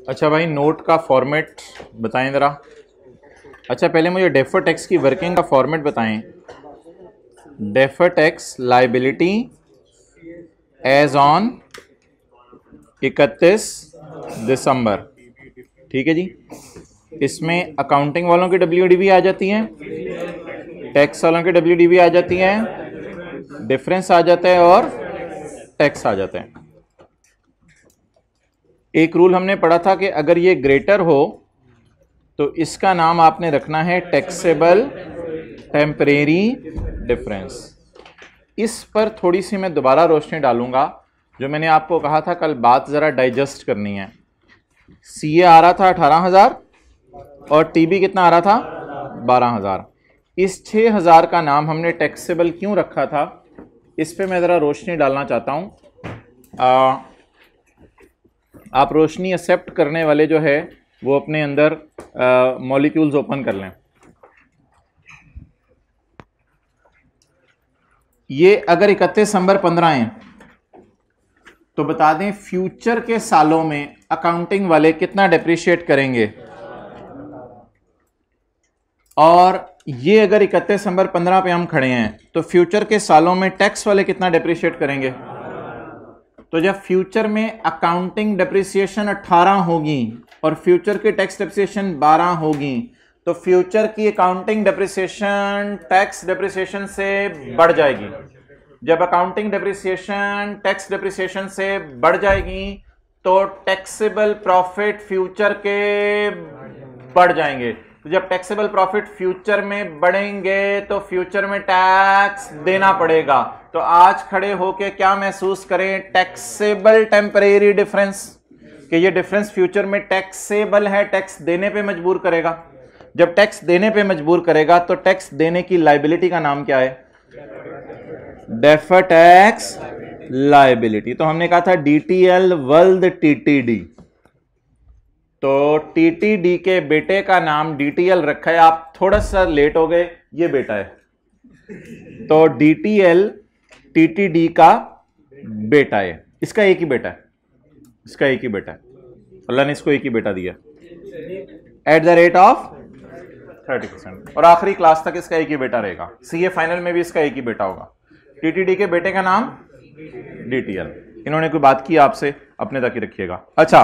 अच्छा भाई, नोट का फॉर्मेट बताएं ज़रा। अच्छा पहले मुझे डेफर्ड टैक्स की वर्किंग का फॉर्मेट बताएं। Deferred tax liability as on 31 दिसंबर, ठीक है जी। इसमें अकाउंटिंग वालों की WDV आ जाती है, टैक्स वालों की WDV आ जाती है, डिफरेंस आ जाता है और टैक्स आ जाता है। एक रूल हमने पढ़ा था कि अगर ये ग्रेटर हो तो इसका नाम आपने रखना है टैक्सेबल टेम्परेरी डिफरेंस। इस पर थोड़ी सी मैं दोबारा रोशनी डालूंगा। जो मैंने आपको कहा था कल, बात ज़रा डाइजेस्ट करनी है। CA आ रहा था 18,000 और TB कितना आ रहा था 12,000। इस 6,000 का नाम हमने टैक्सेबल क्यों रखा था, इस पे मैं ज़रा रोशनी डालना चाहता हूँ। आप रोशनी एक्सेप्ट करने वाले जो है वो अपने अंदर मॉलिक्यूल्स ओपन कर लें। ये अगर 31 दिसंबर 15 है तो बता दें फ्यूचर के सालों में अकाउंटिंग वाले कितना डेप्रिशिएट करेंगे। और ये अगर 31 दिसंबर 15 पे हम खड़े हैं तो फ्यूचर के सालों में टैक्स वाले कितना डेप्रिशिएट करेंगे। तो जब फ्यूचर में अकाउंटिंग डेप्रिसिएशन 18 होगी और फ्यूचर की टैक्स डेप्रिसिएशन 12 होगी तो फ्यूचर की अकाउंटिंग डेप्रिसिएशन टैक्स डेप्रिसिएशन से बढ़ जाएगी। जब अकाउंटिंग डेप्रिसिएशन टैक्स डेप्रिसिएशन से बढ़ जाएगी तो टैक्सेबल प्रॉफिट फ्यूचर के बढ़ जाएंगे। तो जब टैक्सेबल प्रॉफिट फ्यूचर में बढ़ेंगे तो फ्यूचर में टैक्स देना पड़ेगा। तो आज खड़े होके क्या महसूस करें, टैक्सेबल टेम्परेरी डिफरेंस, कि ये डिफरेंस फ्यूचर में टैक्सेबल है, टैक्स देने पे मजबूर करेगा। जब टैक्स देने पे मजबूर करेगा तो टैक्स देने की लाइबिलिटी का नाम क्या है, डेफर्ड टैक्स लाइबिलिटी। तो हमने कहा था DTL वर्ल्ड TTD, तो TTD के बेटे का नाम DTL रखा है। आप थोड़ा सा लेट हो गए, ये बेटा है, तो DTL TTD का बेटा है। इसका एक ही बेटा है, इसका एक ही बेटा है, अल्लाह ने इसको एक ही बेटा दिया एट द रेट ऑफ 30%। और आखिरी क्लास तक इसका एक ही बेटा रहेगा। CA फाइनल में भी इसका एक ही बेटा होगा। TTD के बेटे का नाम DTL। इन्होंने कोई बात की आपसे, अपने तक ही रखिएगा। अच्छा,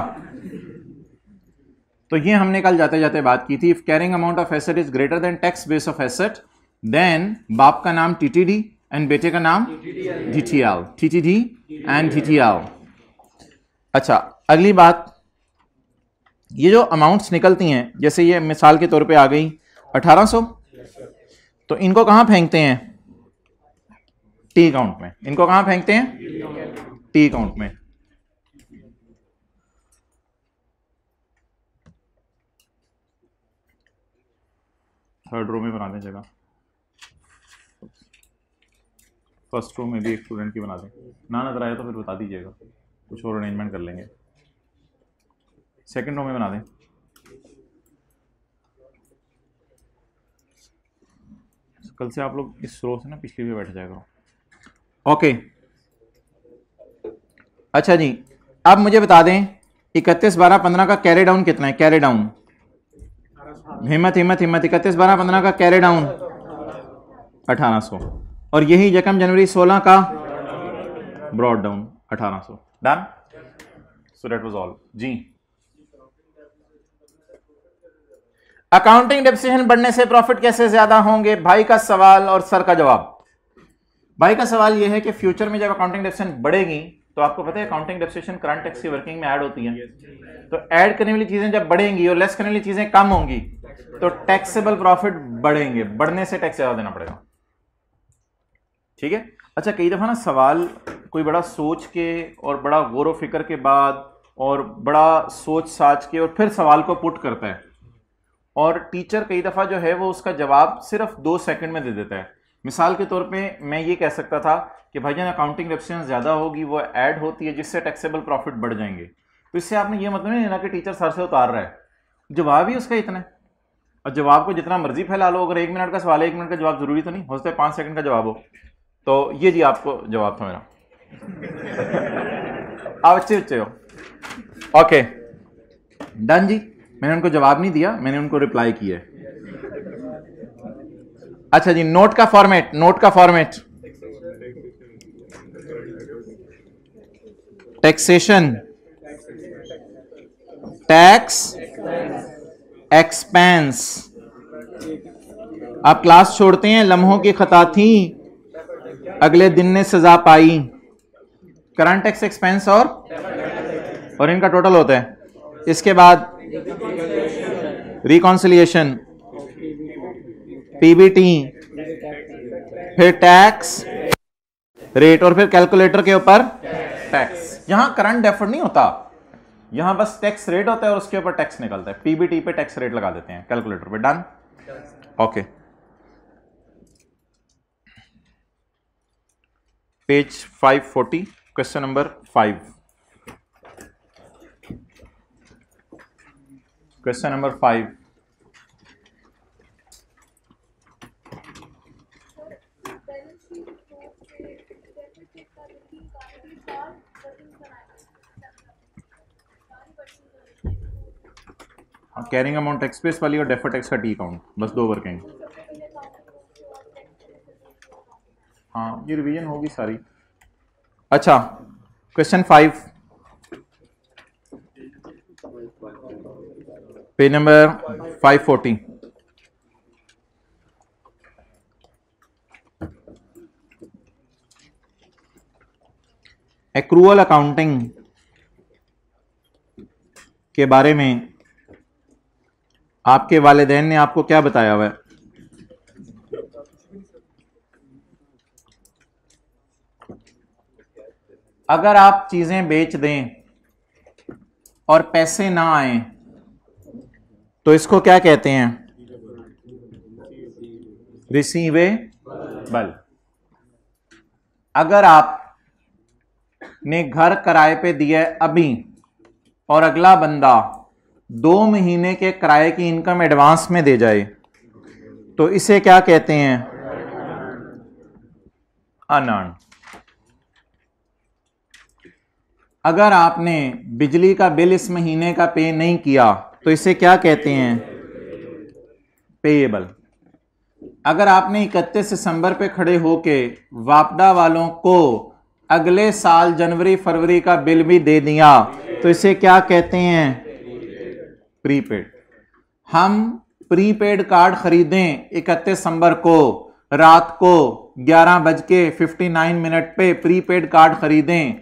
तो ये हमने कल जाते जाते बात की थी। If carrying amount of asset is greater than tax base of asset then बाप का नाम TTD एंड बेटे का नाम DTL, TTD एंड DTL। अच्छा, अगली बात, ये जो अमाउंट्स निकलती हैं, जैसे ये मिसाल के तौर पे आ गई 1800, तो इनको कहां फेंकते हैं, T अकाउंट में। इनको कहां फेंकते हैं, T अकाउंट में। थर्ड रो में बना दें जगह, फर्स्ट रो में भी एक स्टूडेंट की बना दें। ना नजर आया तो फिर बता दीजिएगा, कुछ और अरेंजमेंट कर लेंगे। सेकंड रो में बना दें। कल से आप लोग इस रो से ना पिछली पे बैठ जाएगा। ओके, अच्छा जी, अब मुझे बता दें 31 12 15 का कैरी डाउन कितना है, कैरी डाउन, हिम्मत हिम्मत हिम्मत, 31 12 15 का कैरी डाउन 1800, और यही यकम जनवरी 16 का brought down 1800। Done, so that was all जी। अकाउंटिंग डेप्रिसिएशन बढ़ने से प्रॉफिट कैसे ज्यादा होंगे, भाई का सवाल और सर का जवाब। भाई का सवाल यह है कि फ्यूचर में जब अकाउंटिंग डेप्रिसिएशन बढ़ेगी तो आपको पता है अकाउंटिंग डेप्रिसिएशन करंट टैक्स की वर्किंग में ऐड होती है, तो ऐड करने वाली चीजें जब बढ़ेंगी और लेस करने वाली चीजें कम होंगी तो टैक्सेबल प्रॉफिट बढ़ेंगे, बढ़ने से टैक्स ज्यादा देना पड़ेगा। ठीक है। अच्छा, कई दफा ना सवाल कोई बड़ा सोच के और बड़ा गौर व फिक्र के बाद और बड़ा सोच साच के और फिर सवाल को पुट करता है, और टीचर कई दफा जो है वो उसका जवाब सिर्फ 2 सेकंड में दे देता है। मिसाल के तौर पे मैं ये कह सकता था कि भाईजान अकाउंटिंग डेप्रिसिएशन ज्यादा होगी, वो ऐड होती है जिससे टैक्सेबल प्रॉफिट बढ़ जाएंगे। तो इससे आपने ये मतलब नहीं लेना कि टीचर सर से उतार रहा है, जवाब ही उसका इतना है, और जवाब को जितना मर्जी फैला लो। अगर 1 मिनट का सवाल है, 1 मिनट का जवाब जरूरी तो नहीं, हो सकता है 5 सेकंड का जवाब हो। तो ये जी आपको जवाब था मेरा। आप अच्छे बच्चे हो। ओके, डन जी, मैंने उनको जवाब नहीं दिया, मैंने उनको रिप्लाई किया। अच्छा जी, नोट का फॉर्मेट, नोट का फॉर्मेट, टैक्सेशन, टैक्स, एक्सपेंस। आप क्लास छोड़ते हैं, लम्हों की खता थी, अगले दिन ने सजा पाई। करंट टैक्स, एक्सपेंस और इनका टोटल होता है। इसके बाद रिकॉन्सिलिएशन, पीबीटी, फिर टैक्स रेट और फिर कैलकुलेटर के ऊपर टैक्स। यहां करंट डेफर्ड नहीं होता, यहां बस टैक्स रेट होता है और उसके ऊपर टैक्स निकलता है। पीबीटी पे टैक्स रेट लगा देते हैं कैलकुलेटर पे। Done, okay. Page 540, question number 5। Question number 5, carrying amount tax base वाली और डेफर टैक्स का टी अकाउंट, बस दो वर्किंग। हाँ, ये रिवीजन होगी सारी। अच्छा, question 5, page number 540। Accrual accounting के बारे में आपके वालिदैन ने आपको क्या बताया हुआ है? अगर आप चीजें बेच दें और पैसे ना आए तो इसको क्या कहते हैं? रिसीवेबल। अगर आपने घर किराए पे दिया है अभी और अगला बंदा 2 महीने के किराए की इनकम एडवांस में दे जाए तो इसे क्या कहते हैं? अनअर्न्ड। अगर आपने बिजली का बिल इस महीने का पे नहीं किया तो इसे क्या कहते हैं? पेएबल। अगर आपने 31 दिसंबर पे खड़े होके वापडा वालों को अगले साल जनवरी फरवरी का बिल भी दे दिया तो इसे क्या कहते हैं? प्रीपेड। हम प्रीपेड कार्ड खरीदें 31 दिसंबर को रात को 11:59 पे प्रीपेड कार्ड खरीदें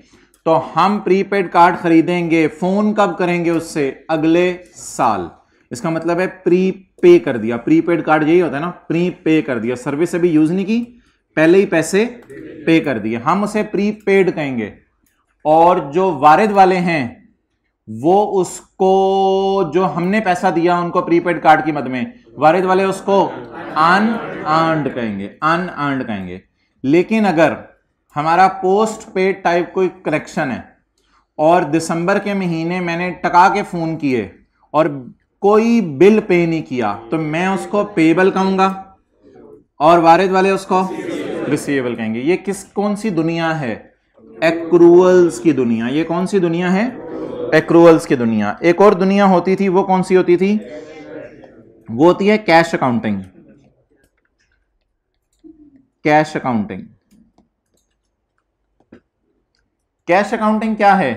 तो हम प्रीपेड कार्ड खरीदेंगे, फोन कब करेंगे उससे? अगले साल। इसका मतलब है प्री पे कर दिया। प्रीपेड कार्ड यही होता है ना, प्री पे कर दिया, सर्विस अभी यूज नहीं की, पहले ही पैसे पे कर दिए, हम उसे प्रीपेड कहेंगे। और जो वारिद वाले हैं वो उसको, जो हमने पैसा दिया उनको प्रीपेड कार्ड की मद में, वारिद वाले उसको अनअर्न्ड कहेंगे, अनअर्न्ड कहेंगे। लेकिन अगर हमारा पोस्ट पेड टाइप कोई कनेक्शन है और दिसंबर के महीने मैंने टका के फोन किए और कोई बिल पे नहीं किया तो मैं उसको पेएबल कहूंगा और वारिद वाले उसको रिसीवेबल कहेंगे। ये कौन सी दुनिया है? एक्रूअल्स की दुनिया। ये कौन सी दुनिया है? एक्रूअल्स की दुनिया। एक और दुनिया होती थी, वो कौन सी होती थी? वो होती है cash accounting. Cash accounting. Cash accounting क्या है?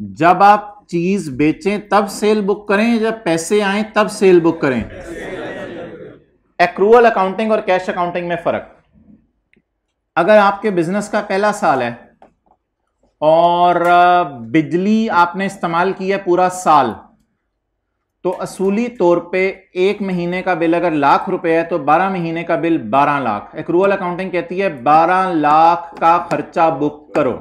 जब आप चीज बेचें तब सेल बुक करें, जब पैसे आए तब सेल बुक करें। एक्रूअल अकाउंटिंग और कैश अकाउंटिंग में फर्क। अगर आपके बिजनेस का पहला साल है और बिजली आपने इस्तेमाल की है पूरा साल तो असूली तौर पे 1 महीने का बिल अगर लाख रुपए है तो 12 महीने का बिल 12 लाख। एक्रूअल अकाउंटिंग कहती है 12 लाख का खर्चा बुक करो।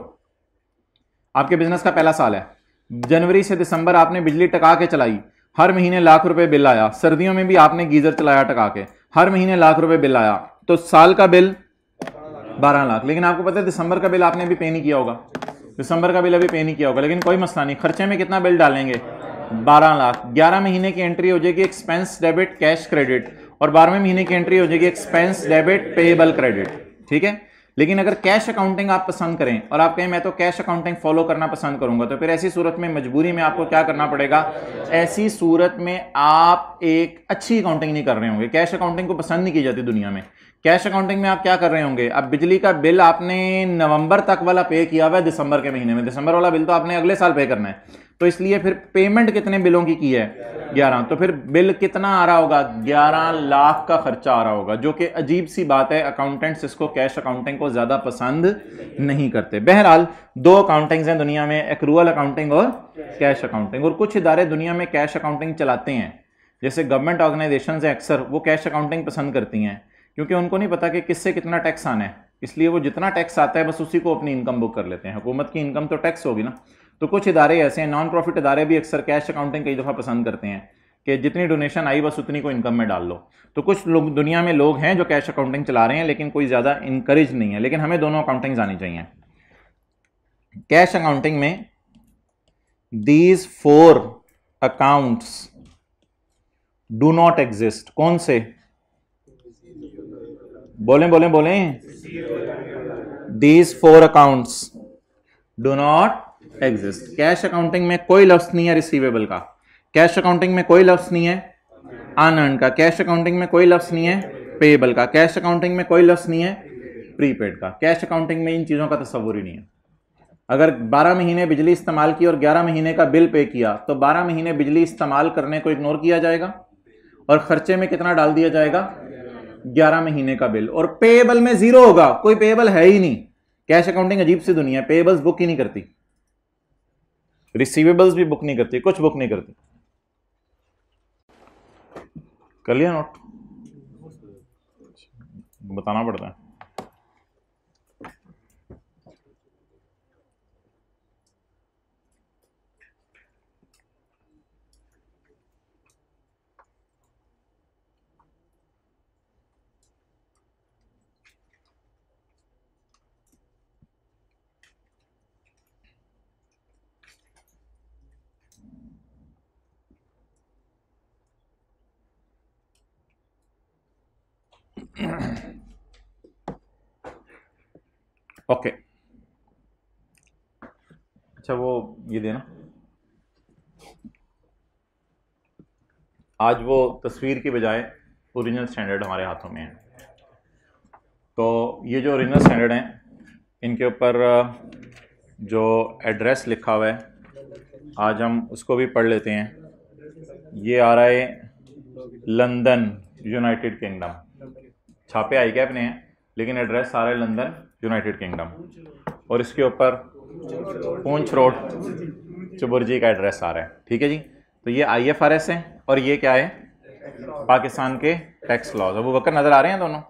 आपके बिजनेस का पहला साल है, जनवरी से दिसंबर आपने बिजली टका के चलाई, हर महीने लाख रुपए बिल आया, सर्दियों में भी आपने गीजर चलाया टका के, हर महीने लाख रुपए बिल आया, तो साल का बिल 12 लाख। लेकिन आपको पता है दिसंबर का बिल आपने अभी पे नहीं किया होगा, दिसंबर का बिल अभी पे नहीं किया होगा, लेकिन कोई मसला नहीं, खर्चे में कितना बिल डालेंगे? 12 लाख। 11 महीने की एंट्री हो जाएगी एक्सपेंस डेबिट कैश क्रेडिट और 12वें महीने की एंट्री हो जाएगी एक्सपेंस डेबिट पेएबल क्रेडिट। ठीक है, लेकिन अगर कैश अकाउंटिंग आप पसंद करें और आप कहें मैं तो कैश अकाउंटिंग फॉलो करना पसंद करूंगा, तो फिर ऐसी सूरत में मजबूरी में आपको क्या करना पड़ेगा, ऐसी सूरत में आप एक अच्छी अकाउंटिंग नहीं कर रहे होंगे। कैश अकाउंटिंग को पसंद नहीं की जाती दुनिया में। कैश अकाउंटिंग में आप क्या कर रहे होंगे, अब बिजली का बिल आपने नवंबर तक वाला पे किया हुआ है दिसंबर के महीने में, दिसंबर वाला बिल तो आपने अगले साल पे करना है, तो इसलिए फिर पेमेंट कितने बिलों की है, 11, तो फिर बिल कितना आ रहा होगा, 11 लाख का खर्चा आ रहा होगा, जो कि अजीब सी बात है। अकाउंटेंट्स इसको कैश अकाउंटिंग को ज्यादा पसंद नहीं करते। बहरहाल 2 अकाउंटिंग्स हैं दुनिया में, एक्रूअल अकाउंटिंग और कैश अकाउंटिंग, और कुछ इदारे दुनिया में कैश अकाउंटिंग चलाते हैं, जैसे गवर्नमेंट ऑर्गेनाइजेशंस हैं अक्सर वो कैश अकाउंटिंग पसंद करती हैं, क्योंकि उनको नहीं पता कि किससे कितना टैक्स आना है, इसलिए वो जितना टैक्स आता है बस उसी को अपनी इनकम बुक कर लेते हैं। हुकूमत की इनकम तो टैक्स होगी ना, तो कुछ इदारे ऐसे हैं, नॉन प्रॉफिट इदारे भी अक्सर कैश अकाउंटिंग कई दफ़ा पसंद करते हैं कि जितनी डोनेशन आई बस उतनी को इनकम में डाल लो। तो कुछ लोग दुनिया में लोग हैं जो कैश अकाउंटिंग चला रहे हैं, लेकिन कोई ज़्यादा इंकरेज नहीं है, लेकिन हमें दोनों अकाउंटिंग्स आनी चाहिए। कैश अकाउंटिंग में these 4 accounts do not exist. कौन से? बोलें बोलें बोलें। These 4 accounts do not exist. Cash accounting में कोई लफ्ज नहीं है रिसीवेबल का, कैश अकाउंटिंग में कोई लफ्ज नहीं है अनअर्न्ड का, कैश अकाउंटिंग में कोई लफ्ज नहीं है पेएबल का, कैश अकाउंटिंग में कोई लफ्ज नहीं है प्रीपेड का। कैश अकाउंटिंग में इन चीजों का तस्वुर ही नहीं है। अगर 12 महीने बिजली इस्तेमाल की और 11 महीने का बिल पे किया, तो 12 महीने बिजली इस्तेमाल करने को इग्नोर किया जाएगा और खर्चे में कितना डाल दिया जाएगा, 11 महीने का बिल, और पेएबल में 0 होगा, कोई पेएबल है ही नहीं। कैश अकाउंटिंग अजीब सी दुनिया है, पेएबल्स बुक ही नहीं करती, रिसीवेबल्स भी बुक नहीं करती, कुछ बुक नहीं करती। कर लिया नोट? बताना पड़ता है। ओके अच्छा, वो ये देना, आज वो तस्वीर की बजाय ओरिजिनल स्टैंडर्ड हमारे हाथों में है। तो ये जो ओरिजिनल स्टैंडर्ड हैं, इनके ऊपर जो एड्रेस लिखा हुआ है, आज हम उसको भी पढ़ लेते हैं। ये आ रहा है लंदन, यूनाइटेड किंगडम। छापे आई कैप ने हैं, लेकिन एड्रेस आ रहा है लंदन, यूनाइटेड किंगडम, और इसके ऊपर पूंछ रोड चुबुर्जी का एड्रेस आ रहा है। ठीक है जी। तो ये IFRS है और ये क्या है, पाकिस्तान के टैक्स लॉज। अबू बकर नजर आ रहे हैं दोनों,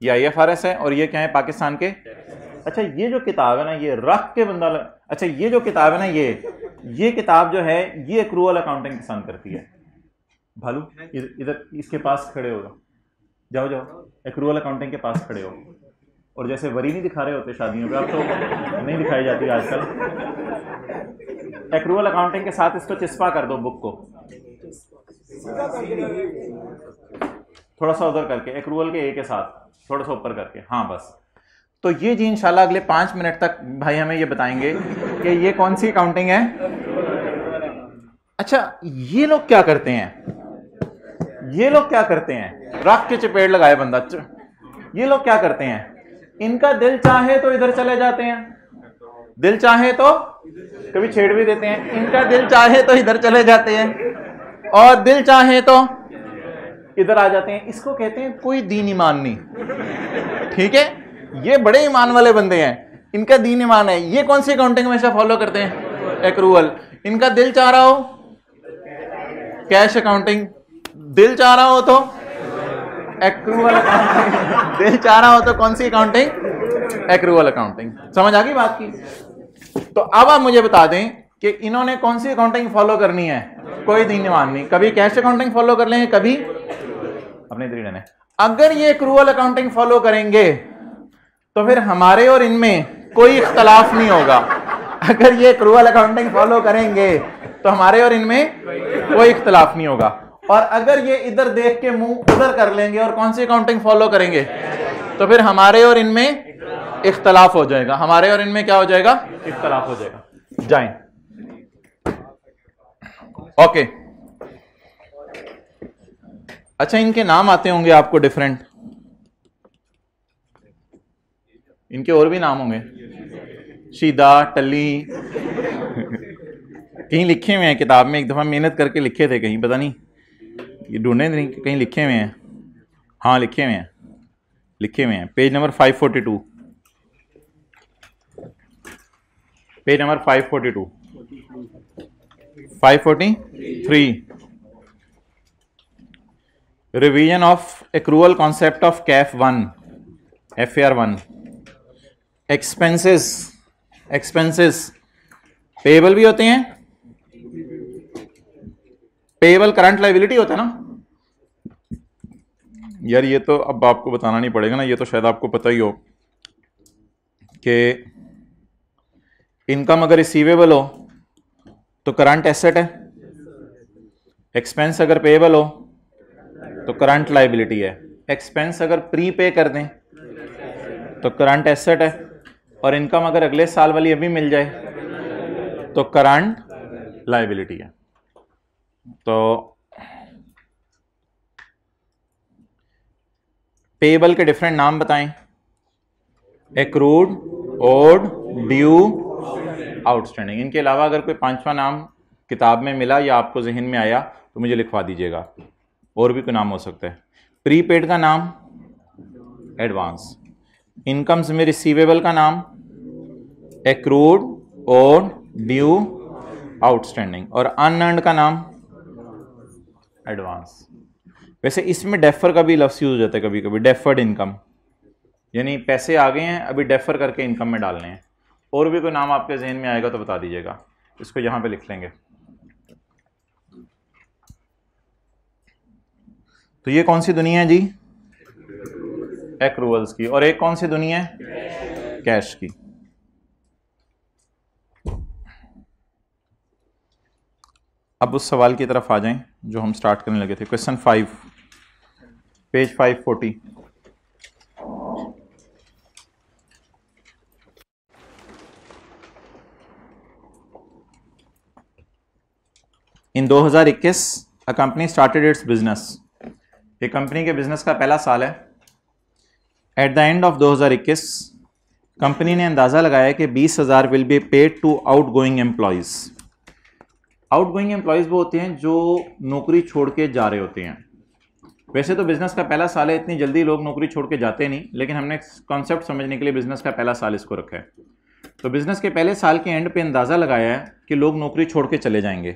ये IFRS है और ये क्या है, पाकिस्तान के। अच्छा, ये जो किताब है ना, ये रख के बंदा अच्छा, ये जो किताब है ना, ये किताब जो है, ये एक्रूअल अकाउंटिंग पसंद करती है। भालू इधर इसके पास खड़े हो जाओ, जाओ एक्रूअल अकाउंटिंग के पास खड़े हो, और जैसे वरी नहीं दिखा रहे होते शादियों पे, अब तो नहीं दिखाई जाती आजकल। एक्रूअल अकाउंटिंग के साथ इसको चिस्पा कर दो, बुक को थोड़ा सा उधर करके, एक्रूअल के ए के साथ थोड़ा सा ऊपर करके, हाँ बस। तो ये जी इंशाल्लाह अगले 5 मिनट तक भाई हमें ये बताएंगे कि ये कौन सी अकाउंटिंग है। अच्छा, ये लोग क्या करते हैं, ये लोग क्या करते हैं, रख के चपेट लगाए बंदा। ये लोग क्या करते हैं, इनका दिल चाहे तो इधर चले जाते हैं, दिल चाहे तो कभी छेड़ भी देते हैं, इनका दिल चाहे तो इधर चले जाते हैं, और दिल चाहे तो इधर आ जाते हैं। इसको कहते हैं कोई दीन ईमान नहीं। ठीक है, ये बड़े ईमान वाले बंदे हैं, इनका दीन ईमान है। ये कौन सी अकाउंटिंग हमेशा फॉलो करते हैं, एक्रूअल। इनका दिल चाह रहा हो कैश अकाउंटिंग, दिल चाह रहा हो तो एक्रूअल अकाउंटिंग, दिल चाह रहा हो तो कौन सी अकाउंटिंग, एक्रूअल अकाउंटिंग। समझ आ गई बात की? तो अब आप मुझे बता दें कि इन्होंने कौन सी अकाउंटिंग फॉलो करनी है, कोई दीन ईमान नहीं। कभी कैश अकाउंटिंग फॉलो कर लेंगे, कभी अपने तरीके ने। अगर ये एक्रूअल अकाउंटिंग फॉलो करेंगे तो फिर हमारे और इनमें कोई इख्तलाफ नहीं होगा। अगर ये एक्रूअल अकाउंटिंग फॉलो करेंगे तो हमारे और इनमें कोई इख्तलाफ नहीं होगा। और अगर ये इधर देख के मुंह उधर कर लेंगे और कौन सी अकाउंटिंग फॉलो करेंगे, तो फिर हमारे और इनमें इख्तलाफ हो जाएगा, हमारे और इनमें क्या हो जाएगा, इख्तलाफ हो जाएगा। जाएं, ओके। अच्छा, इनके नाम आते होंगे आपको डिफरेंट, इनके और भी नाम होंगे, शीदा, टली, कहीं लिखे हुए हैं किताब में, एक दफा मेहनत करके लिखे थे कहीं, पता नहीं ये ढूंढे नहीं, कहीं लिखे हुए हैं, हाँ लिखे हुए हैं, लिखे हुए हैं, page number 542, page number 542, 543, revision of accrual concept of Kaif 1, FAR 1, expenses, expenses payable भी होते हैं, पेएबल करंट लायबिलिटी होता है ना यार, ये तो अब आपको बताना नहीं पड़ेगा ना, ये तो शायद आपको पता ही हो कि इनकम अगर रिसीवेबल हो तो करंट एसेट है, एक्सपेंस अगर पेएबल हो तो करंट लायबिलिटी है, एक्सपेंस अगर प्री पे कर दें तो करंट एसेट है, और इनकम अगर अगले साल वाली अभी मिल जाए तो करंट लायबिलिटी है। तो पेएबल के डिफरेंट नाम बताएं, एक्रूड, ओड, ड्यू, आउटस्टैंडिंग। इनके अलावा अगर कोई पांचवा नाम किताब में मिला या आपको जहन में आया तो मुझे लिखवा दीजिएगा, और भी कोई नाम हो सकता है। प्रीपेड का नाम एडवांस, इनकम्स में रिसीवेबल का नाम एक्रूड, ओड, ड्यू, आउटस्टैंडिंग, और अनअर्न्ड का नाम एडवांस। वैसे इसमें डेफर का भी लफ्ज़ यूज हो जाता है कभी कभी, डेफर्ड इनकम, यानी पैसे आ गए हैं अभी डेफर करके इनकम में डालने हैं। और भी कोई नाम आपके जहन में आएगा तो बता दीजिएगा, इसको यहां पे लिख लेंगे। तो ये कौन सी दुनिया है जी, एक्रूवल्स की, और एक कौन सी दुनिया है, कैश की। अब उस सवाल की तरफ आ जाएं जो हम स्टार्ट करने लगे थे, question 5, page 540। In 2021 a company started its business, ये कंपनी के बिजनेस का पहला साल है। At the end of 2021 company ने अंदाजा लगाया कि 20,000 will be paid to outgoing employees. Outgoing employees वो होते हैं जो नौकरी छोड़ के जा रहे होते हैं। वैसे तो बिजनेस का पहला साल है, इतनी जल्दी लोग नौकरी छोड़ के जाते नहीं, लेकिन हमने कॉन्सेप्ट समझने के लिए बिजनेस का पहला साल इसको रखा है। तो बिजनेस के पहले साल के एंड पे अंदाजा लगाया है कि लोग नौकरी छोड़ के चले जाएंगे।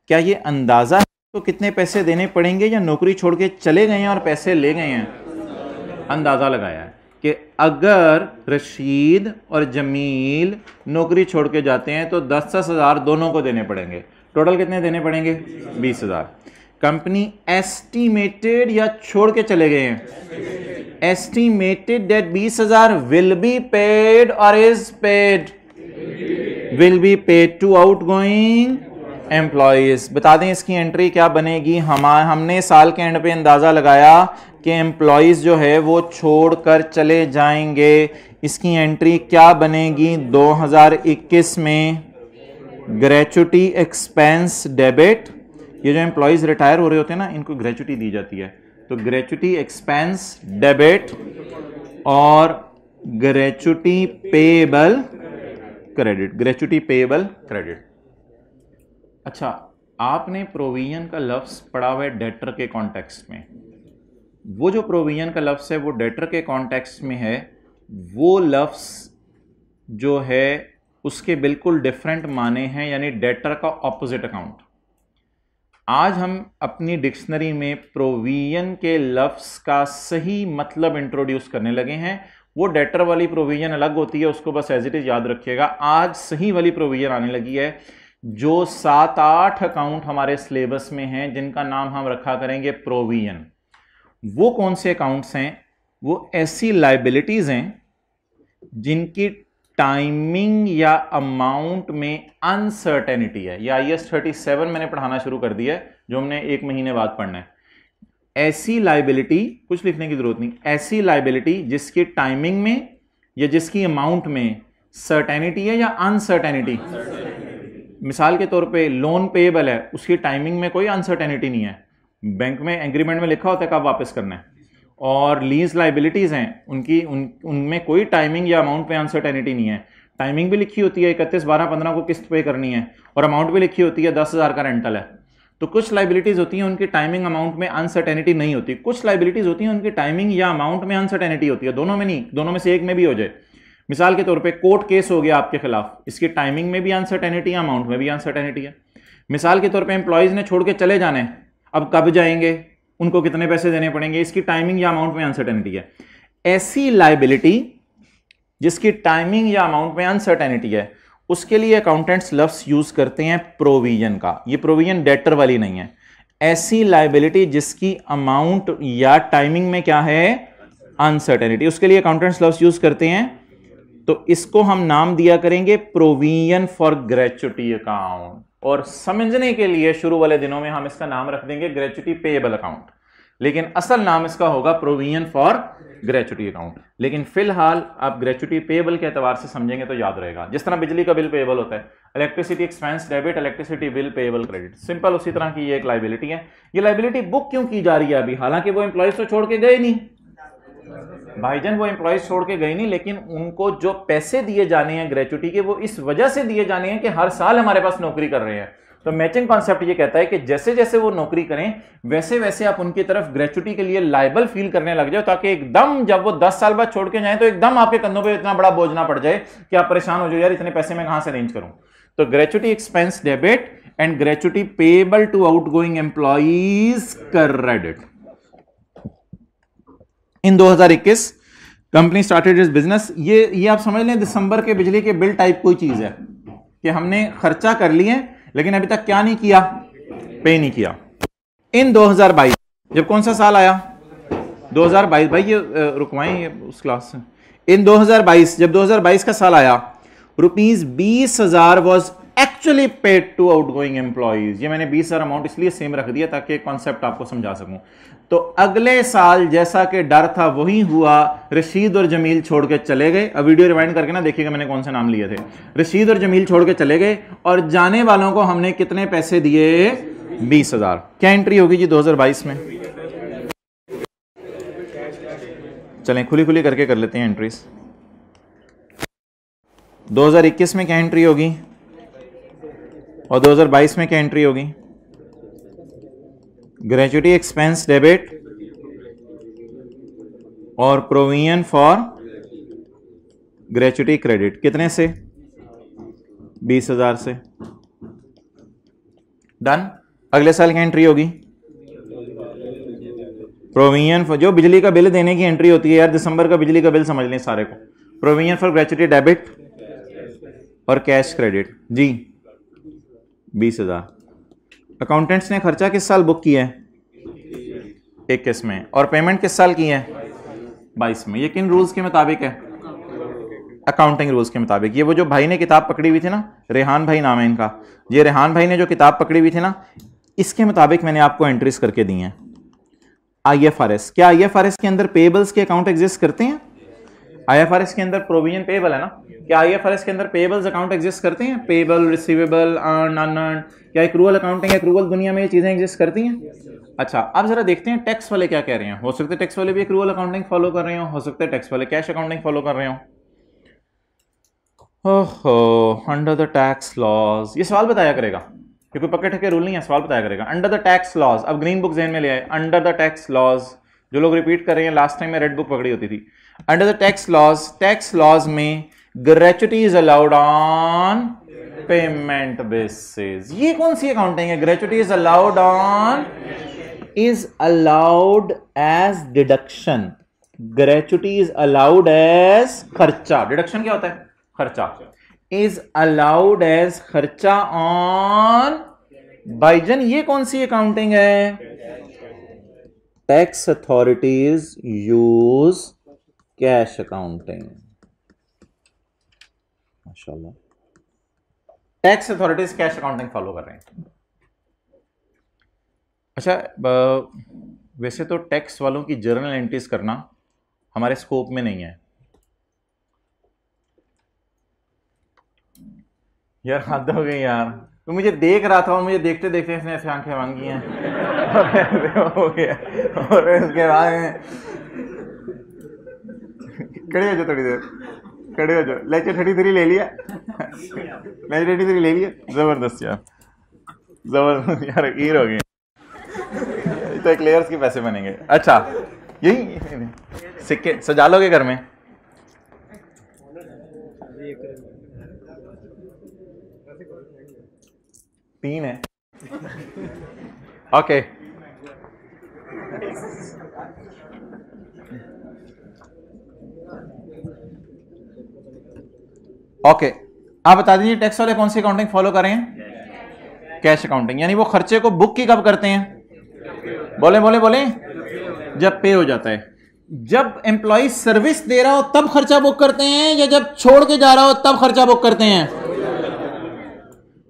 क्या ये अंदाजा है तो कितने पैसे देने पड़ेंगे, या नौकरी छोड़ के चले गए हैं और पैसे ले गए हैं? अंदाजा लगाया है कि अगर रशीद और जमील नौकरी छोड़ के जाते हैं तो 10,000 दोनों को देने पड़ेंगे। टोटल कितने देने पड़ेंगे? 20,000। कंपनी एस्टिमेटेड या छोड़ के चले गए हैं, estimated that 20,000 will be paid और is paid, will be paid to outgoing employees. बता दें इसकी एंट्री क्या बनेगी। हमने साल के एंड पे अंदाजा लगाया कि एम्प्लॉयज जो है वो छोड़कर चले जाएंगे। इसकी एंट्री क्या बनेगी 2021 में? ग्रेचुटी एक्सपेंस डेबिट, ये जो एम्प्लॉयज रिटायर हो रहे होते हैं ना, इनको ग्रेचुटी दी जाती है, तो ग्रेचुटी एक्सपेंस डेबिट और gratuity payable credit, gratuity payable credit. अच्छा, आपने प्रोविजन का लफ्ज पढ़ा हुआ है डेटर के कॉन्टेक्स्ट में। वो जो प्रोविजन का लफ्ज है वो डेटर के कॉन्टेक्स्ट में है, वो लफ्ज जो है उसके बिल्कुल डिफरेंट माने हैं, यानी डेटर का ऑपोजिट अकाउंट। आज हम अपनी डिक्शनरी में प्रोविजन के लफ्ज का सही मतलब इंट्रोड्यूस करने लगे हैं। वो डेटर वाली प्रोविजन अलग होती है, उसको बस एज इट इज याद रखिएगा। आज सही वाली प्रोविजन आने लगी है, जो 7-8 अकाउंट हमारे सिलेबस में हैं, जिनका नाम हम रखा करेंगे प्रोविजन। वो कौन से अकाउंट्स हैं? वो ऐसी लायबिलिटीज हैं जिनकी टाइमिंग या अमाउंट में अनसर्टेनिटी है। या IAS 37 मैंने पढ़ाना शुरू कर दिया है, जो हमने 1 महीने बाद पढ़ना है। ऐसी लाइबिलिटी, कुछ लिखने की जरूरत नहीं, ऐसी लाइबिलिटी जिसकी टाइमिंग में या जिसकी अमाउंट में सर्टेनिटी है या अनसर्टेनिटी। मिसाल के तौर पे लोन पेएबल है, उसकी टाइमिंग में कोई अनसर्टेनिटी नहीं है, बैंक में एग्रीमेंट में लिखा होता है कब वापस करना है। और लीज लाइबिलिटीज हैं उनकी, उनमें कोई टाइमिंग या अमाउंट पे अनसर्टेनिटी नहीं है। टाइमिंग भी लिखी होती है 31/12/15 को किस्त पे करनी है, और अमाउंट भी लिखी होती है 10,000 का रेंटल है। तो कुछ लाइबिलिटीज होती हैं उनकी टाइमिंग अमाउंट में अनसर्टेनिटी नहीं होती, कुछ लाइबिलिटीज होती हैं उनकी टाइमिंग या अमाउंट में अनसर्टेनिटी होती है, दोनों में नहीं, दोनों में से एक में भी हो जाए। मिसाल के तौर पे कोर्ट केस हो गया आपके खिलाफ, इसकी टाइमिंग में भी अनसर्टेनिटी है, अमाउंट में भी अनसर्टेनिटी है। मिसाल के तौर पे एम्प्लॉयज ने छोड़ के चले जाने, अब कब जाएंगे, उनको कितने पैसे देने पड़ेंगे, इसकी टाइमिंग या अमाउंट में अनसर्टेनिटी है। ऐसी लाइबिलिटी जिसकी टाइमिंग या अमाउंट में अनसर्टेनिटी है, उसके लिए अकाउंटेंट्स लफ्ज यूज करते हैं प्रोविजन का। ये प्रोविजन डेटर वाली नहीं है। ऐसी लाइबिलिटी जिसकी अमाउंट या टाइमिंग में क्या है, अनसर्टेनिटी, उसके लिए अकाउंटेंट्स लफ्ज यूज करते हैं। तो इसको हम नाम दिया करेंगे प्रोविजन फॉर ग्रेच्युटी अकाउंट, और समझने के लिए शुरू वाले दिनों में हम इसका नाम रख देंगे ग्रेच्युटी पेएबल अकाउंट, लेकिन असल नाम इसका होगा प्रोविजन फॉर ग्रेच्युटी अकाउंट। लेकिन फिलहाल आप ग्रेच्युटी पेएबल के एतबार से समझेंगे तो याद रहेगा। जिस तरह बिजली का बिल पेएबल होता है, electricity expense debit, electricity bill payable credit, simple उसी तरह की ये एक लाइबिलिटी है। ये लाइबिलिटी बुक क्यों की जा रही है अभी, हालांकि वो एम्प्लॉयज तो छोड़ के गए नहीं भाईजान, वो एम्प्लॉयज छोड़ के गए नहीं, लेकिन उनको जो पैसे दिए जाने हैं ग्रेच्युटी के, वो इस वजह से दिए जाने हैं कि हर साल हमारे पास नौकरी कर रहे हैं। तो मैचिंग कॉन्सेप्ट ये कहता है कि जैसे जैसे वो नौकरी करें वैसे वैसे आप उनकी तरफ ग्रेच्युटी के लिए लायबल फील करने लग जाओ, ताकि एकदम जब वो 10 साल बाद छोड़ के जाए तो एकदम आपके कंधों पे इतना बड़ा बोझ ना पड़ जाए कि आप परेशान हो जाओ, यार इतने पैसे मैं कहां से अरेंज करूं। तो gratuity expense debit and gratuity payable to outgoing employees credit. In 2021 company started is business. ये आप समझ लें दिसंबर के बिजली के बिल टाइप कोई चीज है कि हमने खर्चा कर लिए लेकिन अभी तक क्या नहीं किया, पे नहीं किया। इन 2022 जब कौन सा साल आया, 2022, भाई ये रुकवाएं उस क्लास से। इन 2022 जब 2022 का साल आया, ₹20,000 was actually paid to outgoing employees. ये मैंने 20,000 अमाउंट इसलिए सेम रख दिया ताकि कॉन्सेप्ट आपको समझा सकूं। तो अगले साल जैसा कि डर था वही हुआ, रशीद और जमील छोड़ के चले गए। अब वीडियो रिवाइंड करके ना देखिएगा मैंने कौन से नाम लिए थे। रशीद और जमील छोड़ के चले गए और जाने वालों को हमने कितने पैसे दिए, 20,000। क्या एंट्री होगी जी 2022 में, चलें खुली खुली करके कर लेते हैं एंट्रीज। 2021 में क्या एंट्री होगी और 2022 में क्या एंट्री होगी। ग्रेच्युटी एक्सपेंस डेबिट और प्रोविजन फॉर ग्रेच्युटी क्रेडिट, कितने से, 20,000 से। डन। अगले साल की एंट्री होगी प्रोविजन फॉर, जो बिजली का बिल देने की एंट्री होती है यार, दिसंबर का बिजली का बिल समझ लें सारे को, प्रोविजन फॉर ग्रेच्युटी डेबिट और कैश क्रेडिट जी 20,000। अकाउंटेंट्स ने खर्चा किस साल बुक किया है, 21 में, और पेमेंट किस साल की है, 22 में। ये किन रूल्स के मुताबिक है, अकाउंटिंग रूल्स के मुताबिक। ये वो जो भाई ने किताब पकड़ी हुई थी ना, रेहान भाई नाम है इनका, ये रेहान भाई ने जो किताब पकड़ी हुई थी ना, इसके मुताबिक मैंने आपको एंट्रीज करके दी हैं। IFRS, क्या IFRS के अंदर पेएबल्स के अकाउंट एग्जिस्ट करते हैं, IFRS के अंदर प्रोविजन पेएबल है ना, क्या IFRS के अंदर पेएबल्स अकाउंट एग्जिस्ट करते हैं, पेएबल, रिसीवेबल, अर्न, अनअर्न, क्या एक्रूअल अकाउंटिंग, एक्रूअल दुनिया में ये चीजें एग्जिस्ट करती हैं। अच्छा अब जरा देखते हैं टैक्स वाले क्या कह रहे हैं। हो सकते हैं टैक्स वाले भी एक्रूअल अकाउंटिंग फॉलो कर रहे हो सकते हैं टैक्स वाले कैश अकाउंटिंग फॉलो कर रहे हो। ओहो, अंडर द टैक्स लॉज, ये सवाल बताया करेगा, क्योंकि पक्के ठक्के रूल नहीं है, सवाल बताया करेगा। अंडर द टैक्स लॉज, अब ग्रीन बुक ज़हन में ले आए, अंडर द टैक्स लॉज, जो लोग रिपीट कर रहे हैं, लास्ट टाइम में रेड बुक पकड़ी होती थी। अंडर द टैक्स लॉज में gratuity is allowed on payment basis. ये कौन सी अकाउंटिंग है, gratuity is allowed on, is allowed as deduction, gratuity is allowed as खर्चा। डिडक्शन क्या होता है, खर्चा। इज अलाउड एज खर्चा ऑन, भाईजन ये कौन सी अकाउंटिंग है, tax authorities use cash accounting. माशाल्लाह, tax authorities cash accounting follow कर रहे हैं। अच्छा वैसे तो टैक्स वालों की जर्नल एंट्रीज करना हमारे स्कोप में नहीं है यार, हद हो गई यार। तो मुझे देख रहा था और मुझे देखते देखते इसने ऐसे आंखें मांगी हैं हो गया। और उसके बाद में खड़े हो जाओ, थोड़ी देर खड़े हो जाओ। लेक्चर 33 ले लिया, लेक्चर 33 ले लिया। जबरदस्त यार, जबरदस्त यार, हीर हो गए। तो एक लेयर्स के पैसे बनेंगे। अच्छा, यही सिक्के सजा लोगे घर में? तीन है। ओके, ओके, आप बता दीजिए टैक्स वाले कौन सी अकाउंटिंग फॉलो कर रहे हैं? Cash accounting. यानी वो खर्चे को बुक की कब करते हैं? बोले बोले बोले, जब पे हो जाता है। जब एम्प्लॉय सर्विस दे रहा हो तब खर्चा बुक करते हैं, या जब छोड़ के जा रहा हो तब खर्चा बुक करते हैं?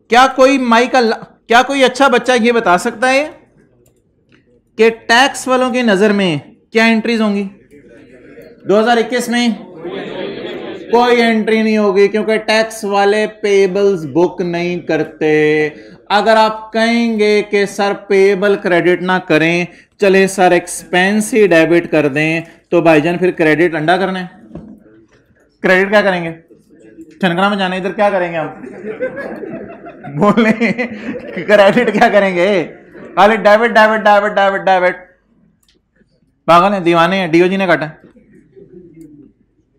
क्या कोई अच्छा बच्चा ये बता सकता है कि टैक्स वालों की नजर में क्या एंट्रीज होंगी 2021 में? कोई एंट्री नहीं होगी, क्योंकि टैक्स वाले पेबल्स बुक नहीं करते। अगर आप कहेंगे कि सर पेबल क्रेडिट ना करें, चले सर एक्सपेंस ही डेबिट कर दें, तो भाईजान फिर क्रेडिट अंडा करना है। क्रेडिट क्या करेंगे? छनकना में जाने, इधर क्या करेंगे हम? बोले क्रेडिट क्या करेंगे? खाली debit debit debit debit debit. पागल है, दीवाने हैं, डीओजी ने काटा।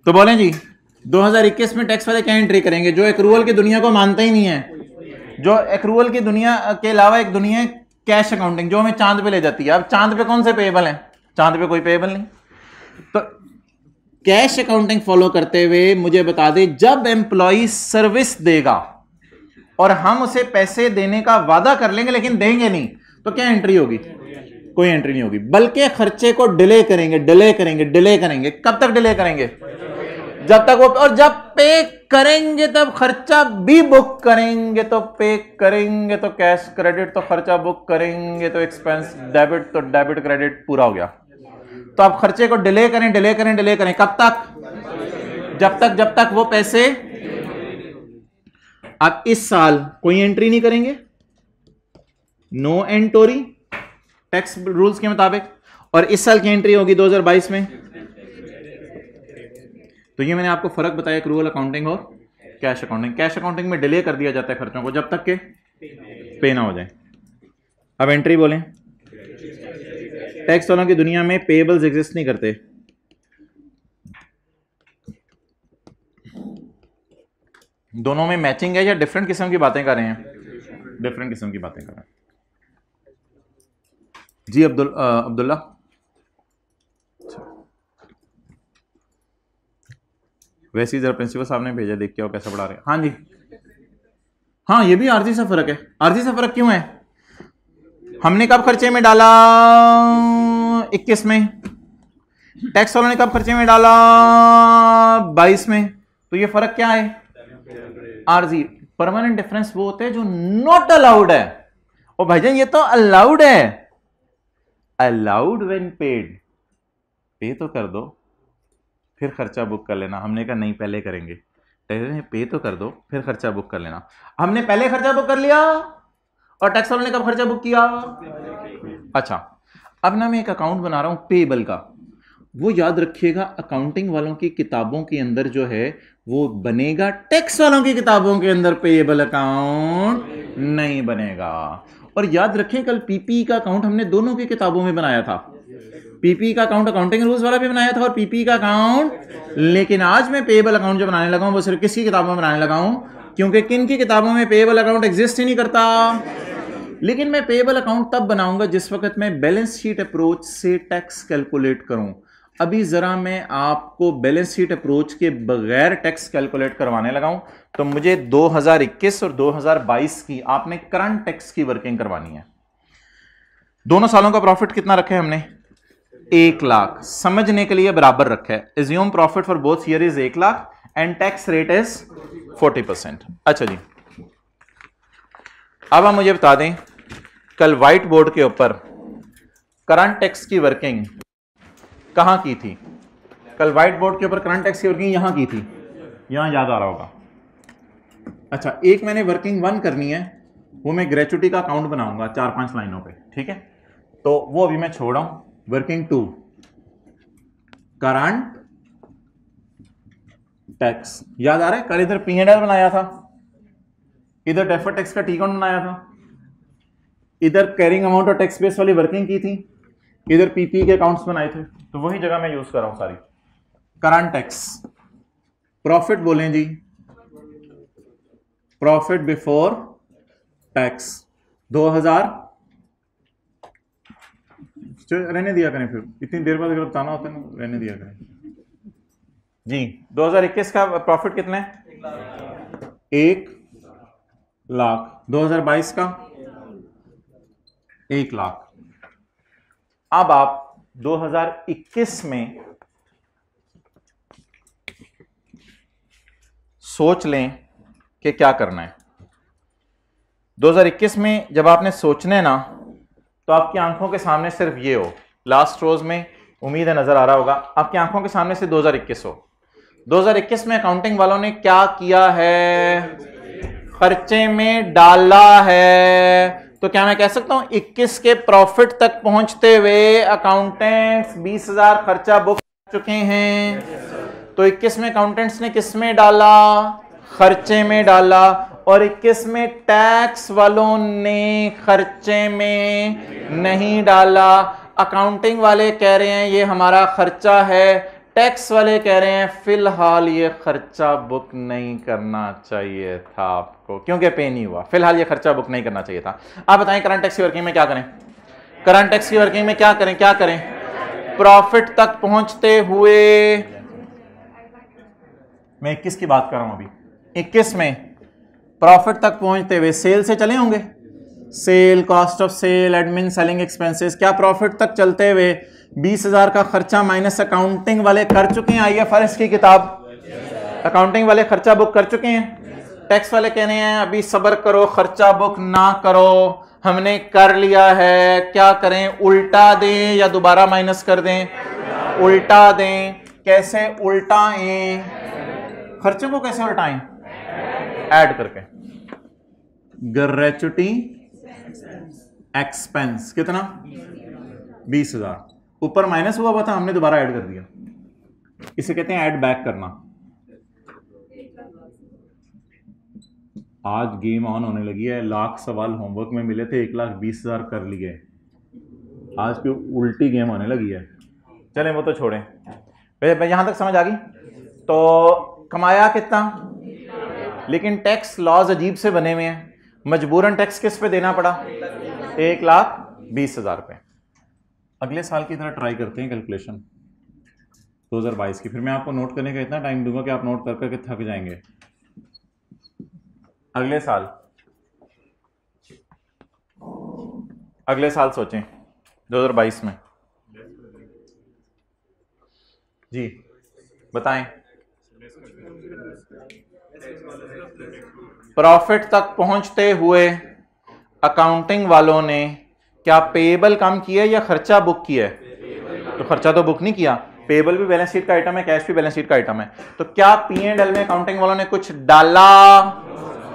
तो बोले जी 2021 में टैक्स वाले क्या एंट्री करेंगे? जो एक्रूवल की दुनिया को मानता ही नहीं है, जो एक्रूवल की दुनिया के अलावा एक दुनिया है कैश अकाउंटिंग, जो हमें चांद पे ले जाती है। अब चांद पे कौन से पेएबल हैं? चांद पे कोई पेएबल नहीं। तो कैश अकाउंटिंग फॉलो करते हुए मुझे बता दे, जब एम्प्लॉय सर्विस देगा और हम उसे पैसे देने का वादा कर लेंगे लेकिन देंगे नहीं, तो क्या एंट्री होगी? कोई एंट्री नहीं होगी, बल्कि खर्चे को डिले करेंगे, डिले करेंगे, डिले करेंगे। कब तक डिले करेंगे? जब तक वो, और जब पे करेंगे तब खर्चा भी बुक करेंगे। तो पे करेंगे तो कैश क्रेडिट, तो खर्चा बुक करेंगे तो एक्सपेंस डेबिट, तो डेबिट क्रेडिट पूरा हो गया। तो आप खर्चे को डिले करें, डिले करें, डिले करें। कब तक? जब तक वो पैसे। आप इस साल कोई एंट्री नहीं करेंगे, नो एंट्री टैक्स रूल्स के मुताबिक, और इस साल की एंट्री होगी 2022 में। तो ये मैंने आपको फर्क बताया एक्रूवल अकाउंटिंग और कैश अकाउंटिंग। कैश अकाउंटिंग में डिले कर दिया जाता है खर्चों को जब तक के पे ना हो जाए। अब एंट्री बोलें। टैक्स वालों की दुनिया में पेएबल्स एग्जिस्ट नहीं करते। दोनों में मैचिंग है या डिफरेंट किस्म की बातें कर रहे हैं? डिफरेंट किस्म की बातें कर रहे हैं जी। अब्दुल्ला, वैसे ही जरा प्रिंसिपल साहब ने भेजा, देख के आओ कैसा पढ़ा रहे हैं। हाँ जी, हाँ ये भी आरजी सा फर्क है। आरजी सा फर्क क्यों है? हमने कब खर्चे में डाला? 21 में। टैक्स वालों ने कब खर्चे में डाला? 22 में। तो ये फर्क क्या है? आरजी। परमानेंट डिफरेंस वो होते हैं जो नॉट अलाउड है। और भाईजान ये तो अलाउड है। अलाउड व्हेन पेड, पे तो कर दो फिर खर्चा बुक कर लेना। हमने कहा नहीं, पहले करेंगे। पे तो कर दो फिर खर्चा बुक कर लेना। हमने पहले खर्चा बुक कर लिया, और टैक्स वालों ने कब खर्चा बुक किया? अच्छा, अब ना मैं एक अकाउंट बना रहा हूं पेएबल का। वो याद रखिएगा, अकाउंटिंग वालों की किताबों के अंदर जो है वो बनेगा, टैक्स वालों की किताबों के अंदर पेएबल अकाउंट नहीं बनेगा। और याद रखें, कल पीपी का अकाउंट हमने दोनों की किताबों में बनाया था। पीपी का अकाउंट अकाउंटिंग रूल्स वाला भी बनाया था, और पीपी का अकाउंट। लेकिन आज मैं पेएबल अकाउंट जो बनाने लगा हूं वो सिर्फ किसकी किताबों में बनाने लगा हूं? क्योंकि किन की किताबों में पेएबल अकाउंट एग्जिस्ट ही नहीं करता। लेकिन मैं पेएबल अकाउंट तब बनाऊंगा जिस वक्त मैं बैलेंस शीट अप्रोच से टैक्स कैलकुलेट करूं। अभी जरा मैं आपको बैलेंस शीट अप्रोच के बगैर टैक्स कैलकुलेट करवाने लगा हूं। तो मुझे 2021 और 2022 की आपने करंट टैक्स की वर्किंग करवानी है। दोनों सालों का प्रॉफिट कितना रखा है हमने? 1 लाख। समझने के लिए बराबर रखा है। Assume profit for both year is 1 lakh and tax rate is 40%। अच्छा जी, अब आप मुझे बता दें, कल व्हाइट बोर्ड के ऊपर करंट टैक्स की वर्किंग कहां की थी? कल व्हाइट बोर्ड के ऊपर करंट टैक्स की वर्किंग यहां की थी, यहां याद आ रहा होगा। अच्छा, एक मैंने वर्किंग 1 करनी है, वो मैं ग्रेचुटी का अकाउंट बनाऊंगा 4-5 लाइनों पे, ठीक है? तो वो अभी मैं छोड़ रहा हूं। वर्किंग 2 करंट टैक्स, याद आ रहा है? कल इधर P&L बनाया था, इधर डेफर्ड टैक्स का टी अकाउंट बनाया था, इधर कैरिंग अमाउंट और टैक्स बेस वाली वर्किंग की थी, इधर पीपी के अकाउंट्स बनाए थे, तो वही जगह मैं यूज कर रहा हूं सारी। करंट टैक्स प्रॉफिट बोलें जी, प्रॉफिट बिफोर टैक्स 2000, रहने दिया करें, फिर इतनी देर बाद अगर बताना होता है ना, रहने दिया करें जी। 2021 का प्रॉफिट कितना है? 1 लाख। 2022 का 1 लाख। अब आप 2021 में सोच लें कि क्या करना है। 2021 में जब आपने सोचना है ना, तो आपकी आंखों के सामने सिर्फ ये हो, लास्ट रोज में उम्मीद है नजर आ रहा होगा, आपकी आंखों के सामने से 2021 हो। 2021 में अकाउंटिंग वालों ने क्या किया है? खर्चे में डाला है। तो क्या मैं कह सकता हूं 21 के प्रॉफिट तक पहुंचते हुए अकाउंटेंट्स 20,000 खर्चा बुक कर चुके हैं। तो 21 में अकाउंटेंट्स ने किस में डाला? खर्चे में डाला। और 21 में टैक्स वालों ने खर्चे में नहीं डाला। अकाउंटिंग वाले कह रहे हैं ये हमारा खर्चा है, टैक्स वाले कह रहे हैं फिलहाल ये खर्चा बुक नहीं करना चाहिए था आपको, क्योंकि पे नहीं हुआ, फिलहाल ये खर्चा बुक नहीं करना चाहिए था। आप बताएं करंट टैक्स की वर्किंग में क्या करें? करंट टैक्स की वर्किंग में क्या करें? क्या करें? प्रॉफिट तक पहुंचते हुए, मैं 21 की बात कर रहा हूं अभी, 21 में प्रॉफिट तक पहुंचते हुए सेल से चले होंगे, sale, cost of sale, admin, selling expenses, क्या प्रॉफिट तक चलते हुए 20,000 का खर्चा माइनस अकाउंटिंग वाले कर चुके हैं? IFRS की किताब, अकाउंटिंग वाले खर्चा बुक कर चुके हैं। टैक्स वाले कह रहे हैं अभी सब्र करो, खर्चा बुक ना करो, हमने कर लिया है, क्या करें? उल्टा दें या दोबारा माइनस कर दें? उल्टा दें। कैसे उल्टाएं? खर्चे को कैसे उल्टाएं? ऐड करके। ग्रेचुटी एक्सपेंस कितना? 20,000, ऊपर माइनस हुआ था, हमने दोबारा ऐड कर दिया, इसे कहते हैं ऐड बैक करना। आज गेम ऑन होने लगी है, लाख सवाल होमवर्क में मिले थे, 1,20,000 कर लिए, आज की उल्टी गेम होने लगी है। चलें वो तो छोड़ें, यहां तक समझ आ गई? तो कमाया कितना, लेकिन टैक्स लॉज अजीब से बने हुए हैं, मजबूरन टैक्स किस पे देना पड़ा? 1,20,000 पे। अगले साल की तरह ट्राई करते हैं कैलकुलेशन 2022 की, फिर मैं आपको नोट करने का इतना टाइम दूंगा कि आप नोट कर करके थक जाएंगे। अगले साल सोचें 2022 में जी, बताएं। प्रॉफिट तक पहुंचते हुए अकाउंटिंग वालों ने क्या पेएबल कम किया या खर्चा बुक किया है? तो खर्चा तो बुक नहीं किया, पेएबल भी बैलेंस शीट का आइटम है, कैश भी बैलेंस शीट का आइटम है। तो क्या P&L में अकाउंटिंग वालों ने कुछ डाला?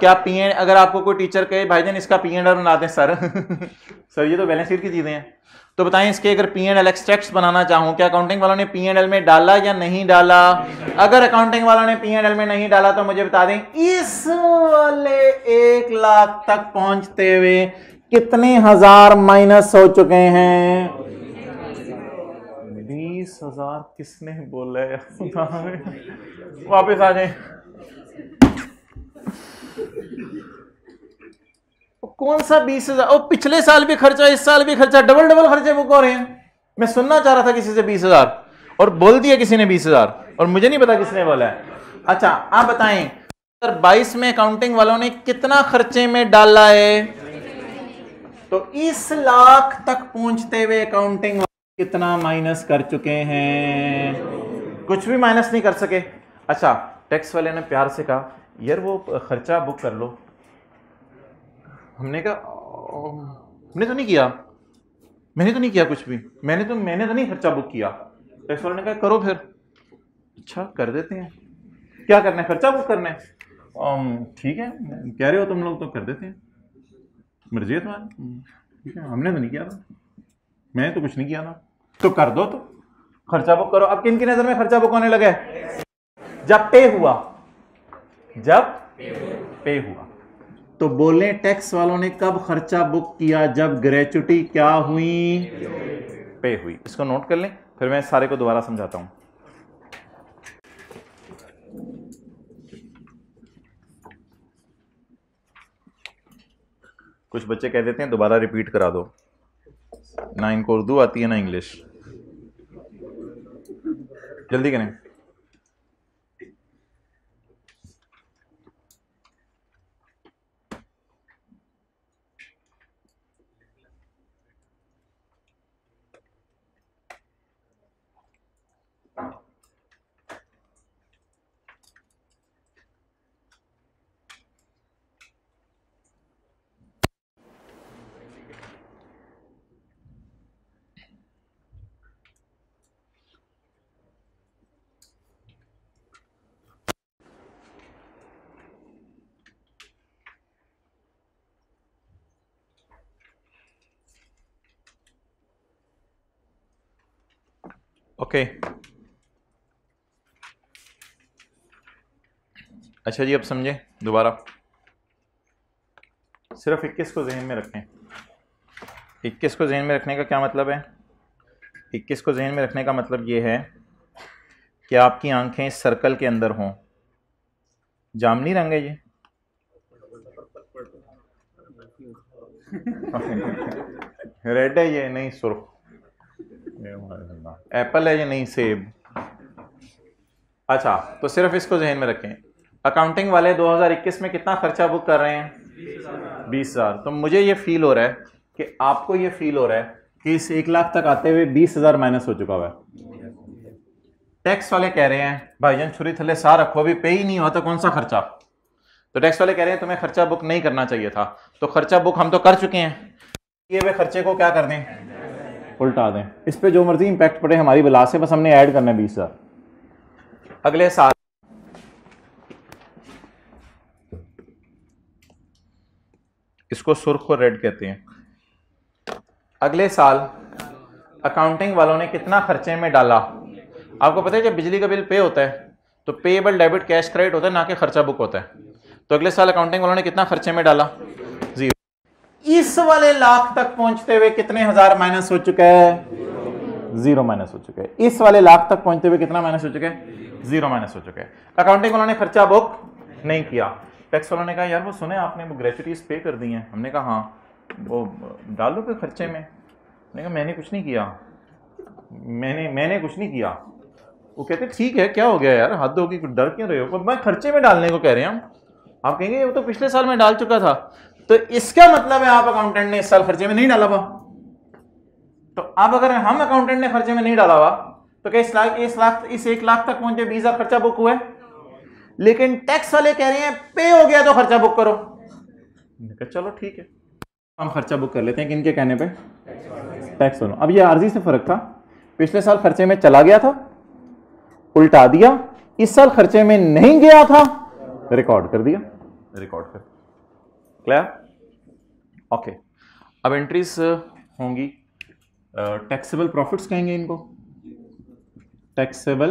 क्या P&L, अगर आपको कोई टीचर कहे भाईजान इसका P&L बना दें सर सर ये तो बैलेंस शीट की चीजें हैं, तो बताएं इसके अगर P&L एक्सट्रैक्ट्स बनाना चाहूं, क्या अकाउंटिंग वालों ने P&L में डाला या नहीं डाला? अगर अकाउंटिंग वालों ने P&L में नहीं डाला तो मुझे बता दें इस वाले 1 लाख तक पहुंचते हुए कितने हजार माइनस हो चुके हैं? 20,000 किसने बोला है? वापस आ जाए। कौन सा 20,000? और पिछले साल भी खर्चा, इस साल भी खर्चा, डबल डबल खर्चे बुक हो रहे हैं। मैं सुनना चाह रहा था किसी से 20,000 और बोल दिया किसी ने 20,000 और मुझे नहीं पता किसने बोला है। अच्छा आप बताएं 2022 में अकाउंटिंग वालों ने कितना खर्चे में डाला है? तो इस लाख तक पहुंचते हुए अकाउंटिंग वाले कितना माइनस कर चुके हैं? कुछ भी माइनस नहीं कर सके। अच्छा टैक्स वाले ने प्यार से कहा यार वो खर्चा बुक कर लो, हमने कहा हमने तो नहीं किया, मैंने तो नहीं किया कुछ भी, मैंने तो नहीं खर्चा बुक किया। टैक्स वाले ने कहा करो फिर। अच्छा कर देते हैं, क्या करना है, खर्चा बुक करना है। ठीक है कह रहे हो तुम लोग तो कर देते हैं, मर्जी है तुम्हारी। ठीक है हमने तो नहीं किया था, मैंने तो कुछ नहीं किया था, तो कर दो, तो खर्चा बुक करो। अब किन की नजर में खर्चा बुक होने लगे? जब पे हुआ, जब पे हुआ। तो बोले टैक्स वालों ने कब खर्चा बुक किया? जब ग्रेच्युटी क्या हुई? पे हुई। इसको नोट कर लें, फिर मैं सारे को दोबारा समझाता हूं। कुछ बच्चे कह देते हैं दोबारा रिपीट करा दो, ना इनको उर्दू आती है ना इंग्लिश। जल्दी करें। ओके अच्छा जी, अब समझे दोबारा। सिर्फ 21 को जहन में रखें। 21 को जहन में रखने का क्या मतलब है? 21 को जहन में रखने का मतलब ये है कि आपकी आंखें इस सर्कल के अंदर हों। जामनी रंग है ये रेड है ये, नहीं सुर्ख। एप्पल है ये, नहीं सेब। अच्छा तो सिर्फ इसको जहन में रखें। अकाउंटिंग वाले 2021 में कितना खर्चा बुक कर रहे हैं? 20,000। तो मुझे ये फील हो रहा है कि आपको ये फील हो रहा है कि इस 1 लाख तक आते हुए 20,000 माइनस हो चुका हुआ है। टैक्स वाले कह रहे हैं भाईजान छुरी थले सा रखो, अभी पे ही नहीं हुआ तो कौन सा खर्चा। तो टैक्स वाले कह रहे हैं तुम्हें खर्चा बुक नहीं करना चाहिए था। तो खर्चा बुक हम तो कर चुके हैं, ये वे खर्चे को क्या कर दें? उल्टा दें। इस पे जो मर्जी इंपैक्ट पड़े हमारी बिला से, बस हमने ऐड करना है 20,000। अगले साल इसको सुर्ख और रेड कहते हैं। अगले साल अकाउंटिंग वालों ने कितना खर्चे में डाला? आपको पता है जब बिजली का बिल पे होता है तो पेएबल डेबिट कैश क्रेडिट होता है, ना कि खर्चा बुक होता है। तो अगले साल अकाउंटिंग वालों ने कितना खर्चे में डाला? 0। इस वाले लाख तक पहुंचते हुए कितने हजार माइनस हो चुका है? 0 माइनस हो चुका है। इस वाले लाख तक पहुंचते हुए कितना माइनस हो चुका है? 0 माइनस हो चुका है। अकाउंटिंग वालों ने खर्चा बुक नहीं किया। टैक्स वालों ने कहा यार वो सुने आपने वो ग्रेच्युटीज पे कर दी हैं। हमने कहा हाँ, वो डालो के खर्चे में। मैंने कहा मैंने कुछ नहीं किया, मैंने कुछ नहीं किया। वो कहते ठीक है क्या हो गया यार, हद होगी, डर क्यों रहे हो? मैं खर्चे में डालने को कह रहे हैं हम। आप कहेंगे वो तो पिछले साल में डाल चुका था। तो इसका मतलब है आप अकाउंटेंट ने इस साल खर्चे में नहीं डाला हुआ। तो अब अगर हम अकाउंटेंट ने खर्चे में नहीं डाला हुआ तो क्या इस 1 लाख तक पहुंचे 20,000 खर्चा बुक हुआ है? लेकिन टैक्स वाले कह रहे हैं पे हो गया तो खर्चा बुक करो। चलो ठीक है हम खर्चा बुक कर लेते हैं। किनके कहने पे? टैक्स वालों। अब ये आरजी से फर्क था, पिछले साल खर्चे में चला गया था, उल्टा दिया। इस साल खर्चे में नहीं गया था, रिकॉर्ड कर दिया। रिकॉर्ड कर क्लियर? ओके अब एंट्रीज होंगी। टैक्सेबल प्रॉफिट्स कहेंगे इनको, टैक्सेबल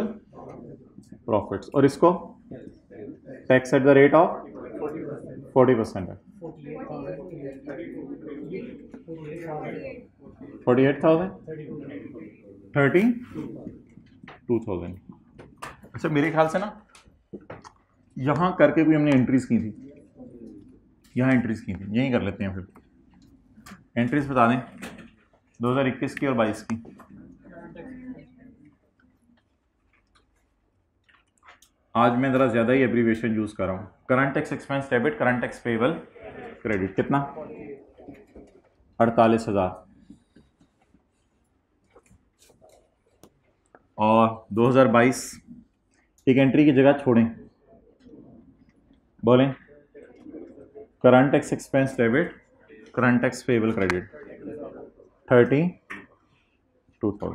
प्रॉफिट्स, और इसको tax at the rate of 40% है। 48,000 32,000। अच्छा मेरे ख्याल से ना यहां करके भी हमने एंट्रीज की थी, यहां एंट्रीज की थी, यहीं कर लेते हैं। फिर एंट्रीज बता दें 2021 की और 22 की। आज मैं जरा ज्यादा ही एब्रीविएशन यूज कर रहा हूं। Current tax expense debit, current tax payable credit कितना? 48,000। और 2022 एक एंट्री की जगह छोड़ें, बोलें current tax expense debit, current tax payable credit 30 2000।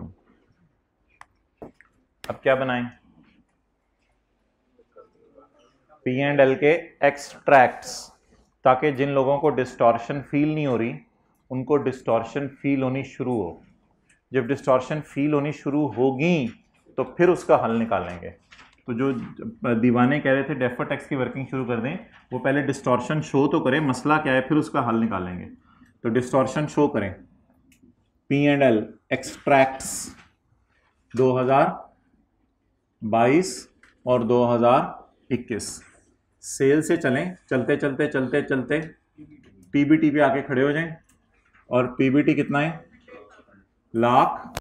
अब क्या बनाएं? P&L के एक्सट्रैक्ट्स, ताकि जिन लोगों को डिस्टॉर्शन फील नहीं हो रही उनको डिस्टॉर्शन फील होनी शुरू हो। जब डिस्टॉर्शन फील होनी शुरू होगी तो फिर उसका हल निकालेंगे। तो जो दीवाने कह रहे थे डेफर्ड टैक्स की वर्किंग शुरू कर दें, वो पहले डिस्टॉर्शन शो तो करें, मसला क्या है, फिर उसका हल निकालेंगे। तो डिस्टॉर्शन शो करें, P&L एक्सट्रैक्ट्स 2022 और 2021। सेल से चलें, चलते चलते चलते चलते पीबीटी पे आके खड़े हो जाएं। और पीबीटी कितना है? Lakh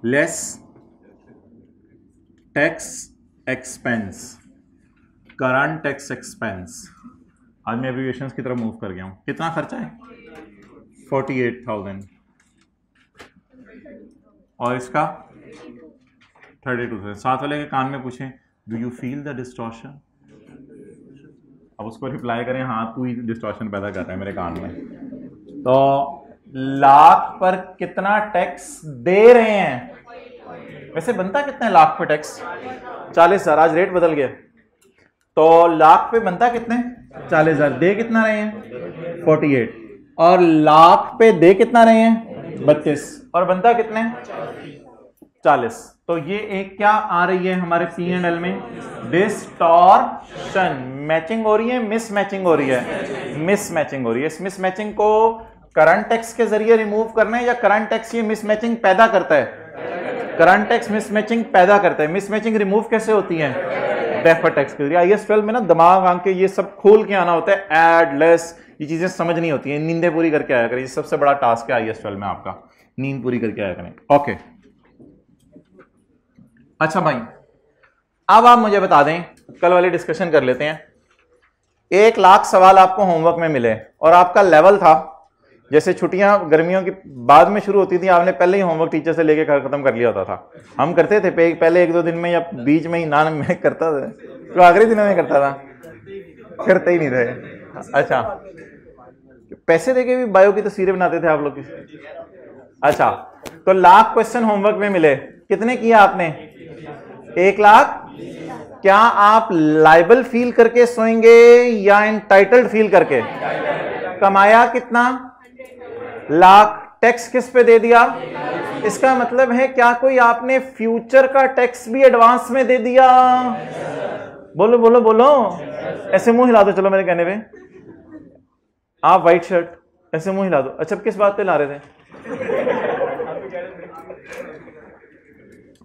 less tax expense, current tax expense. आज मैं एब्रिविएशंस की तरफ मूव कर गया हूं। कितना खर्चा है? 48,000 और इसका 32,000। साथ वाले के कान में पूछें, do you feel the distortion? अब उसको रिप्लाई करें, हाँ तू ही डिस्टॉर्शन पैदा कर रहा है मेरे कान में। तो लाख पर कितना टैक्स दे रहे हैं? वैसे बनता कितना है लाख पे टैक्स? 40,000। आज रेट बदल गया, तो लाख पे बनता कितने? 40,000। दे कितना रहे हैं? 48। और लाख पे दे कितना रहे हैं? 32। और बनता कितने? 40। तो ये एक क्या आ रही है हमारे P&L में? डिस्टॉर्शन। मैचिंग हो रही है, मिसमैचिंग हो रही है? मिसमैचिंग हो रही है। इस मिसमैचिंग को करंट टैक्स के जरिए रिमूव करना है या करंट टैक्स ये मिसमैचिंग पैदा करता है? करंट टैक्स मिसमैचिंग पैदा करता है। मिसमैचिंग रिमूव कैसे होती है? डेफर्ड टैक्स के जरिए। IAS 12 में ना दिमाग आंख के ये सब खोल के आना होता है, ऐड लेस, ये चीजें समझ नहीं होती हैं। नींदें पूरी करके आया करें, ये सबसे बड़ा टास्क है IAS 12 में आपका, नींद पूरी करके आया करें। ओके, अच्छा भाई, अब आप मुझे बता दें, कल वाली डिस्कशन कर लेते हैं। 1 लाख सवाल आपको होमवर्क में मिले और आपका लेवल था, जैसे छुट्टियां गर्मियों की बाद में शुरू होती थी, आपने पहले ही होमवर्क टीचर से लेके खत्म कर लिया होता था। हम करते थे पहले 1-2 दिन में या बीच में ही, ना मैं करता था तो आखिरी दिनों में करता था, करते ही नहीं थे। अच्छा, पैसे देके भी बायो की तस्वीरें बनाते थे आप लोग की? अच्छा, तो लाख क्वेश्चन होमवर्क में मिले, कितने किया आपने? 1 लाख। क्या आप लाइबल फील करके सोएंगे या एंटाइटल्ड फील करके? कमाया कितना? लाख। टैक्स किस पे दे दिया? इसका मतलब है क्या कोई आपने फ्यूचर का टैक्स भी एडवांस में दे दिया? बोलो बोलो बोलो, ऐसे मुंह हिला दो। चलो मेरे कहने पे आप व्हाइट शर्ट, ऐसे मुंह हिला दो। अच्छा, किस बात पे ला रहे थे?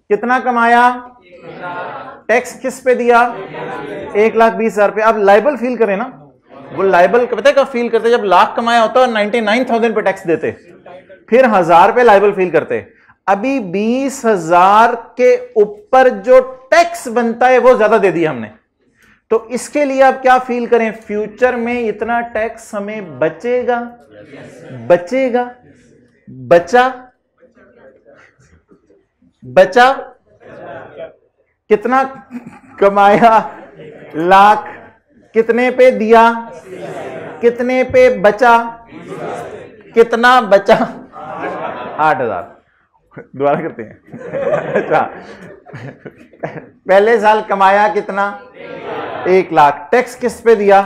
कितना कमाया? टैक्स किस पे दिया? 1,20,000 पे। अब लाइबल फील करें ना, वो लाइबल पता है कब फील करते? जब लाख कमाया होता और 99,000 पे टैक्स देते, फिर 1,000 पे लाइबल फील करते। अभी 20,000 के ऊपर जो टैक्स बनता है वो ज्यादा दे दिया हमने, तो इसके लिए आप क्या फील करें? फ्यूचर में इतना टैक्स हमें बचेगा, बचेगा, बचा। कितना कमाया? लाख। कितने पे दिया? कितने पे बचा? कितना बचा? 8,000। दोबारा करते हैं। अच्छा, पहले साल कमाया कितना? 1 लाख। टैक्स किस पे दिया?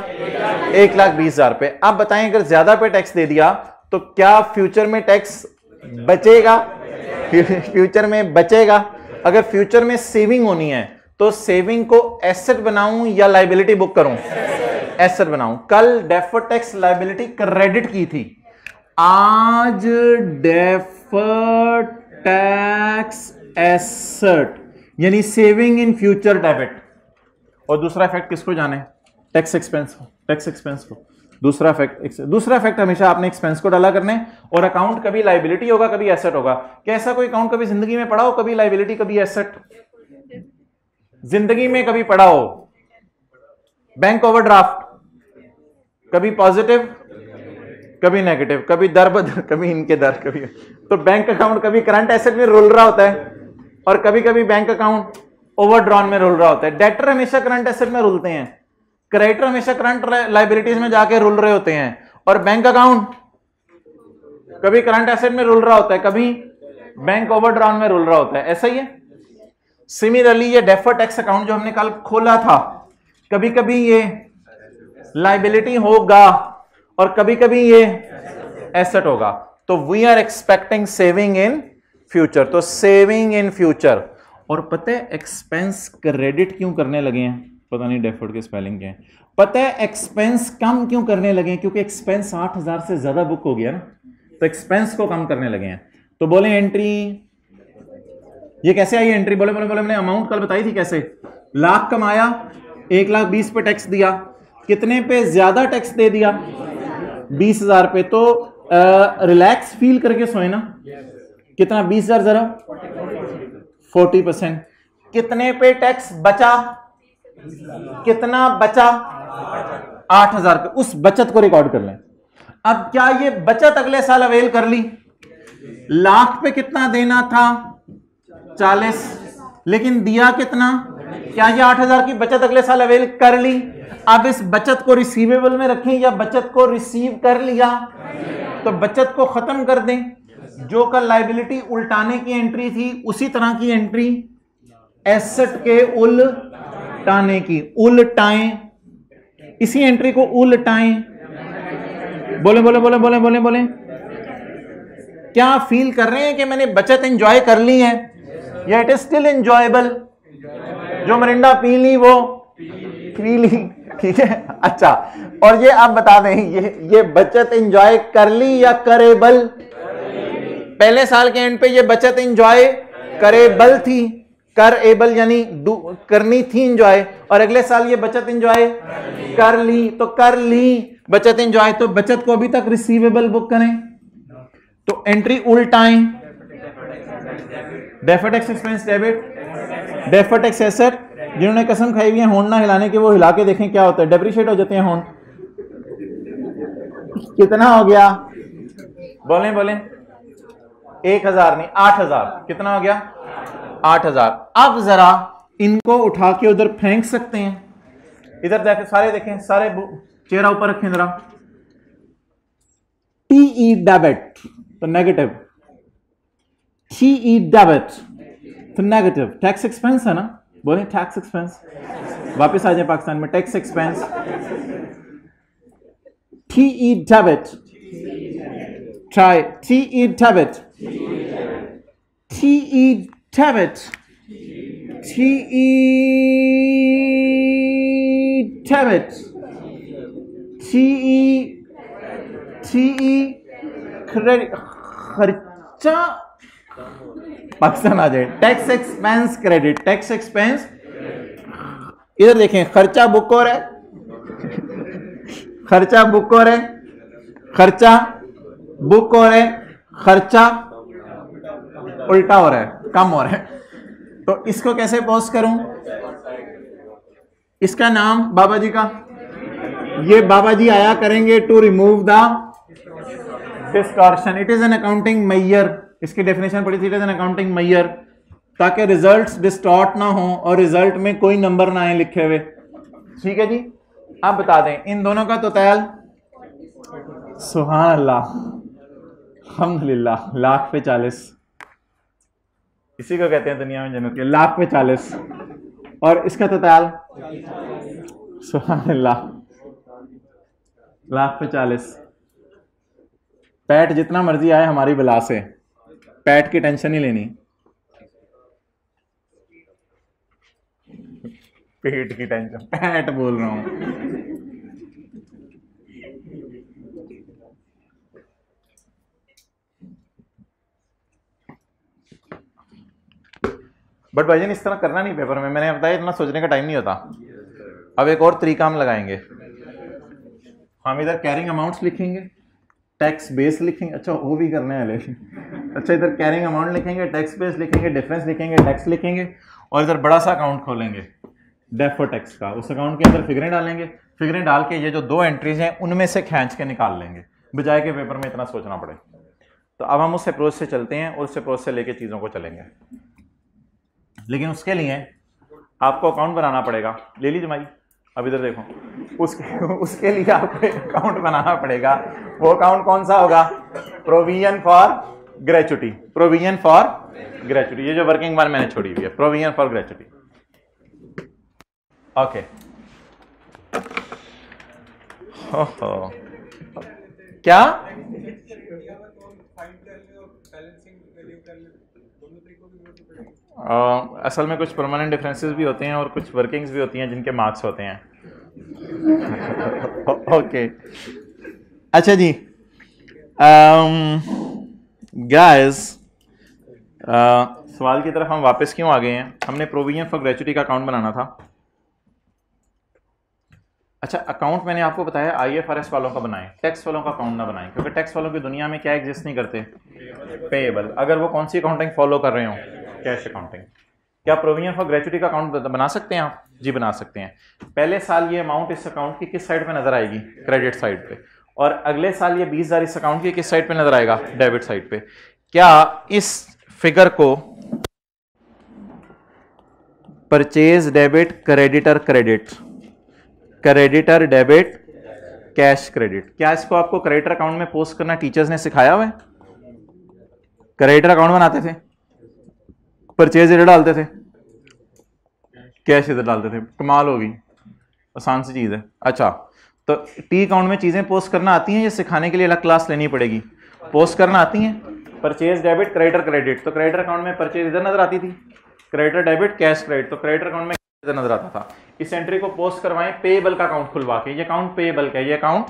1,20,000 पे। अब बताएं, अगर ज्यादा पे टैक्स दे दिया तो क्या फ्यूचर में टैक्स बचेगा? फ्यूचर में बचेगा। अगर फ्यूचर में सेविंग होनी है तो सेविंग को एसेट बनाऊं या लाइबिलिटी बुक करूं? एसेट बनाऊं। कल डेफर्ड टैक्स लाइबिलिटी क्रेडिट की थी, आज डेफर्ड टैक्स एसेट यानी सेविंग इन फ्यूचर डेबिट। और दूसरा इफेक्ट किसको जाने? टैक्स एक्सपेंस को। टैक्स एक्सपेंस को दूसरा इफेक्ट हमेशा आपने एक्सपेंस को डाला करने। और अकाउंट कभी लाइबिलिटी होगा, कभी एसेट होगा। क्या ऐसा कोई अकाउंट कभी जिंदगी में पढ़ा हो, कभी लाइबिलिटी कभी एसेट? जिंदगी में कभी पढ़ा हो? बैंक ओवरड्राफ्ट कभी पॉजिटिव कभी नेगेटिव, कभी दर बदर, कभी इनके दर, कभी। तो बैंक अकाउंट कभी करंट एसेट में रुल रहा होता है और कभी कभी बैंक अकाउंट ओवरड्रॉन में रुल रहा होता है। डेटर हमेशा करंट एसेट में रुलते हैं, क्रेडिटर हमेशा करंट लाइबिलिटीज में जाके रुल रहे होते हैं, और बैंक अकाउंट कभी करंट एसेट में रुल रहा होता है, कभी बैंक ओवरड्राफ्ट में रुल रहा होता है, ऐसा ही है। सिमिलरली ये डेफर्ड टैक्स अकाउंट जो हमने कल खोला था, कभी कभी ये लाइबिलिटी होगा और कभी कभी ये एसेट होगा। तो we are expecting saving in future, तो सेविंग इन फ्यूचर। और पता है एक्सपेंस क्रेडिट क्यों करने लगे हैं? पता नहीं डेफर्ड के स्पेलिंग क्या है। पता है एक्सपेंस कम क्यों करने लगे हैं? क्योंकि एक्सपेंस 8,000 से ज्यादा बुक हो गया ना, तो एक्सपेंस को कम करने लगे हैं। तो बोले एंट्री, ये कैसे आई एंट्री? बोले बोले बोले मैंने अमाउंट कल बताई थी कैसे। लाख कमाया, 1,20,000 पे टैक्स दिया, कितने पे ज्यादा टैक्स दे दिया? 20,000 पे। तो रिलैक्स फील करके सोए ना। कितना? 20,000 जरा 40%। कितने पे टैक्स बचा? कितना बचा? 8,000 पे। उस बचत को रिकॉर्ड कर लें। अब क्या ये बचत अगले साल अवेल कर ली? लाख पे कितना देना था? 40, लेकिन दिया कितना? क्या ये 8,000 की बचत अगले साल अवेल कर ली? अब इस बचत को रिसीवेबल में रखें या बचत को रिसीव कर लिया? तो बचत को खत्म कर दें। जो कल लाइबिलिटी उल्टाने की एंट्री थी, उसी तरह की एंट्री एसेट के उल्टाने की, उल्टाएं। इसी एंट्री को उल्टाएं। बोले बोले बोले बोले बोले बोले क्या फील कर रहे हैं कि मैंने बचत एंजॉय कर ली है, या इट इज स्टिल एंजॉयबल? जो मरिंडा पी ली वो पी ली, ठीक है। अच्छा, और ये आप बता दें, ये बचत एंजॉय कर ली या करेबल? पहले साल के एंड पे ये बचत एंजॉय करेबल थी, कर एबल यानी करनी थी एंजॉय, और अगले साल ये बचत एंजॉय कर ली। तो कर ली बचत एंजॉय, तो बचत को अभी तक रिसीवेबल बुक करें। तो एंट्री उल्टाएं। Deferred tax expense debit, deferred tax asset. जिन्होंने कसम खाई हुई है होंड ना हिलाने की, वो हिला के देखें क्या होता है। डेप्रिशिएट हो जाते हैं होंड। कितना हो गया? बोलें बोलें। 1,000 नहीं, 8,000। कितना हो गया? 8,000। अब जरा इनको उठा के उधर फेंक सकते हैं। इधर देखें, सारे देखें, सारे चेहरा ऊपर रखें जरा। टीई डेबिट तो नेगेटिव, टीई डेबिट तो नेगेटिव। टैक्स एक्सपेंस है ना, बोले टैक्स एक्सपेंस। वापस आ जाए पाकिस्तान में। Tax expense, TE debit, try TE debit, TE debit, TE debit, TE credit. खर्चा पाकिस्तान आ जाए। Tax expense credit, tax expense. इधर देखें, खर्चा बुक हो रहा है, खर्चा बुक हो रहा है, खर्चा बुक हो रहा है, खर्चा उल्टा हो रहा है, कम हो रहा है। तो इसको कैसे पोस्ट करूं? इसका नाम बाबा जी का, ये बाबा जी आया करेंगे to remove the distortion. It is an accounting measure. इसकी डेफिनेशन पढ़ी थी, it is an accounting measure, ताकि रिजल्ट्स डिस्टॉर्ट ना हो और रिजल्ट में कोई नंबर ना आए लिखे हुए। ठीक है जी। आप बता दें इन दोनों का तोताल। सुभान अल्लाह, अल्हम्दुलिल्लाह। लाख पे 40, इसी को कहते हैं दुनिया में जन्नत के। लाख पे 40 और इसका तोताल सुभान अल्लाह, लाख पे 40। पैट जितना मर्जी आए हमारी बला से, पैट की टेंशन ही लेनी। पेट की टेंशन, पैट बोल रहा हूं। बट भाईजान इस तरह करना नहीं पेपर में, मैंने बताया इतना सोचने का टाइम नहीं होता। अब एक और तरीका हम लगाएंगे। हम इधर कैरिंग अमाउंट्स लिखेंगे, टैक्स बेस लिखेंगे। अच्छा वो भी करने वाले। अच्छा इधर कैरिंग अमाउंट लिखेंगे, टैक्स बेस लिखेंगे, डिफरेंस लिखेंगे, टैक्स लिखेंगे, और इधर बड़ा सा अकाउंट खोलेंगे डेफर्ड टैक्स का। उस अकाउंट के अंदर फिगरें डालेंगे, फिगरें डाल के ये जो 2 एंट्रीज हैं उनमें से खींच के निकाल लेंगे, बजाय के पेपर में इतना सोचना पड़े। तो अब हम उस अप्रोच से चलते हैं और उस अप्रोच से लेके चीज़ों को चलेंगे। लेकिन उसके लिए आपको अकाउंट बनाना पड़ेगा। ले लीजिए भाई, अब इधर देखो। उसके लिए आपको एक अकाउंट बनाना पड़ेगा। वो अकाउंट कौन सा होगा? Provision for gratuity, provision for gratuity, ये जो वर्किंग वन मैंने छोड़ी हुई है, प्रोविजन फॉर ग्रेचुटी। ओके, क्या असल में कुछ परमानेंट डिफरेंसेस भी होते हैं और कुछ वर्किंग्स भी होती हैं जिनके मार्क्स होते हैं। ओके अच्छा जी, गाइस सवाल की तरफ हम वापस क्यों आ गए हैं? हमने प्रोविजन फॉर ग्रेचुटी का अकाउंट बनाना था। अच्छा, अकाउंट मैंने आपको बताया आईएफआरएस वालों का बनाएं, टैक्स वालों का अकाउंट ना बनाएं, क्योंकि टैक्स वालों की दुनिया में क्या एग्जिस्ट नहीं करते, पेएबल। अगर वो कौन सी अकाउंटिंग फॉलो कर रहे हो, कैश अकाउंटिंग। क्या प्रोविजन फॉर ग्रेचुटी का अकाउंट बना सकते हैं आप? जी बना सकते हैं। पहले साल ये अमाउंट इस अकाउंट की किस साइड पे नजर आएगी? क्रेडिट साइड पे। और अगले साल ये 20,000 इस अकाउंट की किस साइड पे नजर आएगा? डेबिट साइड पे। क्या इस फिगर को purchase debit, creditor credit, creditor debit, cash credit, क्या इसको आपको क्रेडिटर अकाउंट में पोस्ट करना टीचर्स ने सिखाया हुआ है? क्रेडिटर अकाउंट बनाते थे, परचेज इधर डालते थे, कैश इधर डालते थे। कमाल होगी, आसान सी चीज है। अच्छा, तो टी अकाउंट में चीजें पोस्ट करना आती हैं या सिखाने के लिए अलग क्लास लेनी पड़ेगी? पोस्ट करना आती हैं। परचेज डेबिट, क्रेडिटर क्रेडिट, तो क्रेडिटर अकाउंट में परचेज इधर नजर आती थी, क्रेडिटर डेबिट, कैश क्रेडिट, तो क्रेडिटर अकाउंट में इधर नजर आता था। इस एंट्री को पोस्ट करवाएं पेएबल का अकाउंट खुलवा के, ये अकाउंट पेएबल का, ये अकाउंट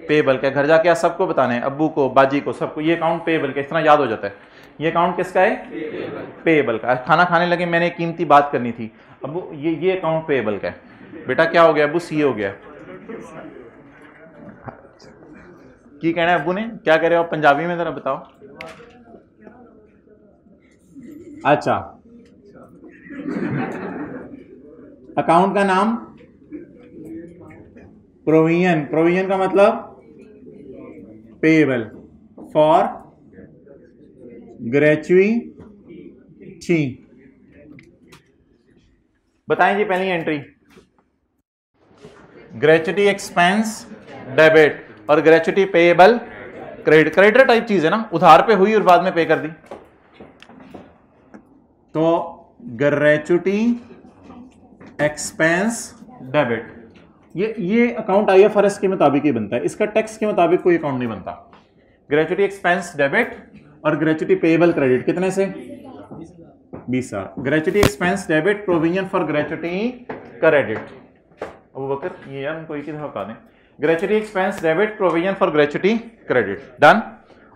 पेएबल का। घर जाके आप सबको बताना है, अब्बू को, बाजी को, सबको, ये अकाउंट पेएबल का, इतना याद हो जाता है। ये अकाउंट किसका है? पेएबल का। खाना खाने लगे मैंने कीमती बात करनी थी, अब्बू ये अकाउंट पेएबल का है। बेटा क्या हो गया अब्बू? सी हो गया। की कहना है अब्बू ने? क्या कह रहे हो पंजाबी में, जरा बताओ। अच्छा, अकाउंट का नाम प्रोविजन, प्रोविजन का मतलब पेएबल फॉर ग्रेचुइटी। बताएं जी पहली एंट्री, ग्रेचुइटी एक्सपेंस डेबिट और gratuity payable credit. Creditor type चीज है ना, उधार पे हुई और बाद में पे कर दी। तो ग्रेचुइटी एक्सपेंस डेबिट, ये अकाउंट आईएफआरएस के मुताबिक ही बनता है, इसका टैक्स के मुताबिक कोई अकाउंट नहीं बनता। ग्रेचुइटी एक्सपेंस डेबिट और ग्रेचुइटी पेएबल क्रेडिट कितने से? 20,000। Gratuity expense debit, provision for gratuity credit. Abu Bakar ये यार उनको एक ही दफा बता दें, gratuity expense debit, provision for gratuity credit, done.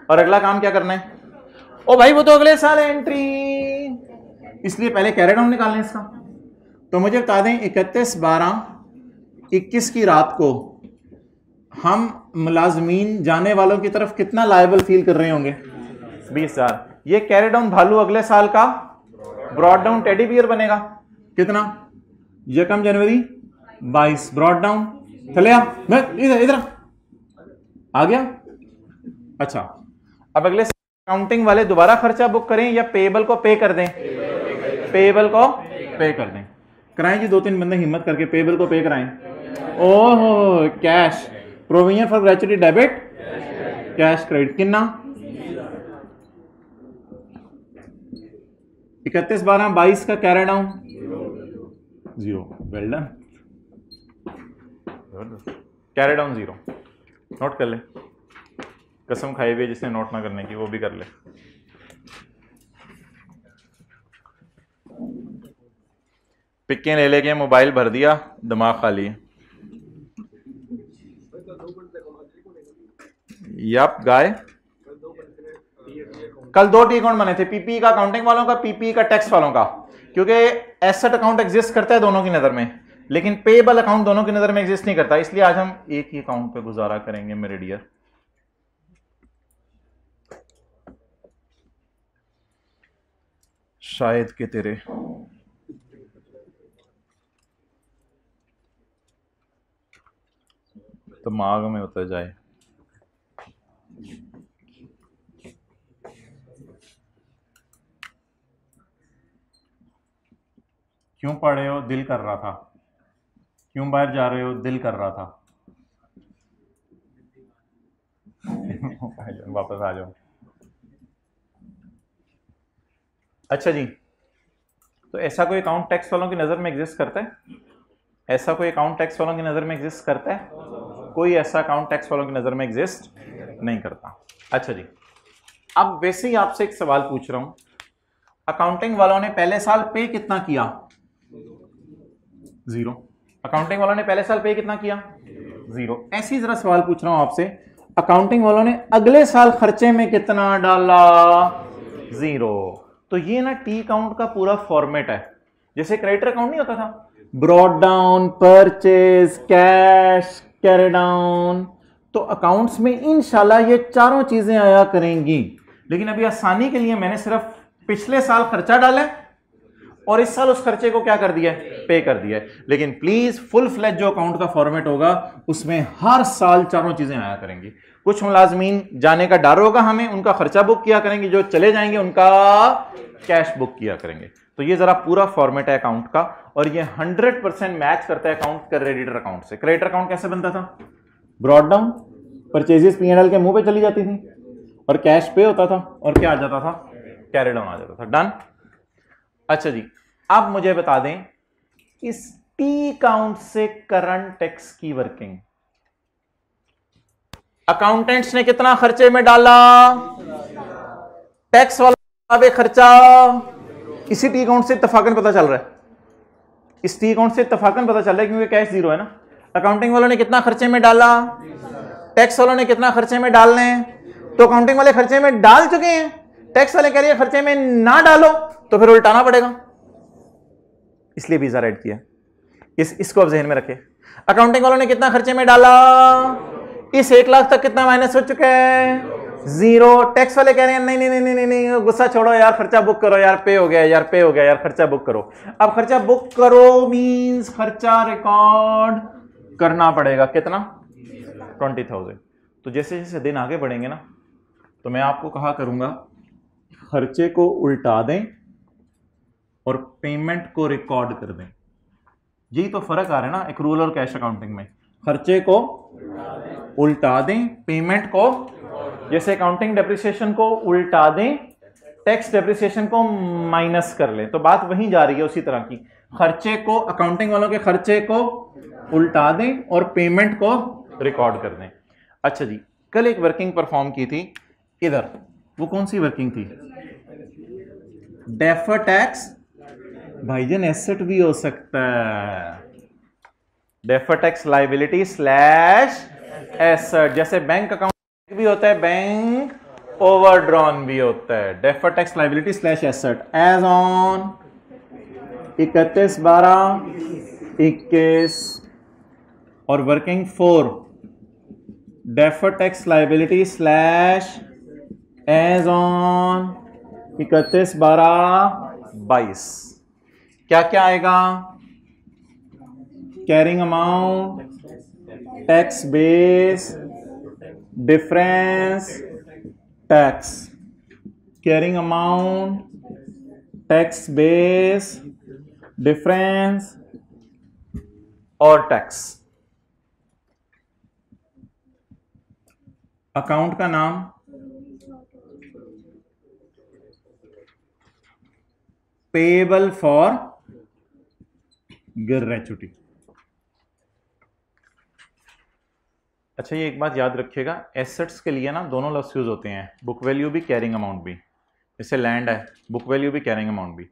और अगला काम क्या करना है? ओ भाई वो तो अगले साल है एंट्री, इसलिए पहले कैरी डाउन निकालना है इसका। तो मुझे बता दें 31/12/21 की रात को हम मुलाजमीन जाने वालों की तरफ कितना लायबल फील कर रहे होंगे? 20,000। ये कैरी डाउन भालू अगले साल का ब्रॉड डाउन टेडी बियर बनेगा। कितना? 1 जनवरी 22 ब्रॉड डाउन। चले आ, इधर आ गया। अच्छा, अब अगले अकाउंटिंग वाले दोबारा खर्चा बुक करें या पेएबल को पे कर दें? पेएबल को पे कर दें। कराएं जी, 2-3 बंदे हिम्मत करके पेएबल को पे कराएं। ओहो, cash, provision for gratuity debit, cash credit कितना? 31/12/22 का carry down 0। Well done, carry down 0। Note कर ले, कसम खाई हुई है जिसने नोट ना करने की वो भी कर ले। पिक्के ले लेके मोबाइल भर दिया, दिमाग खाली। यप गाय, कल 2 टी अकाउंट बने थे, पीपी का अकाउंटिंग वालों का, पीपी का टैक्स वालों का, क्योंकि एसेट अकाउंट एग्जिस्ट करता है दोनों की नजर में, लेकिन पेएबल अकाउंट दोनों की नजर में एग्जिस्ट नहीं करता। इसलिए आज हम एक ही अकाउंट पे गुजारा करेंगे मेरे डियर। शायद के तेरे दिमाग में उतर जाए। क्यों पढ़ रहे हो? दिल कर रहा था। क्यों बाहर जा रहे हो? दिल कर रहा था। वापस आ जाओ। अच्छा जी, तो ऐसा कोई अकाउंट टैक्स वालों की नजर में एग्जिस्ट करता है? ऐसा कोई अकाउंट टैक्स वालों की नजर में एग्जिस्ट करता है? कोई ऐसा अकाउंट टैक्स वालों की नजर में एग्जिस्ट नहीं करता। अच्छा जी, अब वैसे ही आपसे एक सवाल पूछ रहा हूं, अकाउंटिंग वालों ने पहले साल पे कितना किया? 0। अकाउंटिंग वालों ने पहले साल पे कितना किया? 0। ऐसी जरा सवाल पूछ रहा हूं आपसे, अकाउंटिंग वालों ने अगले साल खर्चे में कितना डाला? 0। तो ये ना टी अकाउंट का पूरा फॉर्मेट है। जैसे क्रेडिटर अकाउंट नहीं होता था, brought down, purchase, cash, carry down, तो अकाउंट्स में इंशाल्लाह ये चारों चीजें आया करेंगी। लेकिन अभी आसानी के लिए मैंने सिर्फ पिछले साल खर्चा डाला है और इस साल उस खर्चे को क्या कर दिया है? पे कर दिया है। लेकिन प्लीज फुल फ्लेज जो अकाउंट का फॉर्मेट होगा उसमें हर साल चारों चीजें आया करेंगी। कुछ मुलाजमीन जाने का डर होगा हमें, उनका खर्चा बुक किया करेंगे, जो चले जाएंगे उनका कैश बुक किया करेंगे। तो ये जरा पूरा फॉर्मेट है अकाउंट का, और ये 100% मैच करता है अकाउंट क्रेडिटर अकाउंट से। क्रेडिटर अकाउंट कैसे बनता था? ब्रॉड डाउन, परचेजेस P&L के मुंह पे चली जाती थी, और कैश पे होता था, और क्या आ जाता था? कैरी डाउन आ जाता था। डन। अच्छा जी, अब मुझे बता दें इस टी अकाउंट से करंट टैक्स की वर्किंग, अकाउंटेंट्स ने कितना खर्चे में डाला? टैक्स वाला खर्चा इसी टी अकाउंट से इत्तफाकन पता चल रहा है, इस टी अकाउंट से इत्तफाकन पता चल रहा है क्योंकि कैश 0 है ना। अकाउंटिंग वालों ने कितना खर्चे में डाला? टैक्स वालों ने कितना खर्चे में डालने हैं? तो अकाउंटिंग वाले खर्चे में डाल चुके हैं, टैक्स वाले कह रहे हैं खर्चे में ना डालो, तो फिर उल्टाना पड़ेगा, इसलिए वीजा ऐड किया। इसको आप जहन में रखें। अकाउंटिंग वालों ने कितना खर्चे में डाला? इस 1 लाख तक कितना माइनस हो चुका है? 0। टैक्स वाले कह रहे हैं नहीं नहीं नहीं नहीं नहीं, गुस्सा छोड़ो यार, खर्चा बुक करो यार, पे हो गया यार, पे हो गया यार, खर्चा बुक करो। अब खर्चा बुक करो मींस खर्चा रिकॉर्ड करना पड़ेगा। कितना? 20,000। तो जैसे जैसे दिन आगे बढ़ेंगे ना, तो मैं आपको कहा करूंगा खर्चे को उल्टा दें और पेमेंट को रिकॉर्ड कर दें। यही तो फर्क आ रहा है ना एक्रूअल और कैश अकाउंटिंग में। खर्चे को उल्टा दें, पेमेंट को, जैसे अकाउंटिंग डेप्रिसिएशन को उल्टा दें, टैक्स डेप्रिसिएशन को माइनस कर लें, तो बात वहीं जा रही है उसी तरह की। खर्चे को, अकाउंटिंग वालों के खर्चे को उल्टा दें और पेमेंट को रिकॉर्ड कर दें। अच्छा जी, कल एक वर्किंग परफॉर्म की थी इधर, वो कौन सी वर्किंग थी? डेफर टैक्स, भाईजान एसेट भी हो सकता है, defer tax liability slash asset. जैसे बैंक अकाउंट भी होता है, बैंक ओवरड्रॉन भी होता है। Defer tax liability slash asset as on 31/12/21 और working for defer tax liability slash as on 31/12/22। क्या क्या आएगा? Carrying amount, tax base, difference, tax. Carrying amount, tax base, difference और टैक्स। अकाउंट का नाम पेएबल फॉर ग्रेच्युटी। अच्छा, ये एक बात याद रखिएगा, एसेट्स के लिए ना दोनों लफ्ज यूज होते हैं, बुक वैल्यू भी, कैरिंग अमाउंट भी। जैसे लैंड है, बुक वैल्यू भी, कैरिंग अमाउंट भी।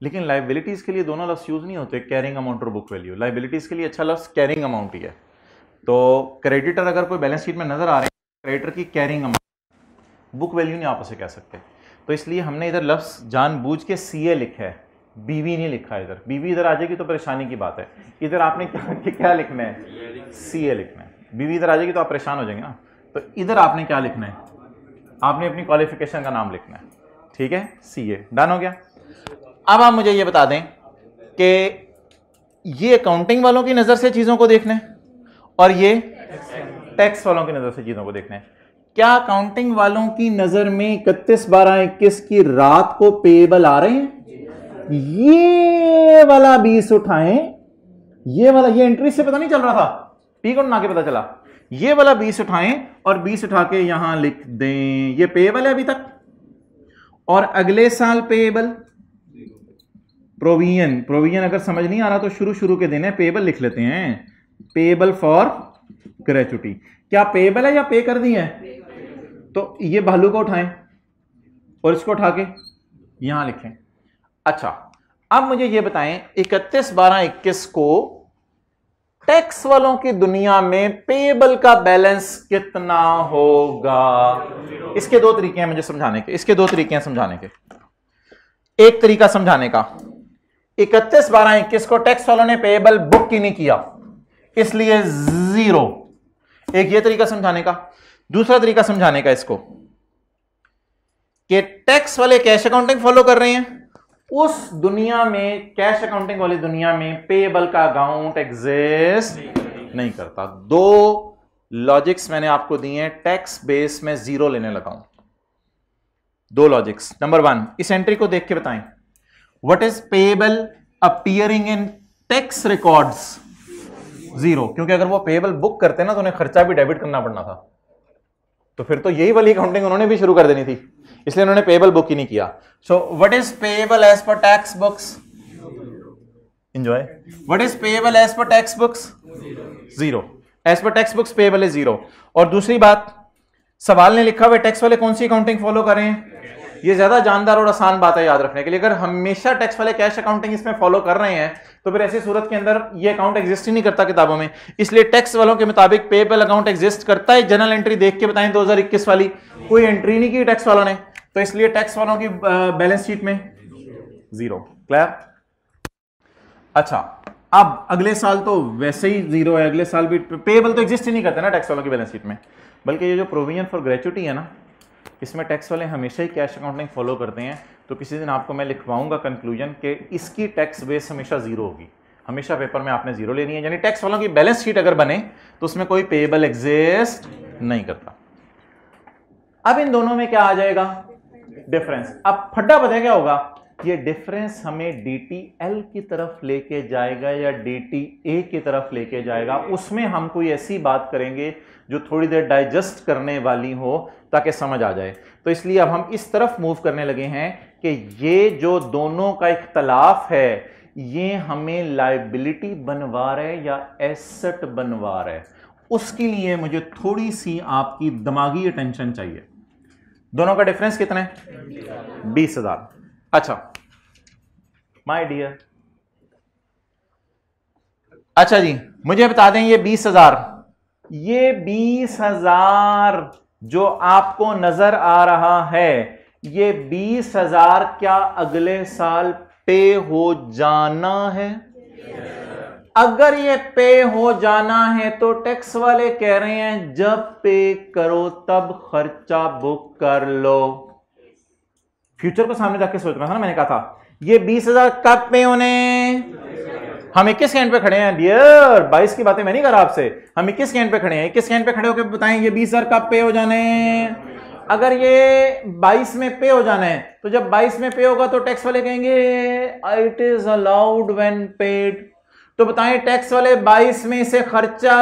लेकिन लाइबिलिटीज के लिए दोनों लफ्ज यूज नहीं होते, कैरिंग अमाउंट और बुक वैल्यू। लाइबिलिटीज के लिए अच्छा लफ्ज कैरिंग अमाउंट ही है। तो क्रेडिटर अगर कोई बैलेंस शीट में नजर आ रहे हैं, क्रेडिटर की कैरिंग अमाउंट, बुक वैल्यू नहीं आप उसे कह सकते। तो इसलिए हमने इधर लफ्ज जानबूझ के सीए लिखा है, बीवी नहीं लिखा है। इधर बीवी इधर आ जाएगी तो परेशानी की बात है। इधर आपने क्या लिखना है? सीए लिखना है। बीवी इधर आ जाएगी तो आप परेशान हो जाएंगे ना। तो इधर आपने क्या लिखना है? आपने अपनी क्वालिफिकेशन का नाम लिखना है, ठीक है? सीए। डन हो गया। अब आप मुझे ये बता दें कि ये अकाउंटिंग वालों की नजर से चीजों को देखना है और ये टैक्स वालों की नजर से चीजों को देखना है। क्या अकाउंटिंग वालों की नजर में 31/12/21 की रात को पेएबल आ रहे हैं? ये वाला 20 उठाएं, ये वाला, ये एंट्री से पता नहीं चल रहा था, पी को ना के पता चला। ये वाला 20 उठाएं और 20 उठा के यहां लिख दें, ये पेएबल है अभी तक और अगले साल पेएबल, प्रोविजन, प्रोविजन अगर समझ नहीं आ रहा तो शुरू के दिन है पेबल लिख लेते हैं, पेबल फॉर ग्रेचुटी। क्या पेबल है या पे कर दी है? तो ये भालू को उठाएं और इसको उठा के यहां लिखें। अच्छा, अब मुझे ये बताएं 31/12/21 को टैक्स वालों की दुनिया में पेबल का बैलेंस कितना होगा? इसके दो तरीके हैं मुझे समझाने के, इसके दो तरीके हैं समझाने के। एक तरीका समझाने का, 31/12/21 को टैक्स वालों ने पेबल बुक ही नहीं किया इसलिए 0। एक ये तरीका समझाने का। दूसरा तरीका समझाने का इसको कि टैक्स वाले कैश अकाउंटिंग फॉलो कर रहे हैं, उस दुनिया में, कैश अकाउंटिंग वाली दुनिया में पेबल का अकाउंट एग्जिस्ट नहीं करता। दो लॉजिक्स मैंने आपको दिए हैं, टैक्स बेस में 0 लेने लगा हूं। दो लॉजिक्स। नंबर 1, इस एंट्री को देख के बताएं, what is payable appearing in tax records? 0, क्योंकि अगर वो पेबल बुक करते ना तो उन्हें खर्चा भी डेबिट करना पड़ना था, तो फिर तो यही वाली अकाउंटिंग उन्होंने भी शुरू कर देनी थी, इसलिए उन्होंने पेबल बुक ही नहीं किया। So what is payable as per tax books? Enjoy. What is payable as per tax books? 0। As per tax books payable is 0। और दूसरी बात, सवाल ने लिखा हुआ टैक्स वाले कौन सी अकाउंटिंग फॉलो कर रहे हैं? ये ज्यादा जानदार और आसान बात है याद रखने के लिए। अगर हमेशा टैक्स वाले कैश अकाउंटिंग इसमें फॉलो कर रहे हैं तो फिर ऐसी सूरत के अंदर ये अकाउंट एग्जिस्ट ही नहीं करता किताबों में। इसलिए टैक्स वालों के मुताबिक पेबल अकाउंट एग्जिस्ट करता है। जनरल एंट्री देख के बताएं 2021 वाली, कोई एंट्री नहीं की टैक्स वालों ने, तो इसलिए टैक्स वालों की बैलेंस शीट में 0। क्लियर? अच्छा, अब अगले साल तो वैसे ही 0 है, अगले साल भी पेबल तो एग्जिस्ट ही नहीं करते ना टैक्स वालों की बैलेंस शीट में। बल्कि ये जो प्रोविजन फॉर ग्रेचुटी है ना, इसमें टैक्स वाले हमेशा ही कैश अकाउंटिंग फॉलो करते हैं। तो किसी दिन आपको मैं लिखवाऊंगा कंक्लूजन कि इसकी टैक्स बेस हमेशा 0 होगी, हमेशा पेपर में आपने 0 लेनी है। यानी टैक्स वालों की बैलेंस शीट अगर बने तो उसमें कोई पेबल एग्जिस्ट नहीं करता। अब इन दोनों में क्या आ जाएगा? डिफरेंस। अब फड्डा पता है क्या होगा? ये डिफरेंस हमें DTL की तरफ लेके जाएगा या DTA की तरफ लेके जाएगा, उसमें हम कोई ऐसी बात करेंगे जो थोड़ी देर डाइजेस्ट करने वाली हो ताकि समझ आ जाए। तो इसलिए अब हम इस तरफ मूव करने लगे हैं कि ये जो दोनों का इख्तलाफ है ये हमें लायबिलिटी बनवा रहा है या एसेट बनवा रहा है, उसके लिए मुझे थोड़ी सी आपकी दिमागी अटेंशन चाहिए। दोनों का डिफरेंस कितना है? 20,000। अच्छा माय डियर, अच्छा जी मुझे बता दें ये 20,000 जो आपको नजर आ रहा है, ये 20,000 क्या अगले साल पे हो जाना है? अगर ये पे हो जाना है तो टैक्स वाले कह रहे हैं जब पे करो तब खर्चा बुक कर लो। फ्यूचर को सामने रख के सोच रहा था ना, मैंने कहा था ये 20,000 कब पे होने? हम 21 कैंट पे खड़े हैं डियर, 22 की बातें मैं नहीं कर रहा आपसे, हम 21 कैंट पे खड़े हैं। 21 कैंट पे खड़े होकर बताएं ये 20,000 कब पे हो जाने? अगर ये 22 में पे हो जाना है तो जब 22 में पे होगा तो टैक्स वाले कहेंगे it is allowed when paid. तो बताएं टैक्स वाले 22 में इसे खर्चा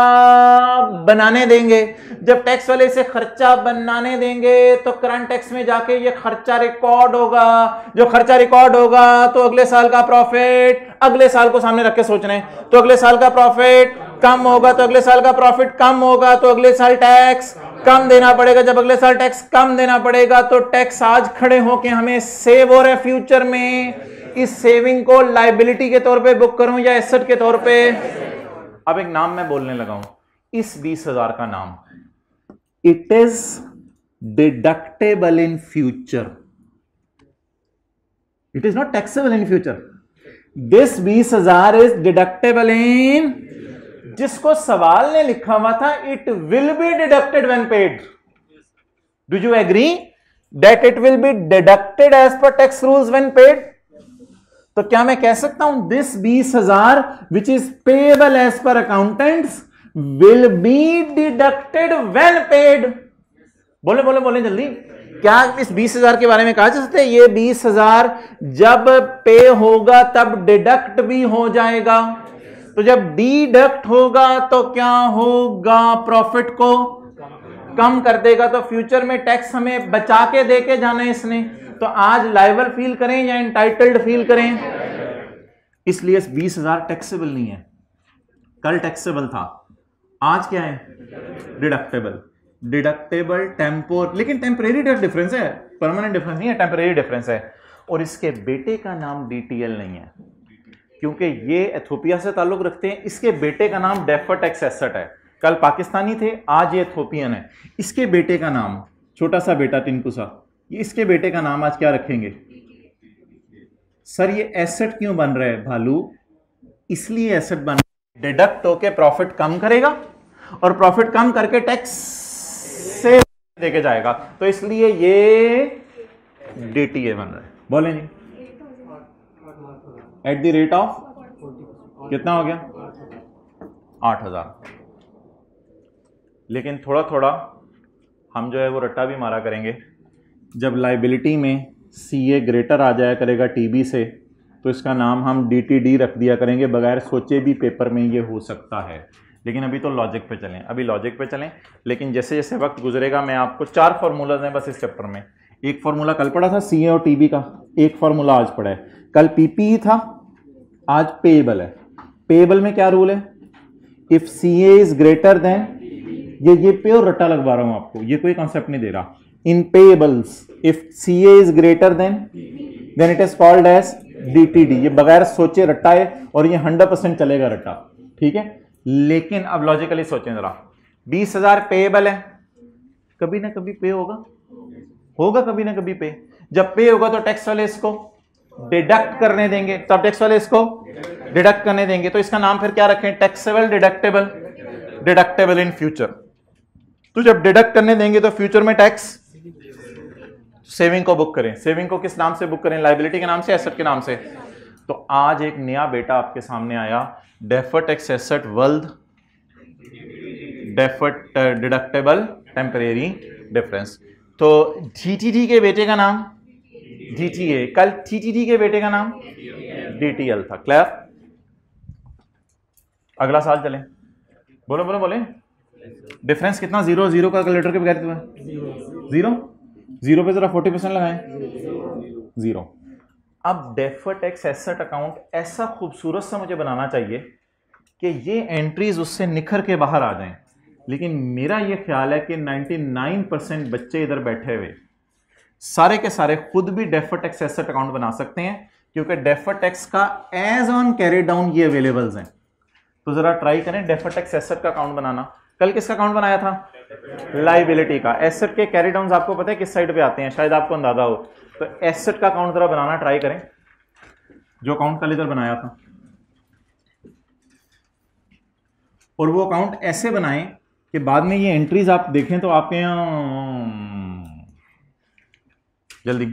बनाने देंगे। जब टैक्स वाले इसे खर्चा बनाने देंगे तो करंट टैक्स में जाके ये खर्चा रिकॉर्ड होगा। जो खर्चा रिकॉर्ड होगा तो अगले साल का प्रॉफिट, अगले साल को सामने रख के सोच रहे हैं, तो अगले साल का प्रॉफिट कम होगा, तो अगले साल का प्रॉफिट कम होगा तो अगले साल टैक्स कम देना पड़ेगा। जब अगले साल टैक्स कम देना पड़ेगा तो टैक्स आज खड़े होके हमें सेव हो रहे हैं फ्यूचर में। इस सेविंग को लायबिलिटी के तौर पे बुक करूं या एसेट के तौर पे? अब एक नाम मैं बोलने लगा हूं, इस 20,000 का नाम it is deductible in future, it is not taxable in future. This 20,000 is deductible in, जिसको सवाल ने लिखा हुआ था it will be deducted when paid. Do you agree that it will be deducted as per tax rules when paid? तो क्या मैं कह सकता हूं this 20,000 which is payable as per accountants will be deducted when paid? बोले बोले बोले जल्दी, क्या इस 20,000 के बारे में कहा जा सकता है ये 20,000 जब पे होगा तब डिडक्ट भी हो जाएगा? तो जब डिडक्ट होगा तो क्या होगा? प्रॉफिट को कम कर देगा। तो फ्यूचर में टैक्स हमें बचा के दे के जाना है इसने। तो आज लायबल फील करें या एंटाइटल्ड फील करें? इसलिए 20,000 टैक्सेबल नहीं है, कल टैक्सेबल था, आज क्या है डिडक्टेबल। डिडक्टेबल टेम्पोर, लेकिन टेम्परेरी डिफरेंस है, परमानेंट डिफरेंस नहीं है, टेम्परेरी डिफरेंस है। और इसके बेटे का नाम डीटीएल नहीं है क्योंकि ये एथोपिया से ताल्लुक रखते हैं। इसके बेटे का नाम डेफर्ड टैक्स एसेट है, कल पाकिस्तानी थे, आज ये एथोपियन है। इसके बेटे का नाम, छोटा सा बेटा टिनकुसा, इसके बेटे का नाम आज क्या रखेंगे? सर ये एसेट क्यों बन रहा है भालू? इसलिए एसेट बन, डिडक्ट होके प्रॉफिट कम करेगा और प्रॉफिट कम करके टैक्स से देके जाएगा, तो इसलिए ये डीटीए बन रहा है। बोले जी, एट द रेट ऑफ कितना हो गया? 8,000। लेकिन थोड़ा थोड़ा हम जो है वो रट्टा भी मारा करेंगे। जब लाइबिलिटी में सीए ग्रेटर आ जाया करेगा टीबी से, तो इसका नाम हम डीटीडी रख दिया करेंगे, बगैर सोचे भी पेपर में ये हो सकता है। लेकिन अभी तो लॉजिक पे चलें, अभी लॉजिक पे चलें। लेकिन जैसे जैसे वक्त गुजरेगा मैं आपको 4 फार्मूलाज हैं बस इस चैप्टर में। एक फार्मूला कल पढ़ा था सीए और टीबी का, एक फार्मूला आज पढ़ा है। कल पीपीई था, आज पेएबल है। पेएबल में क्या रूल है? If CA is greater then, ये पे और रट्टा लगवा रहा हूं आपको, ये कोई कॉन्सेप्ट नहीं दे रहा। In payables if CA is greater than it is called as DTD. ये बगैर सोचे रट्टा है और ये 100% चलेगा रट्टा, ठीक है। लेकिन अब लॉजिकली सोचें जरा, 20,000 पेएबल है, कभी ना कभी पे होगा कभी ना कभी पे। जब पे होगा तो टैक्स वाले इसको डिडक्ट करने देंगे, तब टैक्स वाले इसको डिडक्ट करने देंगे। तो इसका नाम फिर क्या रखें? Taxable deductible, deductible in future. तो जब डिडक्ट करने देंगे तो फ्यूचर में टैक्स, सेविंग को बुक करें। सेविंग को किस नाम से बुक करें? लायबिलिटी के नाम से, एसेट के नाम से। तो आज एक नया बेटा आपके सामने आया, deferred tax asset world, deferred deductible temporary difference. तो जीटीडी के बेटे का नाम डीटीए, कल टीटीडी के बेटे का नाम डीटीएल था। क्लियर? अगला साल चलें, बोलो बोलो बोले। डिफरेंस कितना? 0 0 का कैलकुलेटर के बगैर 0 पे जरा 40% लगाएं, 0। अब डेफर्ड टैक्स एसेट अकाउंट ऐसा खूबसूरत सा मुझे बनाना चाहिए कि ये एंट्रीज उससे निखर के बाहर आ जाएं। लेकिन मेरा ये ख्याल है कि 99% बच्चे इधर बैठे हुए सारे के सारे खुद भी डेफर्ड टैक्स एसेट अकाउंट बना सकते हैं, क्योंकि डेफर्ड टैक्स का एज ऑन कैरी डाउन ये अवेलेबल्स हैं। तो जरा ट्राई करें डेफर्ड टैक्स एसेट का अकाउंट बनाना। कल किसका अकाउंट बनाया था? लायबिलिटी का। एसेट के कैरी डाउन आपको पता है किस साइड पे आते हैं, शायद आपको अंदाजा हो। तो एसेट का अकाउंट जरा बनाना ट्राई करें, जो अकाउंट कल इधर बनाया था। और वो अकाउंट ऐसे बनाएं कि बाद में ये एंट्रीज आप देखें तो आपके यहां जल्दी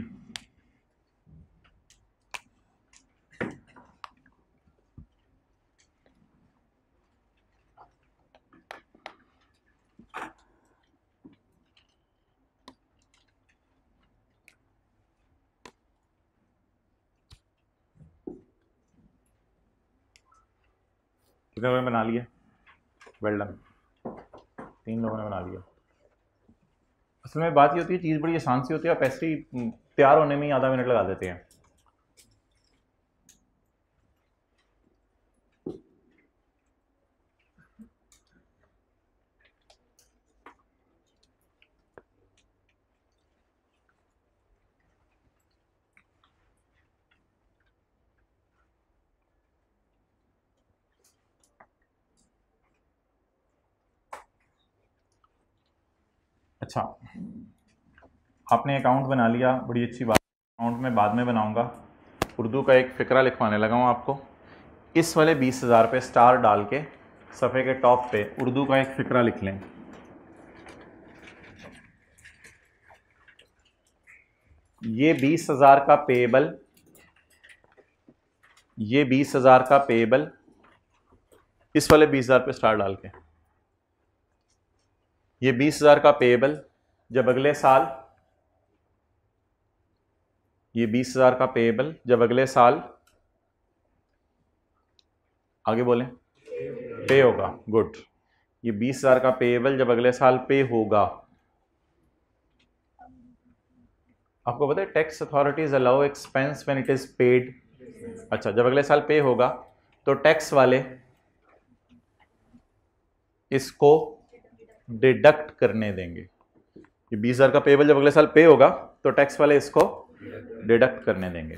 कितने लोगों ने बना लिया? वेल डन, 3 लोगों ने बना लिया। असल में बात ये होती है, चीज़ बड़ी आसान सी होती है, आप ऐसे ही तैयार होने में ही आधा मिनट लगा देते हैं। अच्छा, आपने अकाउंट बना लिया, बड़ी अच्छी बात। अकाउंट में बाद में बनाऊंगा। उर्दू का एक फ़िक्रा लिखवाने लगा हूँ आपको। इस वाले 20,000 पे स्टार डाल के सफ़े के टॉप पे उर्दू का एक फ़िक्रा लिख लें। ये 20,000 का पेएबल, ये 20,000 का पेएबल, इस वाले 20,000 पे स्टार डाल के ये 20,000 का पेएबल जब अगले साल, ये 20,000 का पेएबल जब अगले साल, आगे बोलें, पे होगा। गुड। ये 20,000 का पेएबल जब अगले साल पे होगा। आपको पता है tax authorities allow expense when it is paid. अच्छा, जब अगले साल पे होगा तो टैक्स वाले इसको डिडक्ट करने देंगे। ये 20,000 का पेबल जब अगले साल पे होगा तो टैक्स वाले इसको डिडक्ट करने देंगे।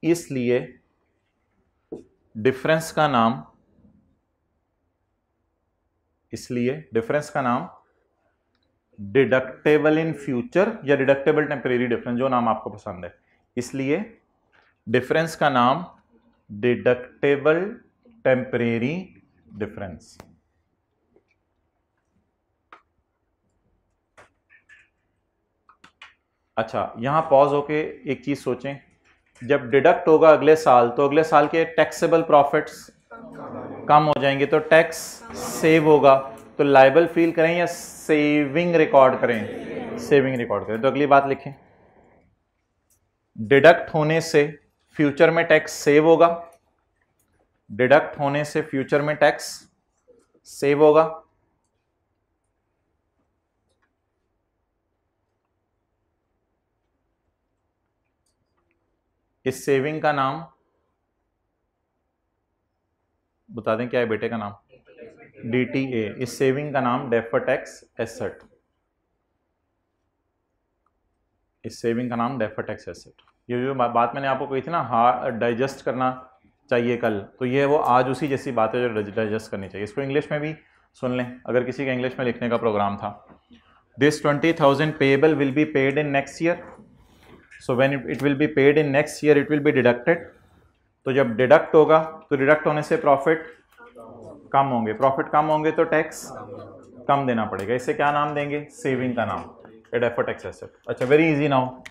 इसलिए डिफरेंस का नाम डिडक्टेबल इन फ्यूचर या डिडक्टेबल टेम्परेरी डिफरेंस, जो नाम आपको पसंद है। इसलिए डिफरेंस का नाम डिडक्टेबल टेम्परेरी डिफरेंस। अच्छा, यहां पॉज होके एक चीज सोचें, जब डिडक्ट होगा अगले साल तो अगले साल के टैक्सेबल प्रॉफिट्स कम हो जाएंगे, तो टैक्स सेव होगा। तो लायबल फील करें या सेविंग रिकॉर्ड करें? सेविंग रिकॉर्ड करें। तो अगली बात लिखें, डिडक्ट होने से फ्यूचर में टैक्स सेव होगा, डिडक्ट होने से फ्यूचर में टैक्स सेव होगा। इस सेविंग का नाम बता दें, क्या है बेटे का नाम? DTA। इस सेविंग का नाम डेफर्ड टैक्स एसेट। इस सेविंग का नाम डेफर्ड टैक्स एसेट। ये जो बात मैंने आपको कही थी ना, डाइजेस्ट करना चाहिए कल, तो ये वो आज उसी जैसी बात है जो डाइजेस्ट करनी चाहिए। इसको इंग्लिश में भी सुन लें अगर किसी का इंग्लिश में लिखने का प्रोग्राम था। This 20,000 payable will be paid in next year, so when it will be paid in next year it will be deducted. तो जब डिडक्ट होगा तो डिडक्ट होने से प्रॉफिट कम होंगे, प्रॉफिट कम होंगे तो टैक्स कम देना पड़ेगा। इसे क्या नाम देंगे? सेविंग का नाम, डेफर्ड टैक्स एसेट। अच्छा, वेरी इजी नाउ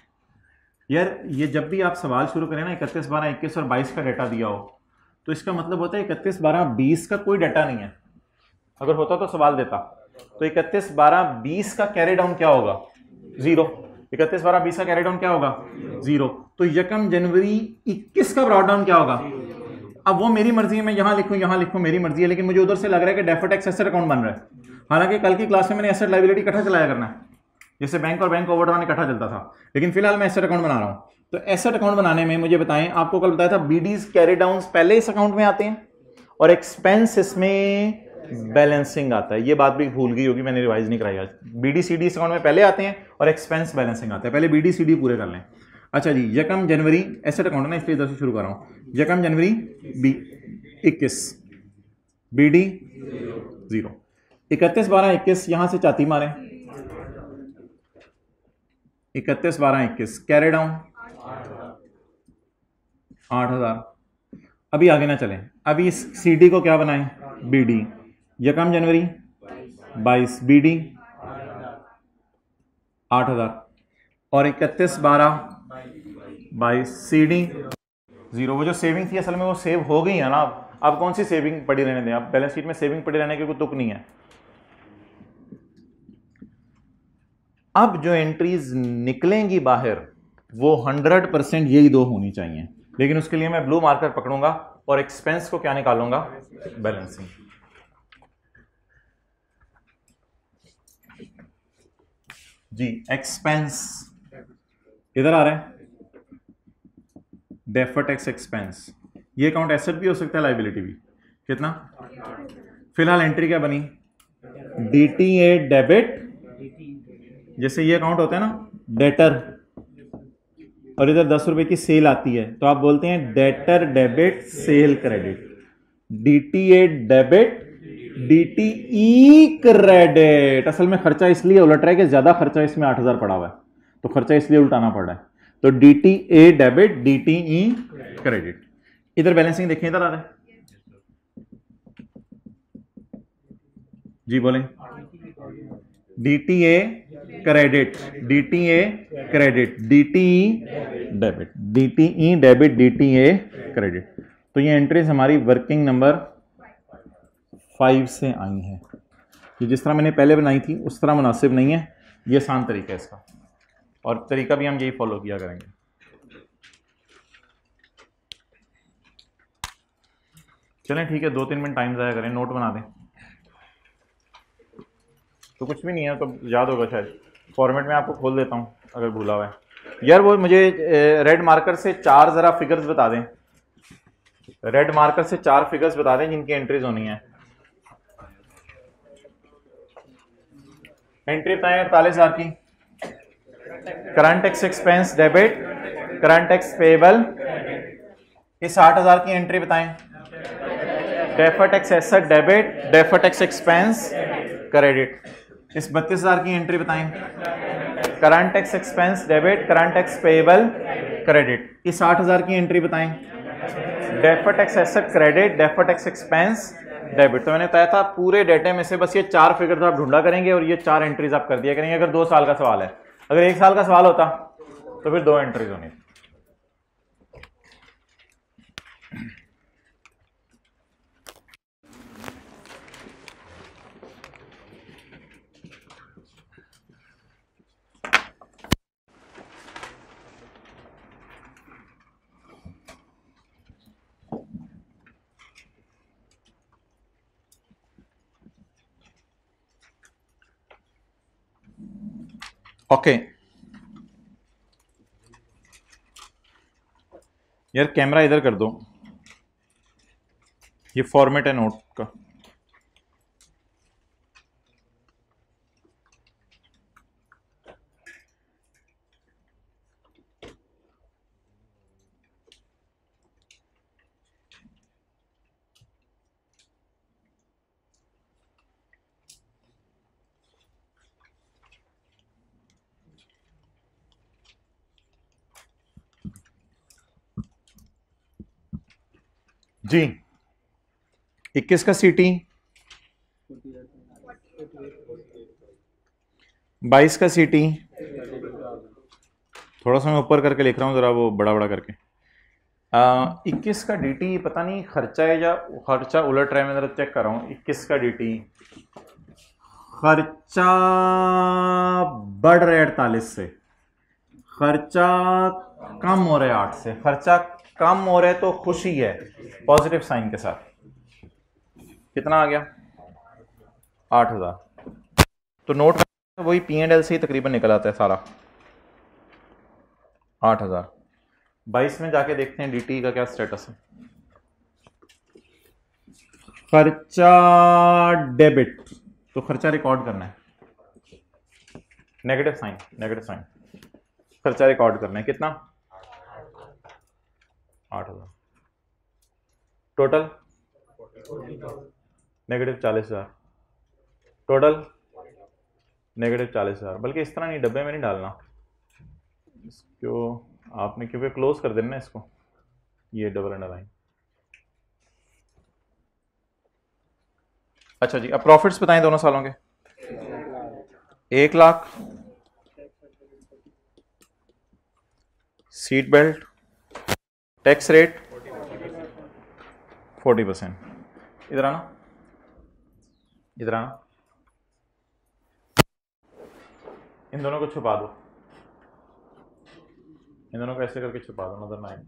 यार, ये जब भी आप सवाल शुरू करें ना 31, 12, 21 और 22 का डाटा दिया हो, तो इसका मतलब होता है 31, 12, 20 का कोई डाटा नहीं है। अगर होता तो सवाल देता। तो 31, 12, 20 का कैरी डाउन क्या होगा? 0। 31, 12, 20 का कैरी डाउन क्या होगा? 0। तो 1 जनवरी 21 का ब्रॉड डाउन क्या होगा? अब वो मेरी मर्जी है, मैं यहां लिखूं मेरी मर्जी है, लेकिन मुझे उधर से लग रहा है कि डेफर्ड टैक्स एसेट अकाउंट बन रहा है। हालांकि कल की क्लास में मैंने एसेट लायबिलिटी इकट्ठा चलाया करना है, जैसे बैंक और बैंक ओवरड्राफ्ट इकट्ठा चलता था, लेकिन फिलहाल मैं एसेट अकाउंट बना रहा हूं। तो एसेट अकाउंट बनाने में मुझे बताएं, आपको कल बताया था बीडीज कैरी डाउन पहले इस अकाउंट में आते हैं और एक्सपेंस इसमें बैलेंसिंग आता है। ये बात भी भूल गई होगी, मैंने रिवाइज नहीं कराई आज। बीडी सीडी इस अकाउंट में पहले आते हैं और एक्सपेंस बैलेंसिंग आता है। पहले बीडी सीडी पूरे कर लें। अच्छा जी, 1 जनवरी एसेट अकाउंट है ना, इसलिए इधर से शुरू कर रहा हूं। 1 जनवरी 21 बीडी 0। 31, 12, 21 यहां से चाती मारें। 31, 12, 21 कैरी डाउन 8,000। अभी आगे ना चलें, अभी इस सीडी को क्या बनाएं? बीडी। 1 जनवरी 22 बीडी 8,000 और 31, 12, 22 सीडी 0। वो जो सेविंग थी असल में वो सेव हो गई है ना। अब कौन सी सेविंग पड़ी रहने दें? आप बैलेंस शीट में सेविंग पड़ी रहने की कोई तुक नहीं है। अब जो एंट्रीज निकलेंगी बाहर वो 100% यही दो होनी चाहिए, लेकिन उसके लिए मैं ब्लू मार्कर पकड़ूंगा और एक्सपेंस को क्या निकालूंगा? बैलेंसिंग। जी, एक्सपेंस इधर आ रहा है, डेफर्ड टैक्स एक्सपेंस। ये अकाउंट एसेट भी हो सकता है, लायबिलिटी भी। कितना? फिलहाल एंट्री क्या बनी? DTA debit. जैसे ये अकाउंट होता है ना डेटर, और इधर 10 रुपए की सेल आती है, तो आप बोलते हैं debtor debit cell credit. DTA debit DTE credit. असल में खर्चा इसलिए उलट रहा है कि ज्यादा खर्चा इसमें 8,000 पड़ा हुआ है, तो खर्चा इसलिए उल्टाना पड़ रहा है। तो DTA डेबिट DTE क्रेडिट। इधर बैलेंसिंग देखिए, इधर आ रहा है जी, बोलें। DTA credit DTA credit DTE debit DTE debit DTA credit. तो ये एंट्रीज हमारी वर्किंग नंबर 5 से आई हैं। ये जिस तरह मैंने पहले बनाई थी उस तरह मुनासिब नहीं है, ये आसान तरीका है इसका, और तरीका भी हम यही फॉलो किया करेंगे। चलें ठीक है, 2-3 मिनट टाइम ज़ाया करें, नोट बना दें। तो कुछ भी नहीं है तो याद होगा शायद। फॉर्मेट में आपको खोल देता हूँ अगर भूला हुआ है। यार वो मुझे रेड मार्कर से 4 जरा फिगर्स बता दें, रेड मार्कर से 4 फिगर्स बता दें जिनकी एंट्रीज होनी है। एंट्री बताएं 48,000 की। Current tax expense debit, current tax payable. ये 60,000 की एंट्री बताएं। Defer tax asset debit, defer tax expense credit. इस 32,000 की एंट्री बताएं। Current tax expense debit, current tax payable credit. ये 60,000 की एंट्री बताएं। Defer tax asset credit, defer tax expense debit. तो मैंने बताया था पूरे डेटे में से बस ये 4 फिगर्स आप ढूंढा करेंगे और ये 4 एंट्रीज आप कर दिया करेंगे अगर 2 साल का सवाल है। अगर 1 साल का सवाल होता तो फिर 2 एंट्रीज होनी। ओके यार कैमरा इधर कर दो, ये फॉर्मेट है नोट का। जी 21 का सीटी, 22 का सीटी, थोड़ा सा मैं ऊपर करके लिख रहा हूँ जरा वो बड़ा बड़ा करके। 21 का डीटी पता नहीं खर्चा है या खर्चा उलट रहा है, मैं जरा चेक कर रहा हूँ। 21 का डीटी खर्चा बढ़ रहा है 48 से, खर्चा कम हो रहा है 8 से। खर्चा कम हो रहा है तो खुशी है पॉजिटिव साइन के साथ। कितना आ गया 8,000। तो नोट वही P&L से ही तकरीबन निकल आता है सारा 8,000। 22 में जाके देखते हैं डीटी का क्या स्टेटस है। खर्चा डेबिट, तो खर्चा रिकॉर्ड करना है, नेगेटिव साइन, नेगेटिव साइन। खर्चा रिकॉर्ड करना है कितना 8,000। Total negative 40,000। Total negative 40,000। बल्कि इस तरह नहीं, डब्बे में नहीं डालना इसको, आपने क्योंकि क्लोज कर देना इसको, ये डबल अंडरलाइन। अच्छा जी अब प्रॉफिट्स बताएं दोनों सालों के। 1 lakh, seat belt, tax rate 40%। इधर आना, इधर आना, इन दोनों को छुपा दो, इन दोनों को ऐसे करके छुपा दो, नजर ना आए।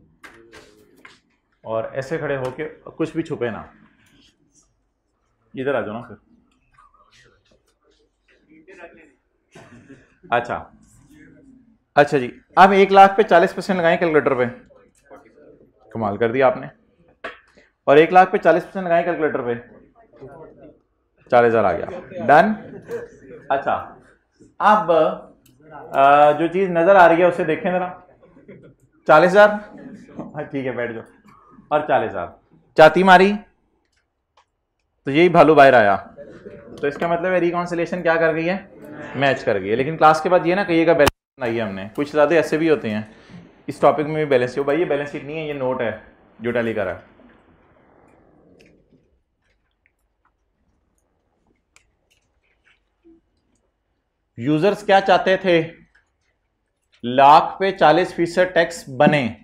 और ऐसे खड़े होके कुछ भी छुपे ना, इधर आ जाओ ना फिर। अच्छा अच्छा जी अब 1 लाख पे 40% लगाएं कैलकुलेटर पे, कमाल कर दिया आपने। और 1 लाख पे 40% लगाएं कैलकुलेटर पे, 40,000 आ गया, डन। अच्छा अब जो चीज नजर आ रही है उसे देखें जरा। 40,000, ठीक है बैठ जाओ। और 40,000 चाती मारी तो यही भालू बाहर आया, तो इसका मतलब है रिकॉन्सिलेशन क्या कर गई है, मैच कर गई है। लेकिन क्लास के बाद ये ना कहिएगा बैलेंस बनाई है हमने, कुछ ज़्यादा ऐसे भी होते हैं इस टॉपिक में भी बैलेंस हो भाई, ये बैलेंस शीट नहीं है, ये नोट है जो टैली कर रहा है। यूजर्स क्या चाहते थे, लाख पे 40% टैक्स बने,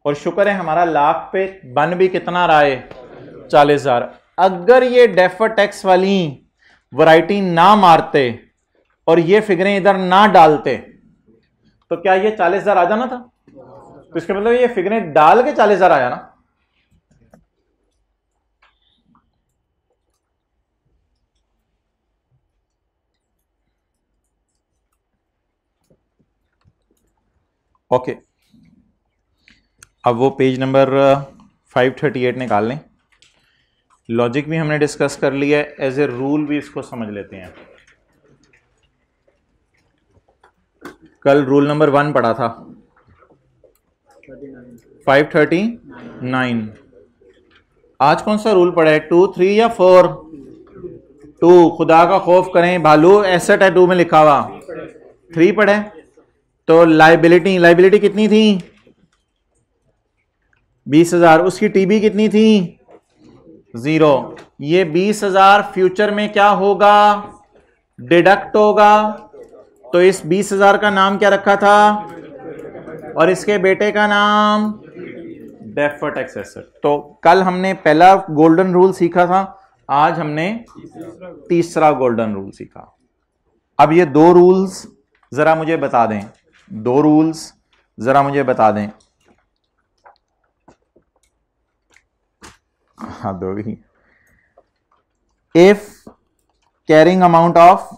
और शुक्र है हमारा लाख पे बन भी कितना रहा है 40,000। अगर ये डेफर टैक्स वाली वैरायटी ना मारते और ये फिगरें इधर ना डालते तो क्या ये 40,000 आ जाना था। तो इसका मतलब ये फिगरें डाल के 40,000 आया ना। ओके, अब वो पेज नंबर 538 निकाल लें। लॉजिक भी हमने डिस्कस कर लिया है, एज ए रूल भी इसको समझ लेते हैं। कल रूल नंबर 1 पढ़ा था, 539। आज कौन सा रूल पढ़ा है? 2, 3 या 4? 2। खुदा का खौफ करें भालू, एसेट है 2 में लिखा हुआ, 3 पढ़े। तो लाइबिलिटी कितनी थी? 20,000। उसकी टीबी कितनी थी? 0। ये 20,000 फ्यूचर में क्या होगा? डिडक्ट होगा। तो इस 20,000 का नाम क्या रखा था? और इसके बेटे का नाम डेफर्ड टैक्स एसेट। तो कल हमने पहला गोल्डन रूल सीखा था, आज हमने तीसरा गोल्डन रूल सीखा। अब ये 2 रूल्स जरा मुझे बता दें, 2 रूल्स जरा मुझे बता दें। हाँ, 2 ही। If carrying amount of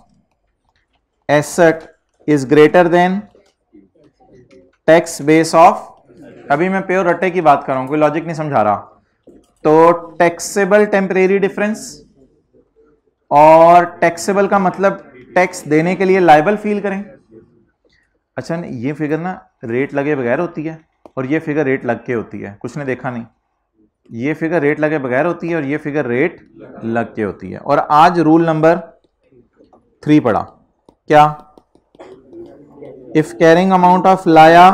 asset is greater than tax base of, अभी मैं प्योर रट्टे की बात कर रहा हूं, कोई लॉजिक नहीं समझा रहा। तो टैक्सेबल टेम्परेरी डिफरेंस, और टैक्सेबल का मतलब टैक्स देने के लिए लायबल फील करें। अच्छा, ये फिगर ना रेट लगे बगैर होती है और ये फिगर रेट लग के होती है, कुछ ने देखा नहीं। ये फिगर रेट लगे बगैर होती है और ये फिगर रेट लग के होती है। और आज रूल नंबर 3 पढ़ा, क्या? इफ कैरिंग अमाउंट ऑफ लाया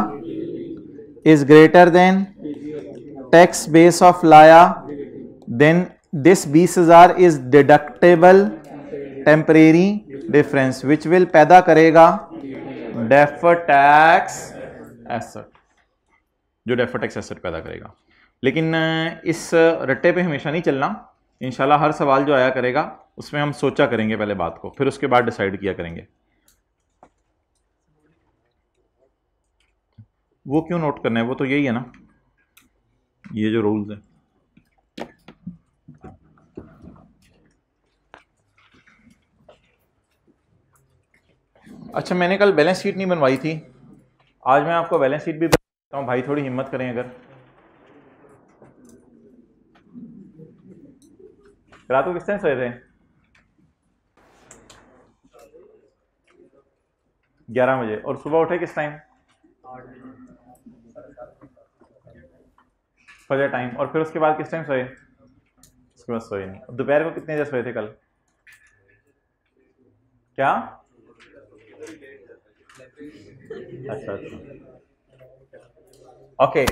is greater than tax base of laya, then this 20,000 is deductible temporary difference which will पैदा करेगा deferred tax asset, जो deferred tax asset पैदा करेगा। लेकिन इस रट्टे पे हमेशा नहीं चलना, इंशाल्लाह हर सवाल जो आया करेगा उसमें हम सोचा करेंगे पहले बात को, फिर उसके बाद डिसाइड किया करेंगे। वो क्यों नोट करना है, वो तो यही है ना, ये जो रूल्स है। अच्छा, मैंने कल बैलेंस शीट नहीं बनवाई थी, आज मैं आपको बैलेंस शीट भी बताता हूँ। भाई थोड़ी हिम्मत करें। अगर रात को किस टाइम सोए थे? 11 बजे। और सुबह उठे किस टाइम? फजर टाइम। और फिर उसके बाद किस टाइम सोए? उसके बाद सोए नहीं। दोपहर को कितने बजे सोए थे कल? क्या? अच्छा, ओके।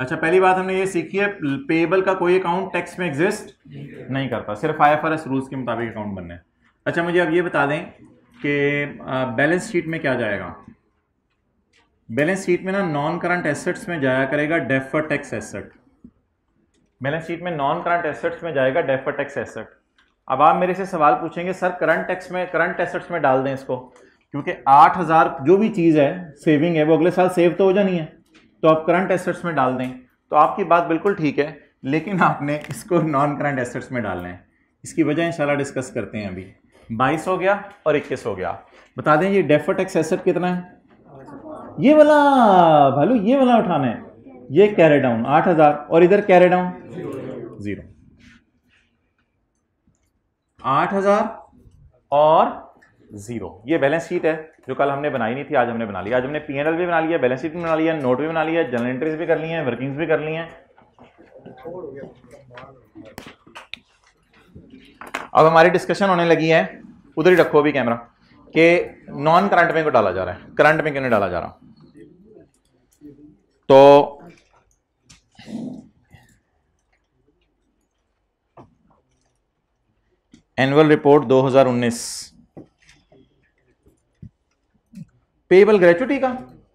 अच्छा, पहली बात हमने ये सीखी है, पेएबल का कोई अकाउंट टैक्स में एग्जिस्ट नहीं करता, सिर्फ IFRS रूल्स के मुताबिक अकाउंट बनने हैं। अच्छा, मुझे अब ये बता दें कि बैलेंस शीट में क्या जाएगा। बैलेंस शीट में ना नॉन करंट एसेट्स में जाया करेगा deferred tax asset. Balance sheet में नॉन करंट एसेट्स में जाएगा डेफर्ड टैक्स एसेट। अब आप मेरे से सवाल पूछेंगे, सर करंट एसेट्स में डाल दें इसको, क्योंकि 8,000 जो भी चीज़ है सेविंग है वो अगले साल सेव तो हो जानी है, तो आप करंट एसेट्स में डाल दें। तो आपकी बात बिल्कुल ठीक है, लेकिन आपने इसको नॉन करंट एसेट्स में डालना है। इसकी वजह इंशाल्लाह डिस्कस करते हैं। अभी 22 हो गया और 21 हो गया। बता दें ये डेफर्ड टैक्स एसेट कितना है? ये वाला भालू, ये वाला उठाना है। ये कैरी डाउन 8,000 और इधर कैरी डाउन 0। 8,000 और 0। ये बैलेंस शीट है जो कल हमने बनाई नहीं थी, आज हमने बना लिया। आज हमने P&L भी बना लिया, बैलेंस शीट भी बना लिया, नोट भी बना लिया, जनरल एंट्रीज भी कर ली हैं, वर्किंग्स भी कर ली हैं। अब हमारी डिस्कशन होने लगी है, उधर ही रखो अभी कैमरा, कि नॉन करंट में को डाला जा रहा है, करंट में क्यों नहीं डाला जा रहा। तो एनुअल रिपोर्ट 2019 पेएबल ग्रेचुटी का,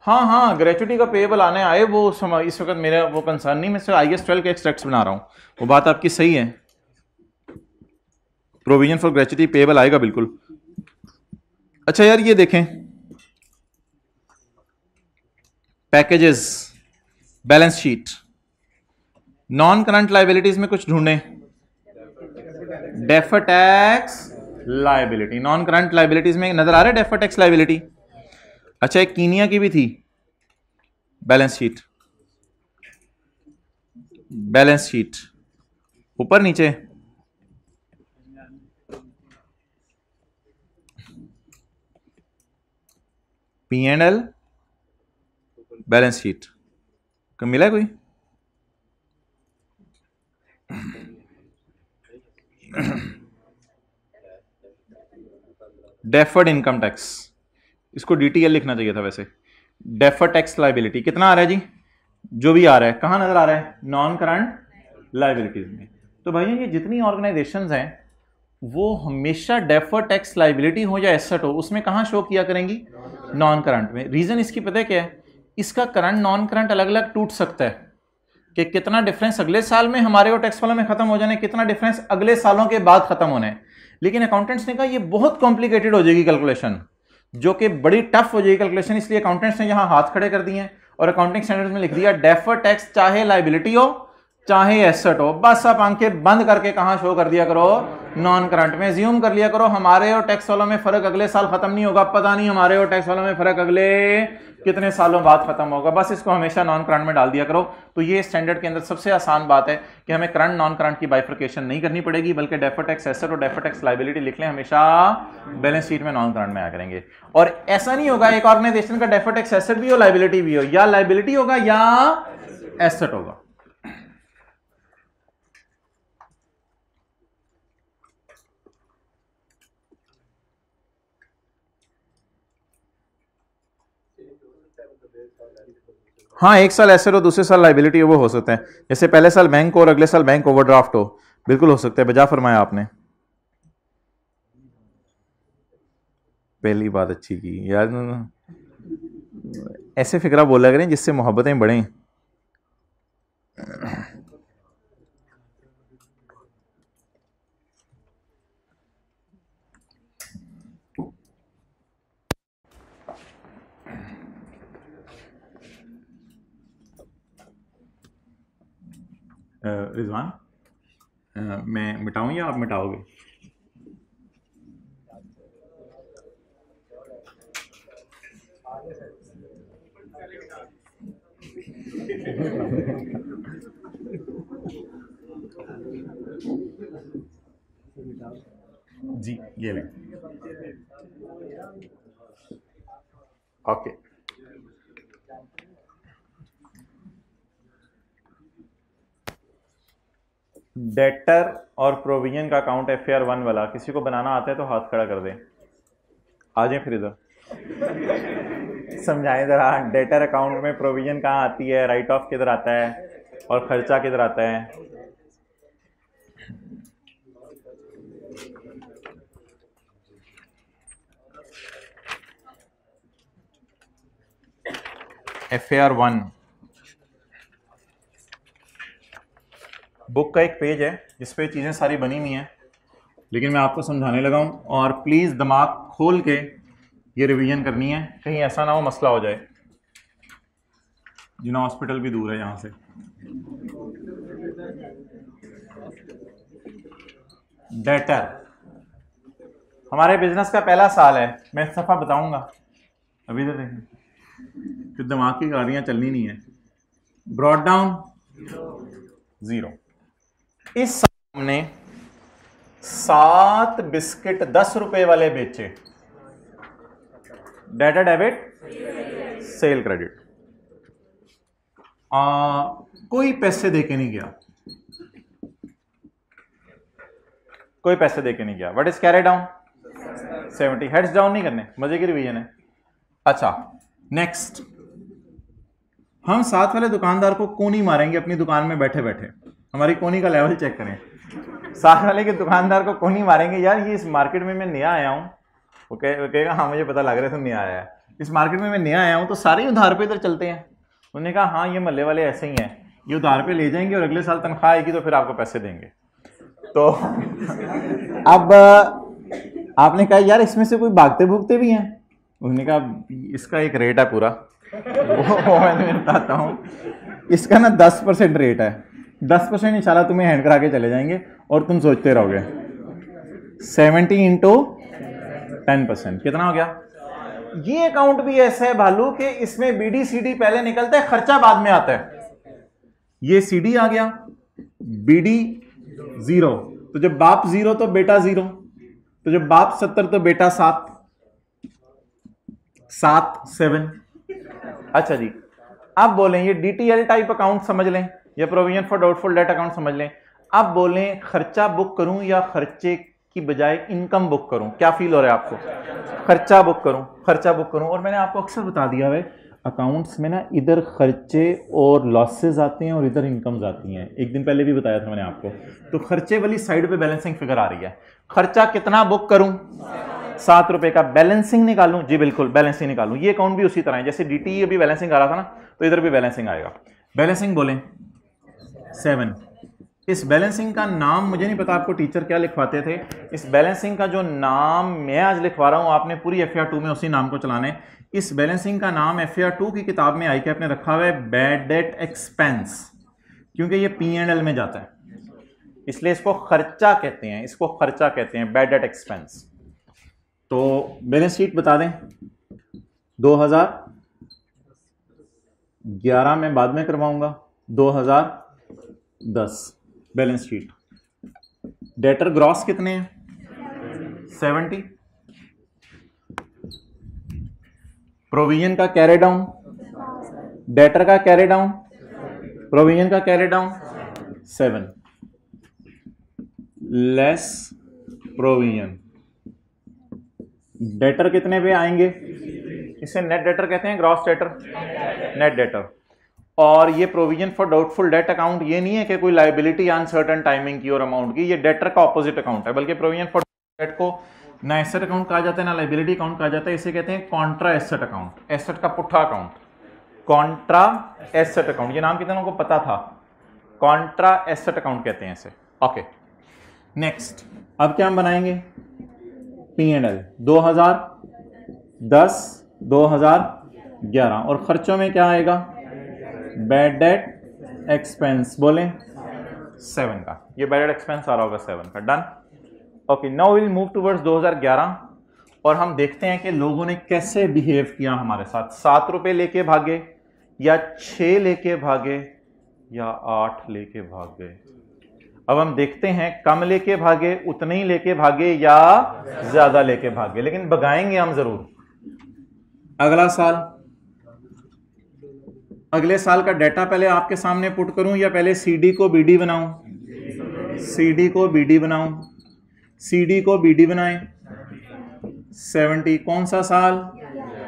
हाँ ग्रेचुटी का पेएबल आने आए, वो इस वक्त मेरा वो कंसर्न नहीं, मैं सिर्फ IAS 12 के एक्सट्रैक्ट्स बना रहा हूं। वो बात आपकी सही है, प्रोविजन फॉर ग्रेचुटी पेएबल आएगा बिल्कुल। अच्छा यार, ये देखें packages, balance sheet, non current liabilities में कुछ ढूंढें। Deferred tax liability. Non current liabilities में नजर आ रहा है डेफर्ड टैक्स लाइबिलिटी। अच्छा, एक कीनिया की भी थी बैलेंस शीट, बैलेंस शीट ऊपर नीचे, P&L बैलेंस शीट कब मिला है कोई? डेफर्ड इनकम टैक्स, इसको DTL लिखना चाहिए था वैसे। डेफर्ड टैक्स लाइबिलिटी कितना आ रहा है जी? जो भी आ रहा है, कहां नजर आ रहा है? नॉन करंट लाइबिलिटीज में। तो भाई ये जितनी ऑर्गेनाइजेशंस हैं वो हमेशा डेफर्ड टैक्स लाइबिलिटी हो या एसेट हो, उसमें कहां शो किया करेंगी? नॉन करंट में। रीजन इसकी पता है क्या है? इसका करंट नॉन करंट अलग अलग टूट सकता है कि कितना डिफरेंस अगले साल में हमारे और टैक्स वालों में खत्म हो जाने, कितना डिफरेंस अगले सालों के बाद खत्म होने। लेकिन अकाउंटेंट्स ने कहा ये बहुत कॉम्प्लिकेटेड हो जाएगी कैलकुलेशन, जो कि बड़ी टफ हो जाएगी कैलकुलेशन, इसलिए अकाउंटेंट्स ने यहां हाथ खड़े कर दिए हैं और अकाउंटिंग स्टैंडर्ड्स में लिख दिया डेफर्ड टैक्स चाहे लाइबिलिटी हो चाहे एसेट हो, बस आप आंखें बंद करके कहां शो कर दिया करो? नॉन करंट में। ज्यूम कर लिया करो हमारे और टैक्स वालों में फर्क अगले साल खत्म नहीं होगा, पता नहीं हमारे और टैक्स वालों में फर्क अगले कितने सालों बाद खत्म होगा, बस इसको हमेशा नॉन करंट में डाल दिया करो। तो ये स्टैंडर्ड के अंदर सबसे आसान बात है कि हमें करंट नॉन करंट की बाइफर्केशन नहीं करनी पड़ेगी, बल्कि डेफर्ड टैक्स एसेट और डेफर्ड टैक्स लायबिलिटी लिख लें, हमेशा बैलेंस शीट में नॉन करंट में आया करेंगे। और ऐसा नहीं होगा एक ऑर्गेनाइजेशन का डेफर्ड टैक्स एसेट भी हो लायबिलिटी भी हो, या लायबिलिटी होगा या एसेट होगा। हाँ, एक साल एसेट हो दूसरे साल लाइबिलिटी हो, वो हो सकता है। जैसे पहले साल बैंक हो और अगले साल बैंक ओवरड्राफ्ट हो, बिल्कुल हो सकता है, बजा फरमाया आपने। पहली बात अच्छी की यार, ऐसे फिक्रा बोला करें जिससे मोहब्बतें बढ़ें। रिजवान, मैं मिटाऊं या आप मिटाओगे? जी ये लें। ओके, डेटर और प्रोविजन का अकाउंट FAR 1 वाला किसी को बनाना आता है तो हाथ खड़ा कर दें। आ जाए फिर इधर समझाएं जरा, डेटर अकाउंट में प्रोविजन कहाँ आती है, राइट ऑफ किधर आता है और खर्चा किधर आता है? FAR 1 बुक का एक पेज है जिसपे चीज़ें सारी बनी हुई हैं, लेकिन मैं आपको समझाने लगा हूं, और प्लीज़ दिमाग खोल के ये रिवीजन करनी है, कहीं ऐसा ना हो मसला हो जाए। जिना हॉस्पिटल भी दूर है यहाँ से। डेटर हमारे बिजनेस का पहला साल है, मैं सफ़ा बताऊंगा अभी तो देखें, फिर दिमाग की गाड़ियाँ चलनी नहीं है। Brought down 0। इस साल हमने 7 बिस्किट 10 रुपए वाले बेचे, डेटा डेबिट सेल क्रेडिट, कोई पैसे देके नहीं गया, कोई पैसे देके नहीं गया। What is carry down? 70। Heads down नहीं करने, मजे की रिवीजन है। अच्छा नेक्स्ट, हम साथ वाले दुकानदार को कोनी मारेंगे अपनी दुकान में बैठे बैठे। हमारी कोनी का लेवल चेक करें, साथ वाले के दुकानदार को कोनी मारेंगे। यार ये इस मार्केट में मैं नया आया हूँ, वो कहेगा हाँ मुझे पता लग रहा है तुम नया आया है, इस मार्केट में मैं नया आया हूँ, तो सारे ही उधार पे इधर चलते हैं। उन्होंने कहा हाँ ये मल्ले वाले ऐसे ही हैं, ये उधार पे ले जाएंगे और अगले साल तनख्वाह आएगी तो फिर आपको पैसे देंगे। तो अब आपने कहा यार इसमें से कोई भागते भूगते भी हैं? उन्होंने कहा इसका एक रेट है पूरा, वो मैं बताता हूँ, इसका ना 10% रेट है, 10% इंशाल्लाह तुम्हें हैंड करा के चले जाएंगे और तुम सोचते रहोगे। 70 इंटू 10%, कितना हो गया? ये अकाउंट भी ऐसा है भालू कि इसमें बीडी सीडी पहले निकलता है, खर्चा बाद में आता है। ये सीडी आ गया, बीडी 0, तो जब बाप 0 तो बेटा 0, तो जब बाप 70 तो बेटा 7 7। अच्छा जी, अब बोलें ये डीटीएल टाइप अकाउंट समझ लें या provision for doubtful debt account समझ लें। अब बोलें खर्चा बुक करूं या खर्चे की बजाय इनकम बुक करूं, क्या फील हो रहा है आपको? खर्चा बुक करूं, खर्चा बुक करूं। और मैंने आपको अक्सर बता दिया है अकाउंट्स में ना इधर खर्चे और लॉसेस आते हैं और इधर इनकम्स आती हैं, एक दिन पहले भी बताया था मैंने आपको। तो खर्चे वाली साइड पे बैलेंसिंग फिगर आ रही है। खर्चा कितना बुक करूं? 7 रुपए का। बैलेंसिंग निकालूं? जी बिल्कुल बैलेंसिंग निकालूं। ये अकाउंट भी उसी तरह है जैसे डीटी अभी बैलेंसिंग आ रहा था ना, तो इधर भी बैलेंसिंग आएगा। बैलेंसिंग बोलें 7। इस बैलेंसिंग का नाम मुझे नहीं पता आपको टीचर क्या लिखवाते थे। इस बैलेंसिंग का जो नाम मैं आज लिखवा रहा हूं, आपने पूरी FR 2 में उसी नाम को चलाना है। इस बैलेंसिंग का नाम FR 2 की किताब में आई कैप ने रखा हुआ है बैड डेट एक्सपेंस, क्योंकि ये P&L में जाता है, इसलिए इसको खर्चा कहते हैं, इसको खर्चा कहते हैं, बैड डेट एक्सपेंस। तो बैलेंस शीट बता दें। 2011 में बाद में करवाऊंगा, 2010 बैलेंस शीट। डेटर ग्रॉस कितने हैं? 70। प्रोविजन का कैरी डाउन, डेटर का कैरी डाउन, प्रोविजन का carry down 7 less provision. Debtor कितने पे आएंगे? इसे नेट डेटर कहते हैं, ग्रॉस डेटर, नेट डेटर। और ये provision for doubtful debt account ये नहीं है कि कोई लायबिलिटी अनसर्टेन टाइमिंग की और अमाउंट की, ये डेटर का ऑपोजिट अकाउंट है। बल्कि प्रोविजन फॉर डेट को ना एसेट अकाउंट कहा जाता है ना लायबिलिटी अकाउंट कहा जाता है, इसे कहते हैं कॉन्ट्रा एसेट अकाउंट, एसेट का पुट्ठा अकाउंट, कॉन्ट्रा एसेट अकाउंट। ये नाम कितने लोगों को पता था? कॉन्ट्रा एसेट अकाउंट कहते हैं इसे। ओके नेक्स्ट, अब क्या हम बनाएंगे? P&L 2010 2011। और खर्चों में क्या आएगा? बैड डेट एक्सपेंस बोलें 7 का। ये बैड डेट एक्सपेंस आ रहा होगा 7 का। Done. Okay now will move towards 2011 और हम देखते हैं कि लोगों ने कैसे बिहेव किया हमारे साथ। 7 रुपए लेके भागे या 6 लेके भागे या 8 लेके भाग गए। अब हम देखते हैं कम लेके भागे, उतने ही लेके भागे या ज्यादा लेके भागे, लेकिन भगाएंगे हम जरूर। अगला साल, अगले साल का डेटा पहले आपके सामने पुट करूं या पहले CD को BD बनाऊं? CD को BD बनाऊं, CD को BD बनाएं। 70 कौन सा साल?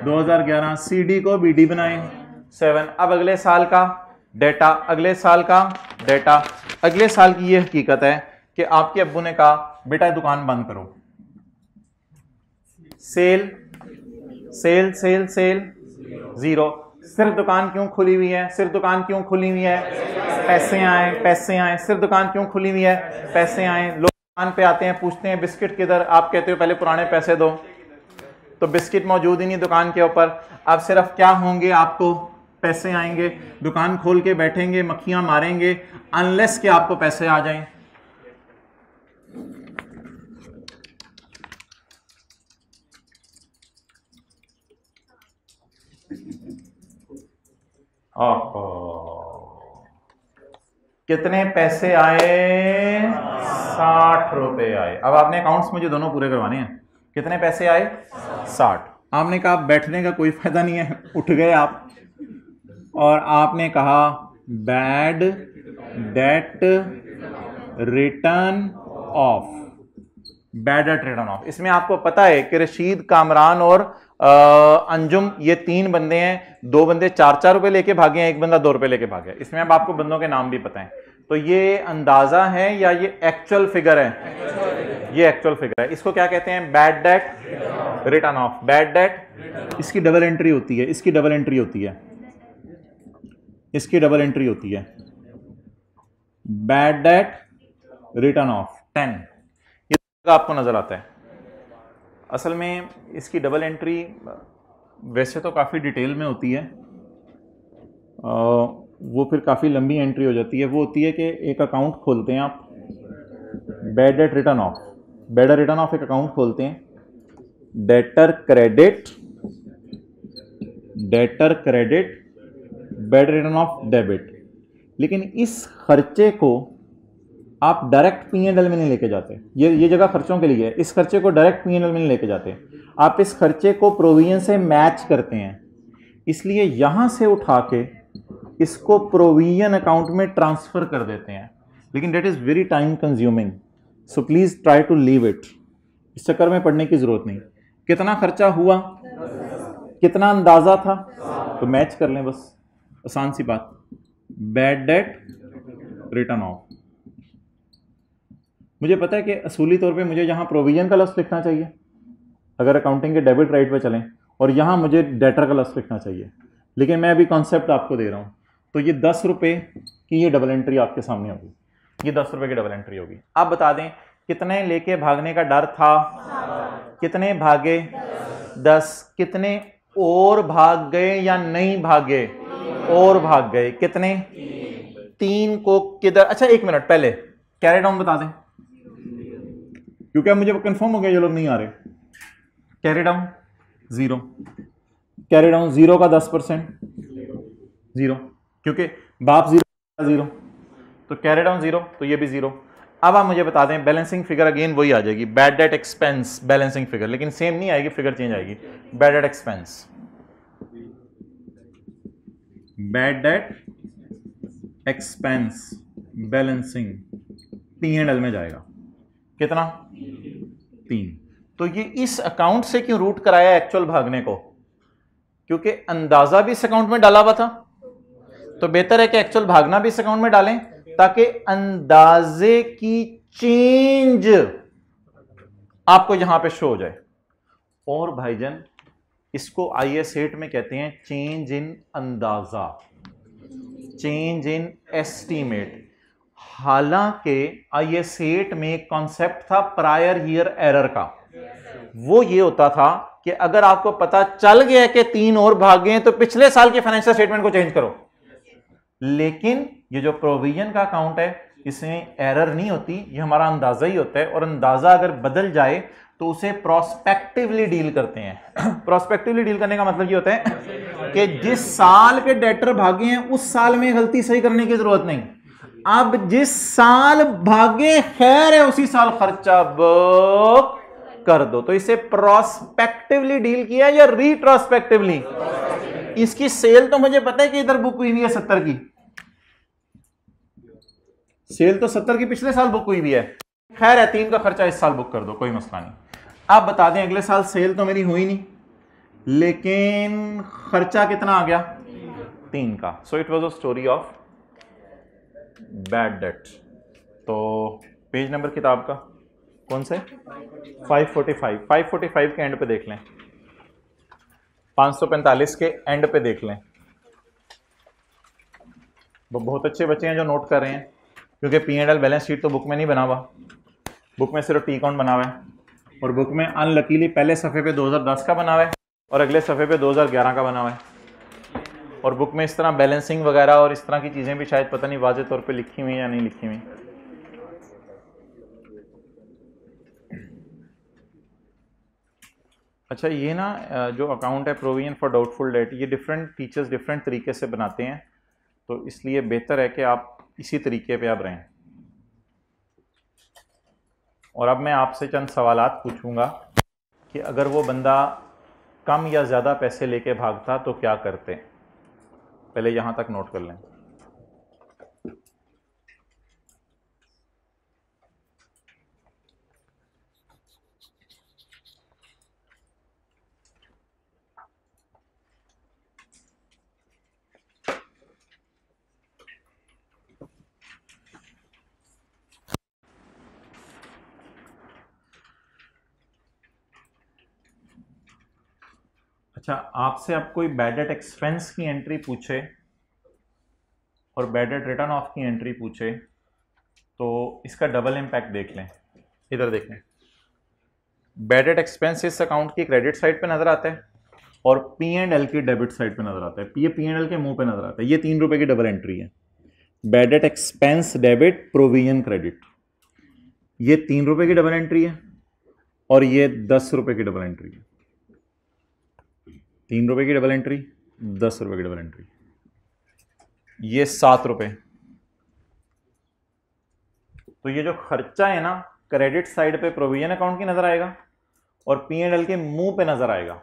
2011। CD को BD बनाएं 7। अब अगले साल का डेटा, अगले साल का डेटा। अगले साल की यह हकीकत है कि आपके अब्बू ने कहा बेटा दुकान बंद करो। Sale sale sale sale 0। सिर्फ दुकान क्यों खुली हुई है? सिर्फ दुकान क्यों खुली हुई है? पैसे आए, पैसे आए। सिर्फ दुकान क्यों खुली हुई है? पैसे आए। लोग दुकान पे आते हैं, पूछते हैं बिस्किट किधर? आप कहते हो पहले पुराने पैसे दो, तो बिस्किट मौजूद ही नहीं दुकान के ऊपर। अब सिर्फ क्या होंगे? आपको पैसे आएंगे, दुकान खोल के बैठेंगे, मक्खियां मारेंगे, अनलेस कि आपको पैसे आ जाएं। कितने पैसे आए? 60 रुपए आए। अब आपने अकाउंट्स मुझे दोनों पूरे करवाने हैं। कितने पैसे आए? 60। आपने कहा बैठने का कोई फायदा नहीं है, उठ गए आप और आपने कहा bad debt return of, bad debt return of. इसमें आपको पता है कि रशीद, कामरान और अंजुम ये 3 बंदे हैं। 2 बंदे 4-4 रुपए लेके भागे हैं, 1 बंदा 2 रुपए लेके भागे। इसमें अब आपको बंदों के नाम भी पता है। तो ये अंदाजा है या ये एक्चुअल फिगर है? ये एक्चुअल फिगर है। इसको क्या कहते हैं? Bad debt return of. Bad debt, इसकी डबल एंट्री होती है, इसकी डबल एंट्री होती है, इसकी डबल एंट्री होती है। बैड डेट रिटर्न ऑफ 10, ये आपको नजर आता है। असल में इसकी डबल एंट्री वैसे तो काफ़ी डिटेल में होती है, वो फिर काफ़ी लंबी एंट्री हो जाती है। वो होती है कि एक अकाउंट खोलते हैं आप, bad debt return of, better return of एक अकाउंट खोलते हैं, debtor credit, debtor credit, better return of debit. लेकिन इस खर्चे को आप डायरेक्ट P&L में नहीं लेके जाते, ये जगह खर्चों के लिए है, इस खर्चे को डायरेक्ट P&L में नहीं लेके जाते, आप इस खर्चे को प्रोविजन से मैच करते हैं। इसलिए यहां से उठा के इसको प्रोविजन अकाउंट में ट्रांसफर कर देते हैं, लेकिन that is very time consuming, so please try to leave it. इस चक्कर में पढ़ने की जरूरत नहीं। कितना खर्चा हुआ, कितना अंदाजा था, तो मैच कर लें बस, आसान सी बात। Bad debt return of. मुझे पता है कि असूली तौर पे मुझे यहाँ प्रोविजन का लफ्ज़ लिखना चाहिए अगर अकाउंटिंग के डेबिट राइट पे चलें, और यहाँ मुझे डेटर का लफ्ज़ लिखना चाहिए, लेकिन मैं अभी कॉन्सेप्ट आपको दे रहा हूँ। तो ये 10 रुपये की ये डबल एंट्री आपके सामने होगी, ये 10 रुपये की डबल एंट्री होगी। आप बता दें कितने लेके भागने का डर था, कितने भागे 10, कितने और भाग गए या नहीं भागे, और भाग गए, कितने 3 को किधर। अच्छा एक मिनट पहले कैरी डाउन बता दें, क्योंकि अब मुझे कंफर्म हो गया ये लोग नहीं आ रहे। कैरी डाउन 0, कैरी डाउन 0 का 10%, 0, क्योंकि बाप 0, तो कैरी डाउन 0, तो ये भी 0। अब आप मुझे बता दें बैलेंसिंग फिगर अगेन वही आ जाएगी, bad debt expense balancing figure, लेकिन सेम नहीं आएगी, फिगर चेंज आएगी। Bad debt expense, bad debt expense balancing P&L में जाएगा, कितना 3। तो ये इस अकाउंट से क्यों रूट कराया एक्चुअल भागने को, क्योंकि अंदाजा भी इस अकाउंट में डाला हुआ था, तो बेहतर है कि एक्चुअल भागना भी इस अकाउंट में डालें ताकि अंदाजे की चेंज आपको यहां पे शो हो जाए। और भाईजान इसको IAS 8 में कहते हैं चेंज इन अंदाजा, चेंज इन एस्टीमेट। हालांकि IAS 8 में एक कॉन्सेप्ट था प्रायर ईयर एरर का, वो ये होता था कि अगर आपको पता चल गया कि 3 और भागे हैं तो पिछले साल के फाइनेंशियल स्टेटमेंट को चेंज करो। लेकिन ये जो प्रोविजन का अकाउंट है इसमें एरर नहीं होती, ये हमारा अंदाजा ही होता है, और अंदाजा अगर बदल जाए तो उसे प्रोस्पेक्टिवली डील करते हैं। प्रोस्पेक्टिवली डील करने का मतलब ये होता है कि जिस साल के डेटर भागे हैं उस साल में गलती सही करने की जरूरत नहीं, अब जिस साल भागे खैर है उसी साल खर्चा बुक कर दो। तो इसे प्रोस्पेक्टिवली डील किया या रिट्रोस्पेक्टिवली। इसकी सेल तो मुझे पता है कि इधर बुक हुई हुई है 70 की, सेल तो 70 की पिछले साल बुक हुई भी है, खैर है 3 का खर्चा इस साल बुक कर दो, कोई मसला नहीं। आप बता दें अगले साल सेल तो मेरी हुई नहीं, लेकिन खर्चा कितना आ गया 3 का। So it was a story of bad debt. तो पेज नंबर किताब का कौन से 545 के एंड पे देख लें, 545 के एंड पे देख लें। बहुत अच्छे बच्चे हैं जो नोट कर रहे हैं, क्योंकि P&L बैलेंस शीट तो बुक में नहीं बना हुआ, बुक में सिर्फ टी अकाउंट बना हुआ है, और बुक में अनलकीली पहले सफ़े पे 2010 का बना हुआ है और अगले सफ़े पे 2011 का बना हुआ है, और बुक में इस तरह बैलेंसिंग वगैरह और इस तरह की चीज़ें भी शायद पता नहीं वाज़े तौर पे लिखी हुई या नहीं लिखी हुई। अच्छा ये ना जो अकाउंट है प्रोविजन फॉर डाउटफुल डेट, ये डिफरेंट टीचर्स डिफरेंट तरीके से बनाते हैं, तो इसलिए बेहतर है कि आप इसी तरीके पे आप रहें। और अब मैं आपसे चंद सवालात पूछूंगा कि अगर वो बंदा कम या ज़्यादा पैसे लेके भागता तो क्या करते। पहले यहाँ तक नोट कर लें। अच्छा आपसे अब कोई बैड डेट एक्सपेंस की एंट्री पूछे और बैड डेट रिटर्न ऑफ की एंट्री पूछे तो इसका डबल इम्पैक्ट देख लें। इधर देख लें, बैड डेट एक्सपेंस इस अकाउंट की क्रेडिट साइड पे नजर आता है और P&L की डेबिट साइड पे नजर आता है, ये P&L के मुंह पे नजर आता है। ये 3 रुपए की डबल एंट्री है, bad debt expense debit provision credit, ये 3 रुपए की डबल एंट्री है और ये 10 रुपए की डबल एंट्री है। 3 रुपए की डबल एंट्री, 10 रुपए की डबल एंट्री, ये 7 रुपए। तो ये जो खर्चा है ना, क्रेडिट साइड पे प्रोविजन अकाउंट की नजर आएगा और P&L के मुंह पे नजर आएगा,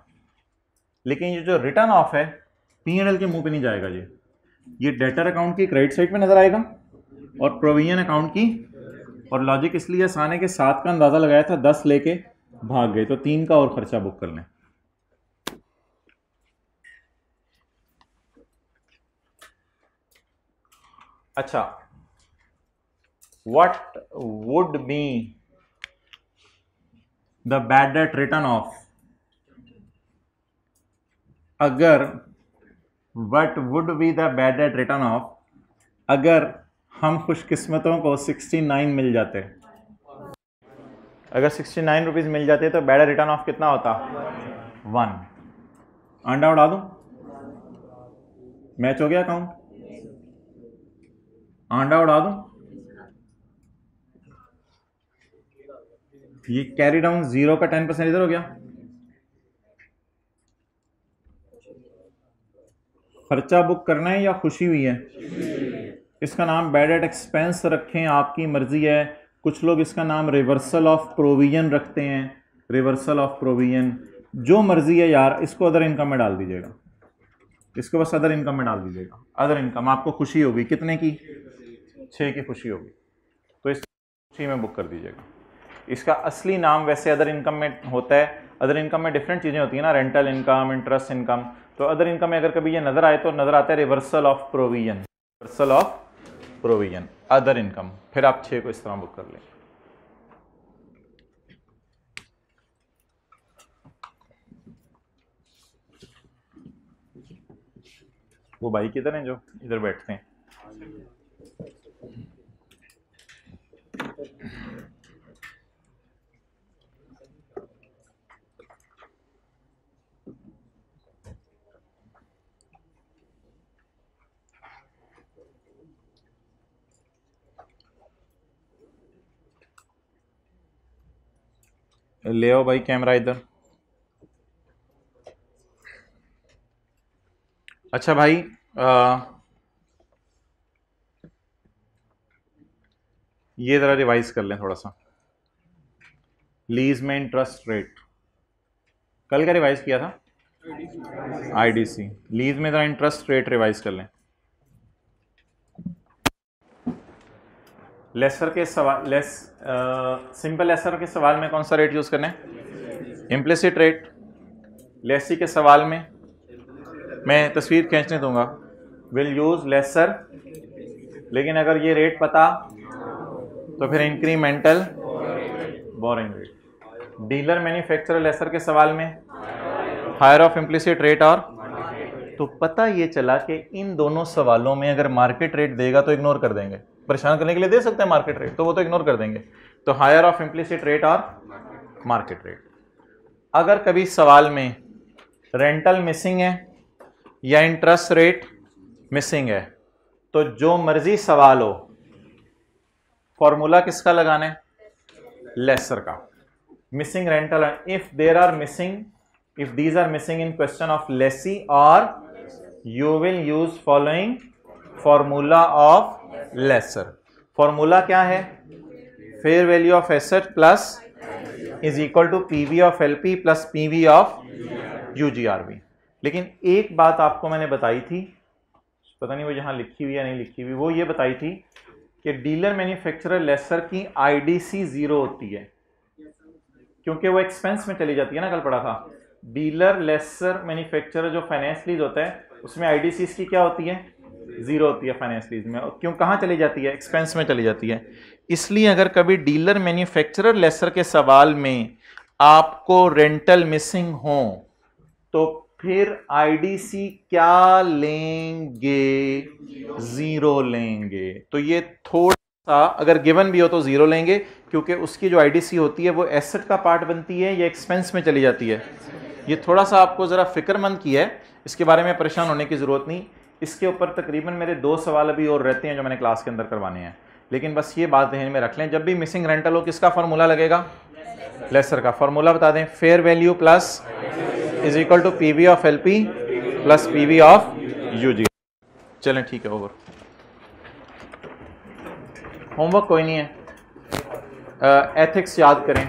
लेकिन ये जो रिटर्न ऑफ है P&L के मुंह पे नहीं जाएगा। ये डेटर अकाउंट की क्रेडिट साइड पे नजर आएगा और प्रोविजन अकाउंट की। और लॉजिक इसलिए आसान है कि 7 का अंदाजा लगाया था, 10 लेके भाग गए, तो 3 का और खर्चा बुक कर लें। अच्छा, what would be the bad debt return of अगर what would be the bad debt return of अगर हम खुशकिस्मतों को 69 मिल जाते। अगर 69 रुपीज मिल जाते तो बैड रिटर्न ऑफ कितना होता? 1। अंडा उड़ा दूं? मैच हो गया अकाउंट? अंडा उड़ा दूं? ये कैरी डाउन 0 का 10% इधर हो गया। खर्चा बुक करना है या खुशी हुई है? इसका नाम बैड डेट एक्सपेंस रखें, आपकी मर्जी है। कुछ लोग इसका नाम रिवर्सल ऑफ प्रोविजन रखते हैं, रिवर्सल ऑफ प्रोविजन, जो मर्जी है यार। इसको अदर इनकम में डाल दीजिएगा, इसको बस अदर इनकम में डाल दीजिएगा। अदर इनकम आपको खुशी होगी, कितने की? 6 की खुशी होगी, तो इस खुशी में बुक कर दीजिएगा। इसका असली नाम वैसे अदर इनकम में होता है। अदर इनकम में डिफरेंट चीज़ें होती हैं ना, रेंटल इनकम, इंटरेस्ट इनकम। तो अदर इनकम में अगर कभी ये नजर आए तो नजर आता है reversal of provision, reversal of provision, other income. फिर आप 6 को इस तरह बुक कर लें। वो भाई किधर हैं जो इधर बैठते हैं? ले आओ भाई कैमरा इधर। अच्छा भाई, ये जरा रिवाइज कर लें थोड़ा सा। लीज में इंटरेस्ट रेट कल का रिवाइज किया था, आईडीसी। लीज में जरा इंटरेस्ट रेट रिवाइज कर लें। लेसर के सवाल, सिंपल लेसर के सवाल में कौन सा रेट यूज करना है? Implicit rate. लेसी के सवाल में मैं तस्वीर खींचने दूंगा, विल यूज लेसर, लेकिन अगर ये रेट पता तो फिर incremental borrowing rate. Dealer manufacturer lessor के सवाल में हायर ऑफ इम्प्लिसिट रेट। और तो पता ये चला कि इन दोनों सवालों में अगर मार्केट रेट देगा तो इग्नोर कर देंगे, परेशान करने के लिए दे सकते हैं मार्केट रेट, तो वो तो इग्नोर कर देंगे। तो हायर ऑफ इम्प्लिसिट रेट और मार्केट रेट। अगर कभी सवाल में रेंटल मिसिंग है या इंटरेस्ट रेट मिसिंग है तो जो मर्जी सवाल हो, फॉर्मूला किसका लगाना है? लेसर का। Missing rental, if there are missing, if these are missing in question of lessee, और you will use following formula of lessor. Formula क्या है? Fair value of asset plus is equal to PV of LP plus PV of UGRB. लेकिन एक बात आपको मैंने बताई थी, पता नहीं वो यहां लिखी हुई या नहीं लिखी हुई, वो ये बताई थी कि डीलर मैन्युफैक्चरर लेसर की आईडीसी 0 होती है, क्योंकि वो एक्सपेंस में चली जाती है ना, कल पढ़ा था। डीलर लेसर मैन्युफैक्चरर जो फाइनेंस लीज होता है उसमें आईडीसी की क्या होती है? 0 होती है फाइनेंस लीज में। क्यों, कहां चली जाती है? एक्सपेंस में चली जाती है। इसलिए अगर कभी डीलर मैन्युफैक्चरर लेसर के सवाल में आपको रेंटल मिसिंग हो तो फिर आईडीसी क्या लेंगे? 0 लेंगे। तो ये थोड़ा सा, अगर गिवन भी हो तो 0 लेंगे, क्योंकि उसकी जो आईडीसी होती है वो एसेट का पार्ट बनती है या एक्सपेंस में चली जाती है। ये थोड़ा सा आपको जरा फिक्रमंद किया है, इसके बारे में परेशान होने की जरूरत नहीं। इसके ऊपर तकरीबन मेरे 2 सवाल अभी और रहते हैं जो मैंने क्लास के अंदर करवाने हैं, लेकिन बस ये बात ध्यान में रख लें, जब भी मिसिंग रेंटल हो किसका फॉर्मूला लगेगा? लेसर का फॉर्मूला बता दें, fair value plus is equal to PV of LP plus PV of UG. चलें ठीक है, ओवर। होमवर्क कोई नहीं है, एथिक्स याद करें।